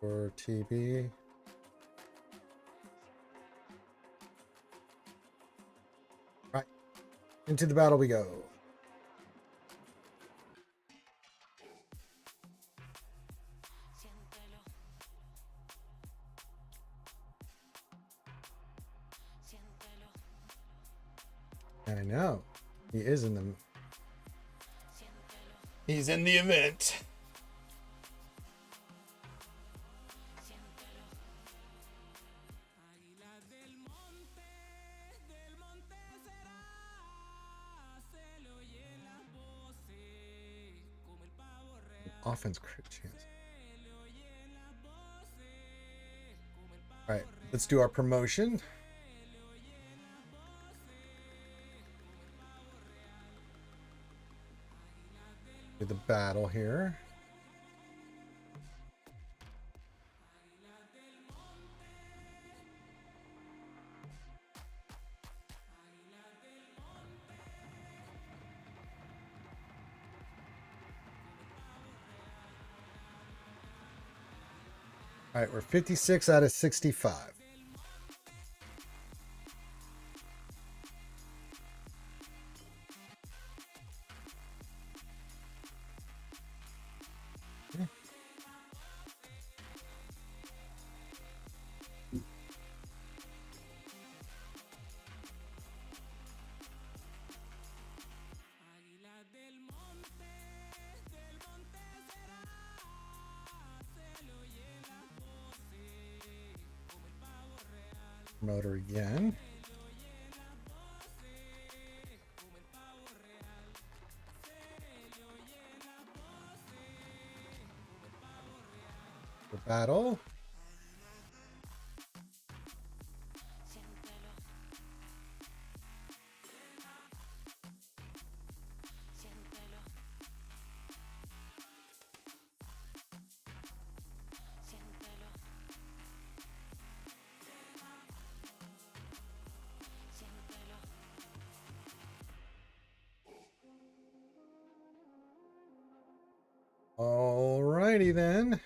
For TB. Right. Into the battle we go. I know. He is in the... He's in the event. Offense crit chance. All right, let's do our promotion. Do the battle here. All right, we're 56 out of 65. Motor again. The battle. Alrighty then.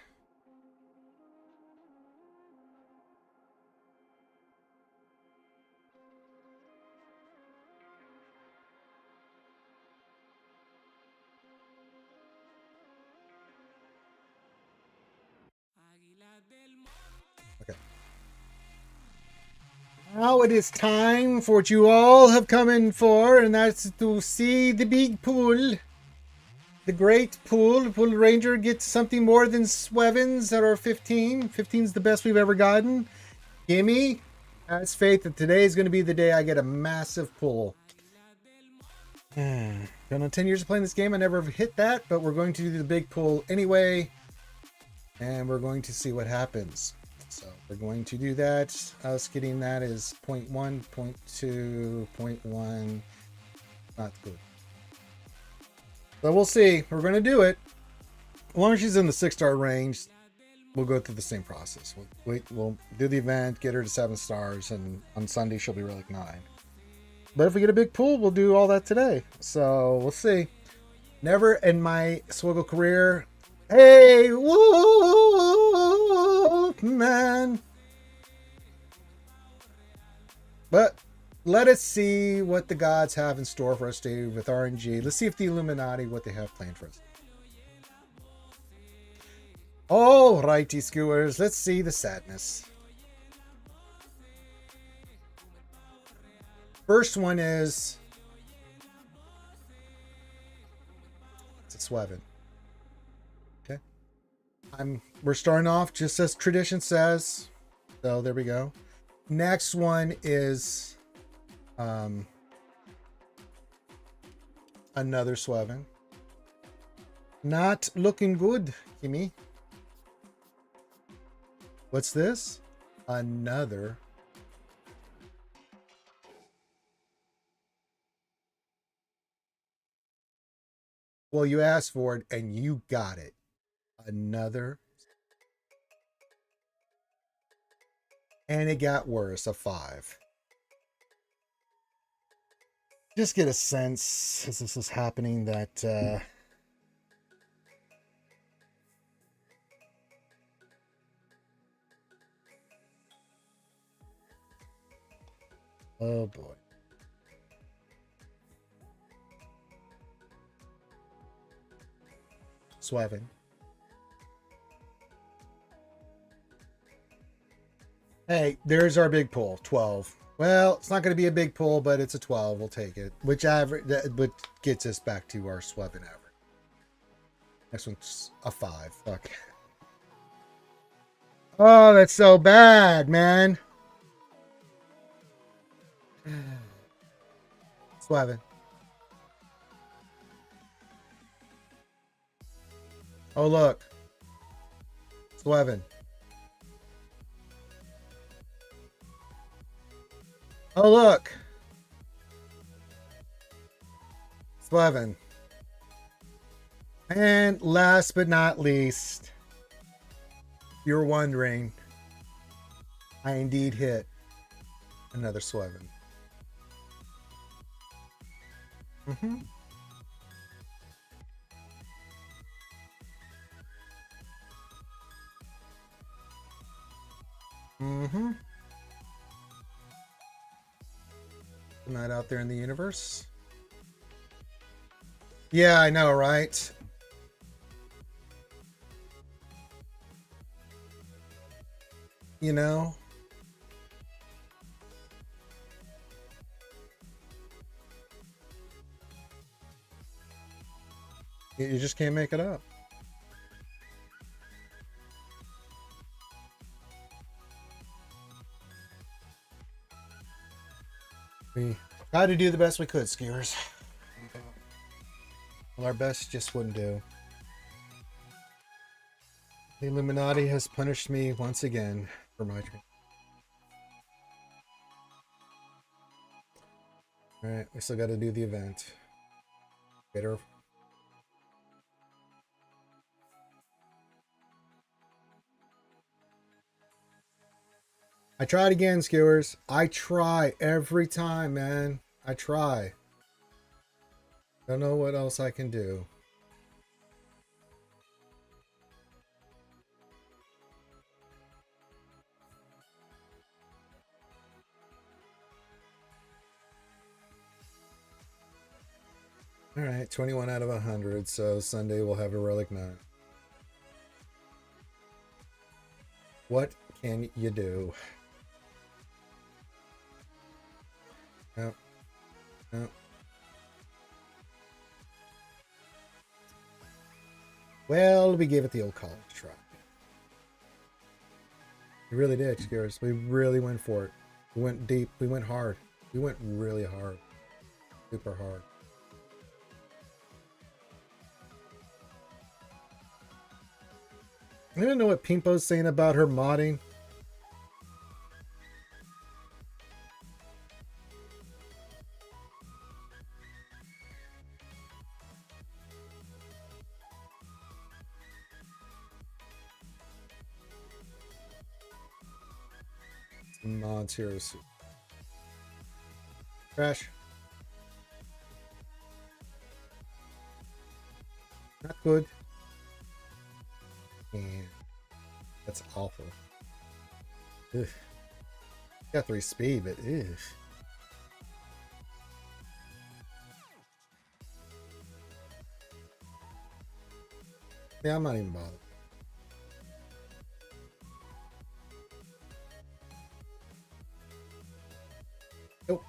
Okay. Now it is time for what you all have come in for, and that's to see the big pool. The great pool. Pool Ranger gets something more than Swevens that are 15. 15 is the best we've ever gotten. Gimme. Has faith that today is going to be the day I get a massive pull. Don't know, 10 years of playing this game, I never hit that, but we're going to do the big pull anyway. And we're going to see what happens. So we're going to do that. Us getting that is 0.1, 0.2, 0.1. Not good. But we'll see. We're going to do it. As long as she's in the 6-star range, we'll go through the same process. We'll do the event, get her to 7 stars, and on Sunday she'll be relic 9. But if we get a big pool, we'll do all that today. So we'll see. Never in my SWGOH career. Hey, whoa, man. But let us see what the gods have in store for us today with RNG. Let's see if the Illuminati, what they have planned for us. All righty, skewers. Let's see the sadness. First one is it's a Swevin. Okay. We're starting off just as tradition says. So there we go. Next one is another Swevin. Not looking good, Kimmy. What's this? Another. Well, you asked for it and you got it. Another. And it got worse, a 5. Just get a sense as this is happening that oh boy. Swevin. Hey, there's our big pull, 12. Well, it's not going to be a big pull, but it's a 12. We'll take it. Which gets us back to our Swevin average. Next one's a 5. Fuck. Oh, that's so bad, man. Swevin. Oh, look. Swevin. Oh, look. Swevin. And last but not least, you're wondering, I indeed hit another Swevin. Mm-hmm. Mm-hmm. Not out there in the universe. Yeah, I know, right? You know? You just can't make it up. We tried to do the best we could, skiers. Well, our best just wouldn't do. The Illuminati has punished me once again for my dream. Alright, we still got to do the event. Get her. I tried again, skewers. I try every time, man. I try. Don't know what else I can do. All right, 21 out of 100. So Sunday we'll have a relic 9. What can you do? No. No. Well, we gave it the old college try. We really did, Scares. We really went for it. We went deep. We went hard. We went really hard. Super hard. I don't know what Pimpo's saying about her modding. Mods heroes. Trash. Not good. And that's awful. Ugh. Got 3 speed, but ugh. Yeah, I'm not even bothered. Nope.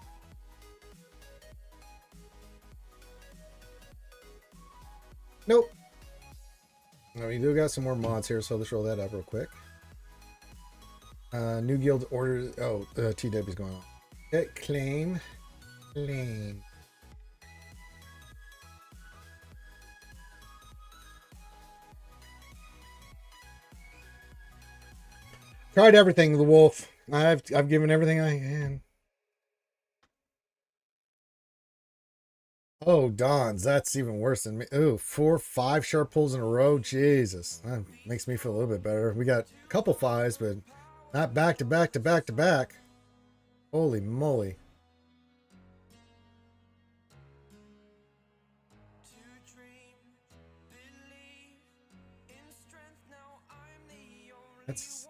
Nope. No, we do got some more mods here, so let's roll that up real quick. New guild order. Oh, TW's going on. Okay, claim. Claim. Tried everything, the wolf. I've given everything I can. Oh, Don's. That's even worse than me. Ooh, 4, 5 sharp pulls in a row. Jesus. That makes me feel a little bit better. We got a couple 5s, but not back to back to back to back. Holy moly. That's...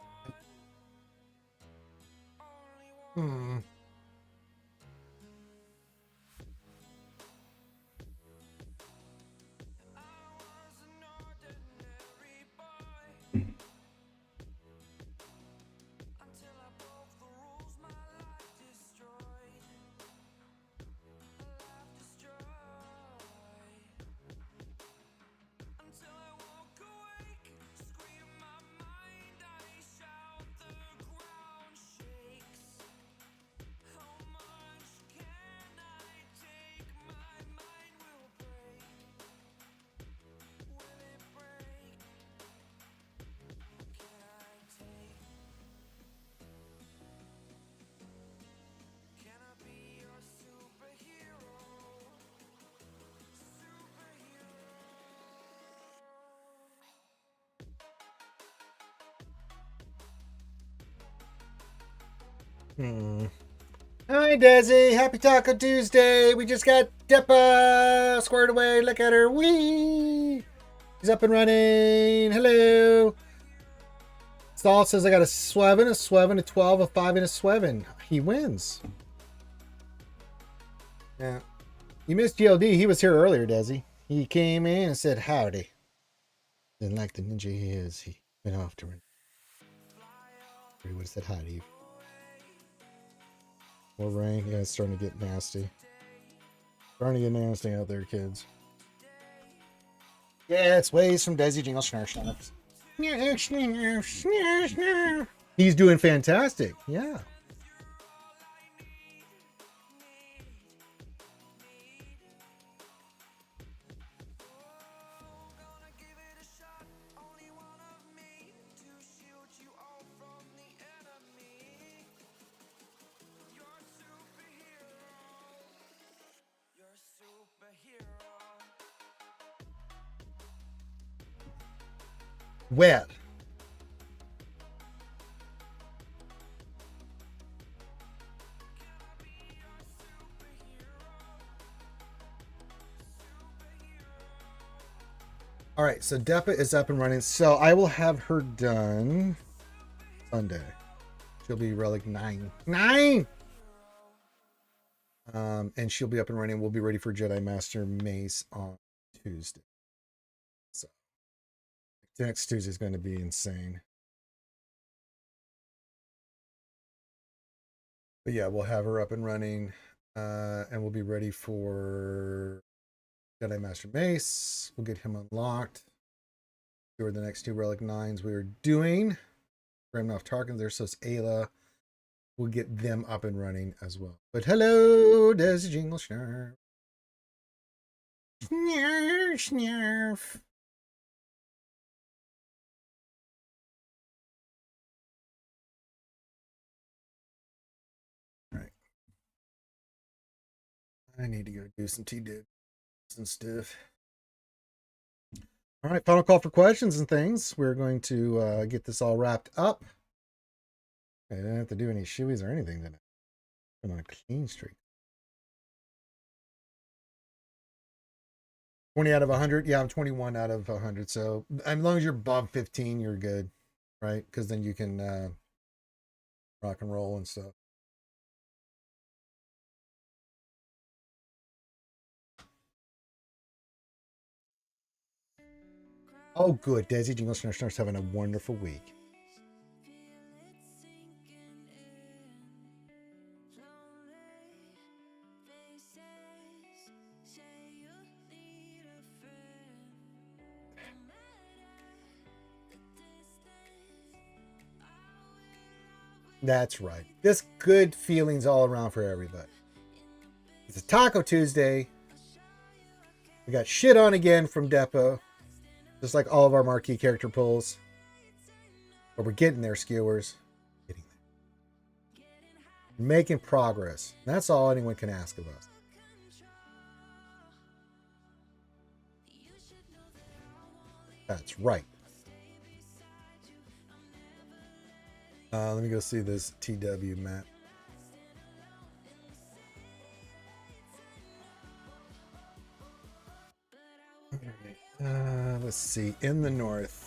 Hi, Desi. Happy Taco Tuesday. We just got DEPA squared away. Look at her. Whee! He's up and running. Hello. Stahl says I got a Swevin, a 12, a 5, and a Swevin. He wins. Yeah. You missed GLD. He was here earlier, Desi. He came in and said howdy. Didn't like the ninja he is. He went off to run. He would have said hi to you. More rain. Yeah, it's starting to get nasty. Starting to get nasty out there, kids. Yeah, it's ways from Desi Jingle Snarf. He's doing fantastic. Yeah. Well, all right, so DEPA is up and running. So I will have her done Sunday. She'll be relic 9. And she'll be up and running. We'll be ready for Jedi Master Mace on Tuesday. So next Tuesday is going to be insane. But yeah, we'll have her up and running. And we'll be ready for Jedi Master Mace. We'll get him unlocked. Here are the next 2 relic 9s we are doing. Ramnoff Tarkin there, so it's Ayla. We'll get them up and running as well. But hello, Desi Jingle Snarf. Snarf. All right. I need to go do some T-dibs and stuff. All right, final call for questions and things. We're going to get this all wrapped up. I didn't have to do any shoeies or anything today. I'm on a clean streak. 20 out of 100. Yeah, I'm 21 out of 100. So as long as you're above 15, you're good, right? Because then you can rock and roll and stuff. Oh, good. Desi Jingle Snarf's having a wonderful week. That's right. This good feelings all around for everybody. It's a Taco Tuesday. We got shit on again from DEPA, just like all of our marquee character pulls. But we're getting there, skewers. Getting there. Making progress. That's all anyone can ask of us. That's right. Let me go see this TW map. Let's see. In the north.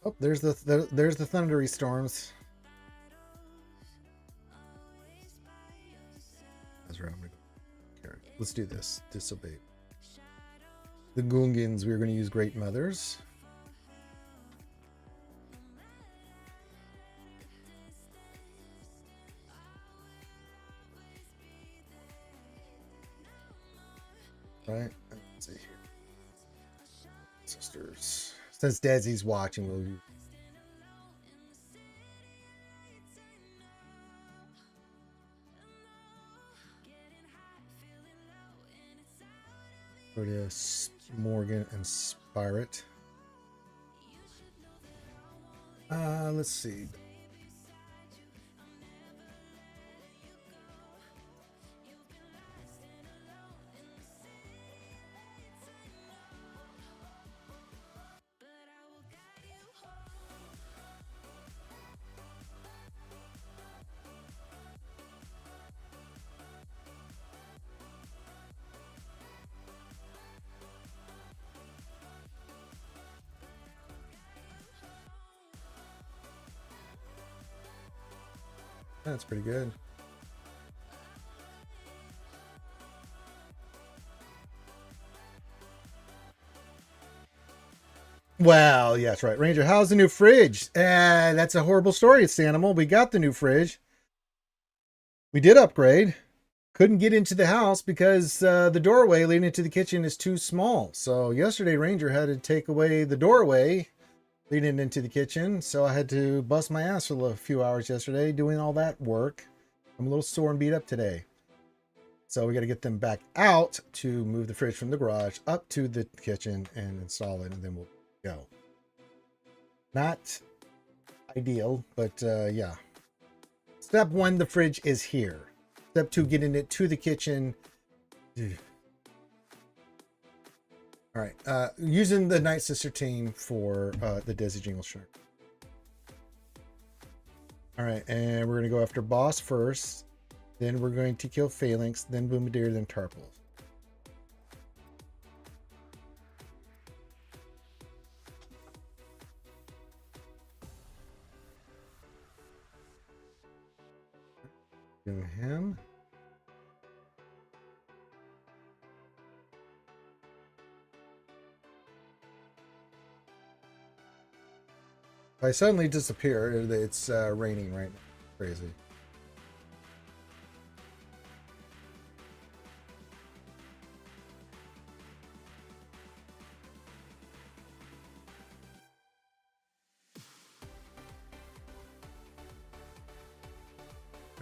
Oh, there's the thundery storms. That's right. Let's do this. Disobey. The Gungans, we're going to use Great Mothers. Right? Let's see here. Sisters. Since Desi's watching, we'll use. Proteus, Morgan, and Spirit. Let's see. That's pretty good. Well, yeah, that's right. Ranger, how's the new fridge? That's a horrible story. It's the animal. We got the new fridge. We did upgrade. Couldn't get into the house because the doorway leading into the kitchen is too small. So yesterday, Ranger had to take away the doorway leading into the kitchen. So I had to bust my ass for a few hours yesterday doing all that work. I'm a little sore and beat up today. So we got to get them back out to move the fridge from the garage up to the kitchen and install it, and then we'll go. Not ideal, but yeah. Step 1, the fridge is here. Step 2, getting it to the kitchen. All right, using the Night Sister team for the Desi Jingle Shark. All right, and we're going to go after Boss first. Then we're going to kill Phalanx, then Bombardier, then Tarpals. Do him. If I suddenly disappear, it's raining right now. Crazy.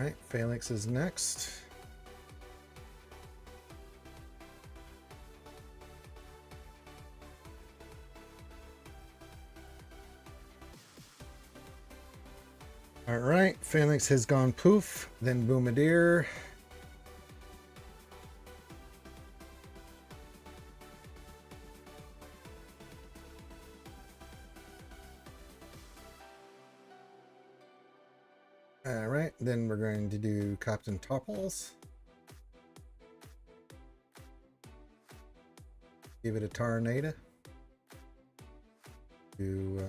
All right, Phalanx is next. All right, Phalanx has gone poof, then Boomadeer. All right, then we're going to do Captain Topples. Give it a Tornado. Do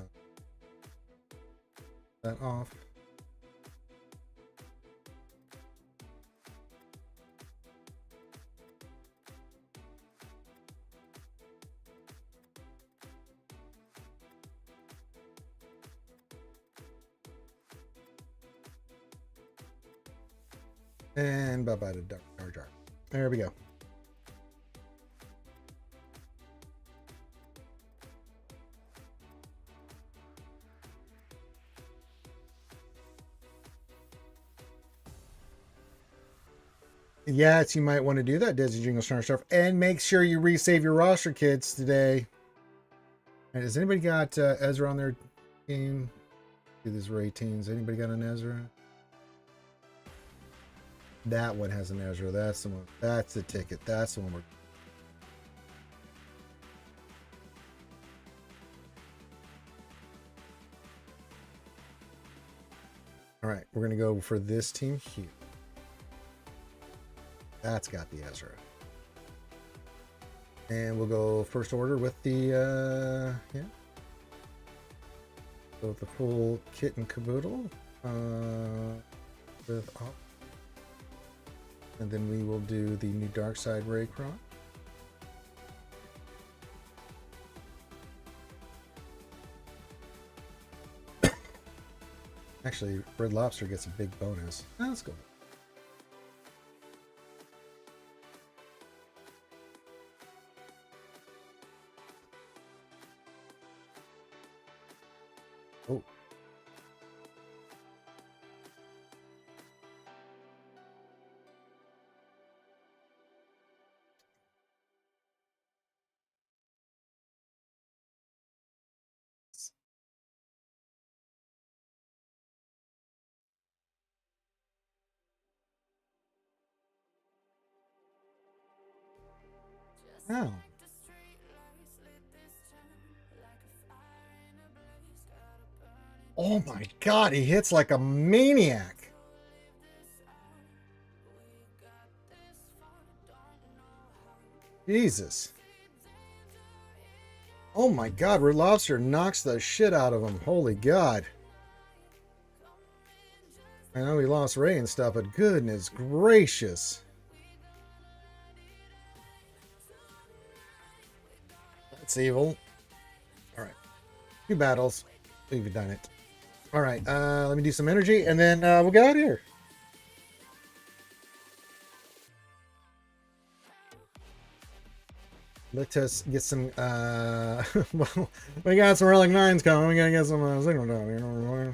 that off. And bye-bye to Dark Jar Jar. There we go. Yes, you might want to do that, Desi Jingle Star Stuff. And make sure you resave your roster, kids, today. And has anybody got Ezra on their team? Do these Ray teams. Anybody got an Ezra? That one has an Ezra. That's the one. That's the ticket. That's the one we're... All right, we're going to go for this team here. That's got the Ezra. And we'll go first order with the, yeah. So with the full kit and caboodle. With op. And then we will do the new Dark Side Raycron. Actually, Red Lobster gets a big bonus. Oh, let's go. Oh. Oh. Oh my God, he hits like a maniac. Jesus. Oh my God, Red Lobster knocks the shit out of him. Holy God. I know he lost Ray and stuff, but goodness gracious. That's evil. All right. 2 battles. We've done it. All right. Let me do some energy and then we'll get out of here. Let us get some, well, we got some Relic 9s coming. We gotta get some signal down here.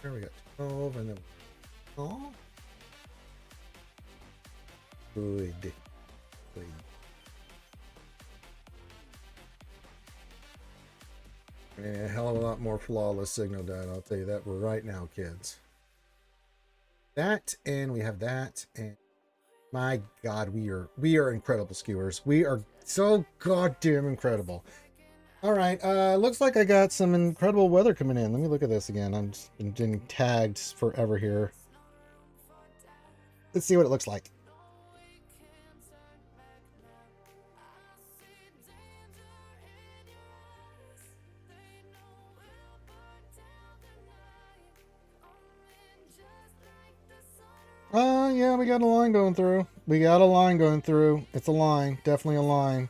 There we got 12 and then, oh. Good. Good. Yeah, a hell of a lot more flawless signal data, I'll tell you that right now, kids. That, and we have that, and my God, we are incredible skewers. We are so goddamn incredible. All right, looks like I got some incredible weather coming in. Let me look at this again. I'm just been getting tagged forever here. Let's see what it looks like. Yeah, we got a line going through. We got a line going through. It's a line. Definitely a line.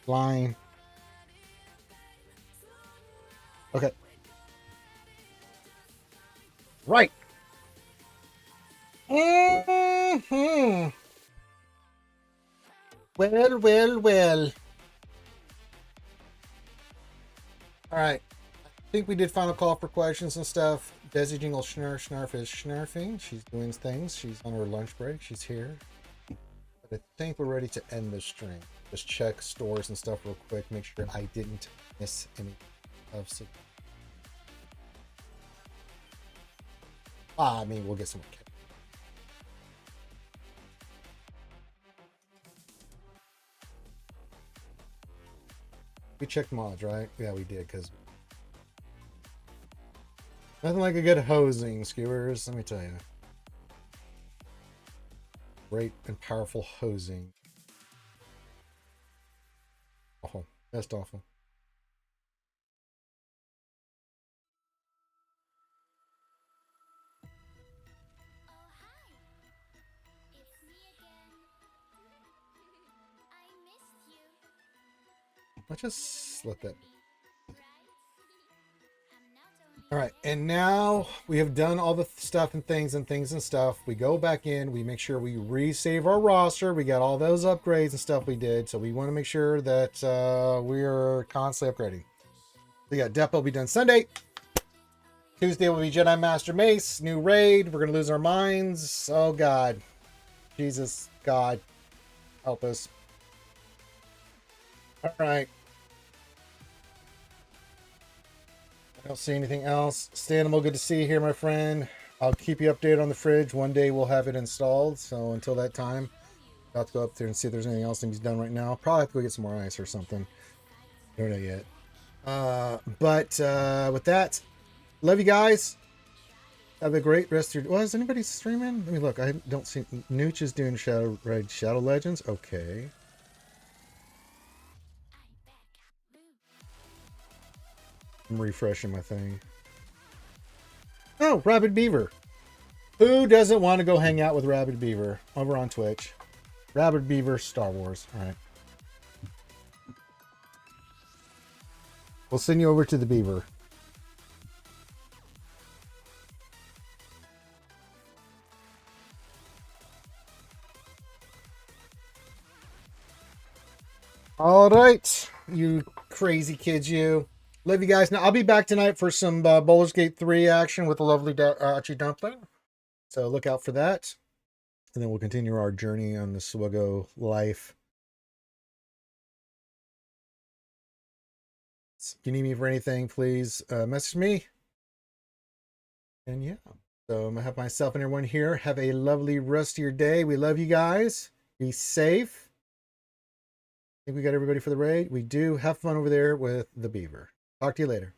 Line. Okay. Right. Mm-hmm. Well, well, well. All right. I think we did final call for questions and stuff. Desi Jingle Schnurf is schnurfing. She's doing things. She's on her lunch break. She's here. But I think we're ready to end this stream. Just check stores and stuff real quick. Make sure I didn't miss any of it. I mean, we'll get some. We checked mods, right? Yeah, we did, because nothing like a good hosing, skewers, let me tell you. Great and powerful hosing. Awful. Just awful. Let's just let that be. All right, and now we have done all the stuff and things and stuff. We go back in, we make sure we resave our roster. We got all those upgrades and stuff we did, so we want to make sure that we are constantly upgrading. We got DEPA will be done Sunday. Tuesday will be Jedi Master Mace, new raid. We're gonna lose our minds. Oh God, Jesus, God, help us. All right. I don't see anything else. Stanimal, good to see you here, my friend. I'll keep you updated on the fridge. One day we'll have it installed. So until that time, I'll have to go up there and see if there's anything else that needs done right now. Probably have to go get some more ice or something. Don't know yet. But with that, love you guys. Have a great rest of your... Well, is anybody streaming? Let me look. I don't see... Nooch is doing Shadow Legends. Okay. I'm refreshing my thing. Oh, Rabid Beaver. Who doesn't want to go hang out with Rabid Beaver over on Twitch? Rabid Beaver Star Wars. All right. We'll send you over to the Beaver. All right, you crazy kids, you. Love you guys. Now, I'll be back tonight for some Baldur's Gate 3 action with the lovely Archie Dumpling. So look out for that. And then we'll continue our journey on the SWGOH life. If you need me for anything, please message me. And yeah, so I'm going to have myself and everyone here. Have a lovely rest of your day. We love you guys. Be safe. I think we got everybody for the raid. We do. Have fun over there with the Beaver. Talk to you later.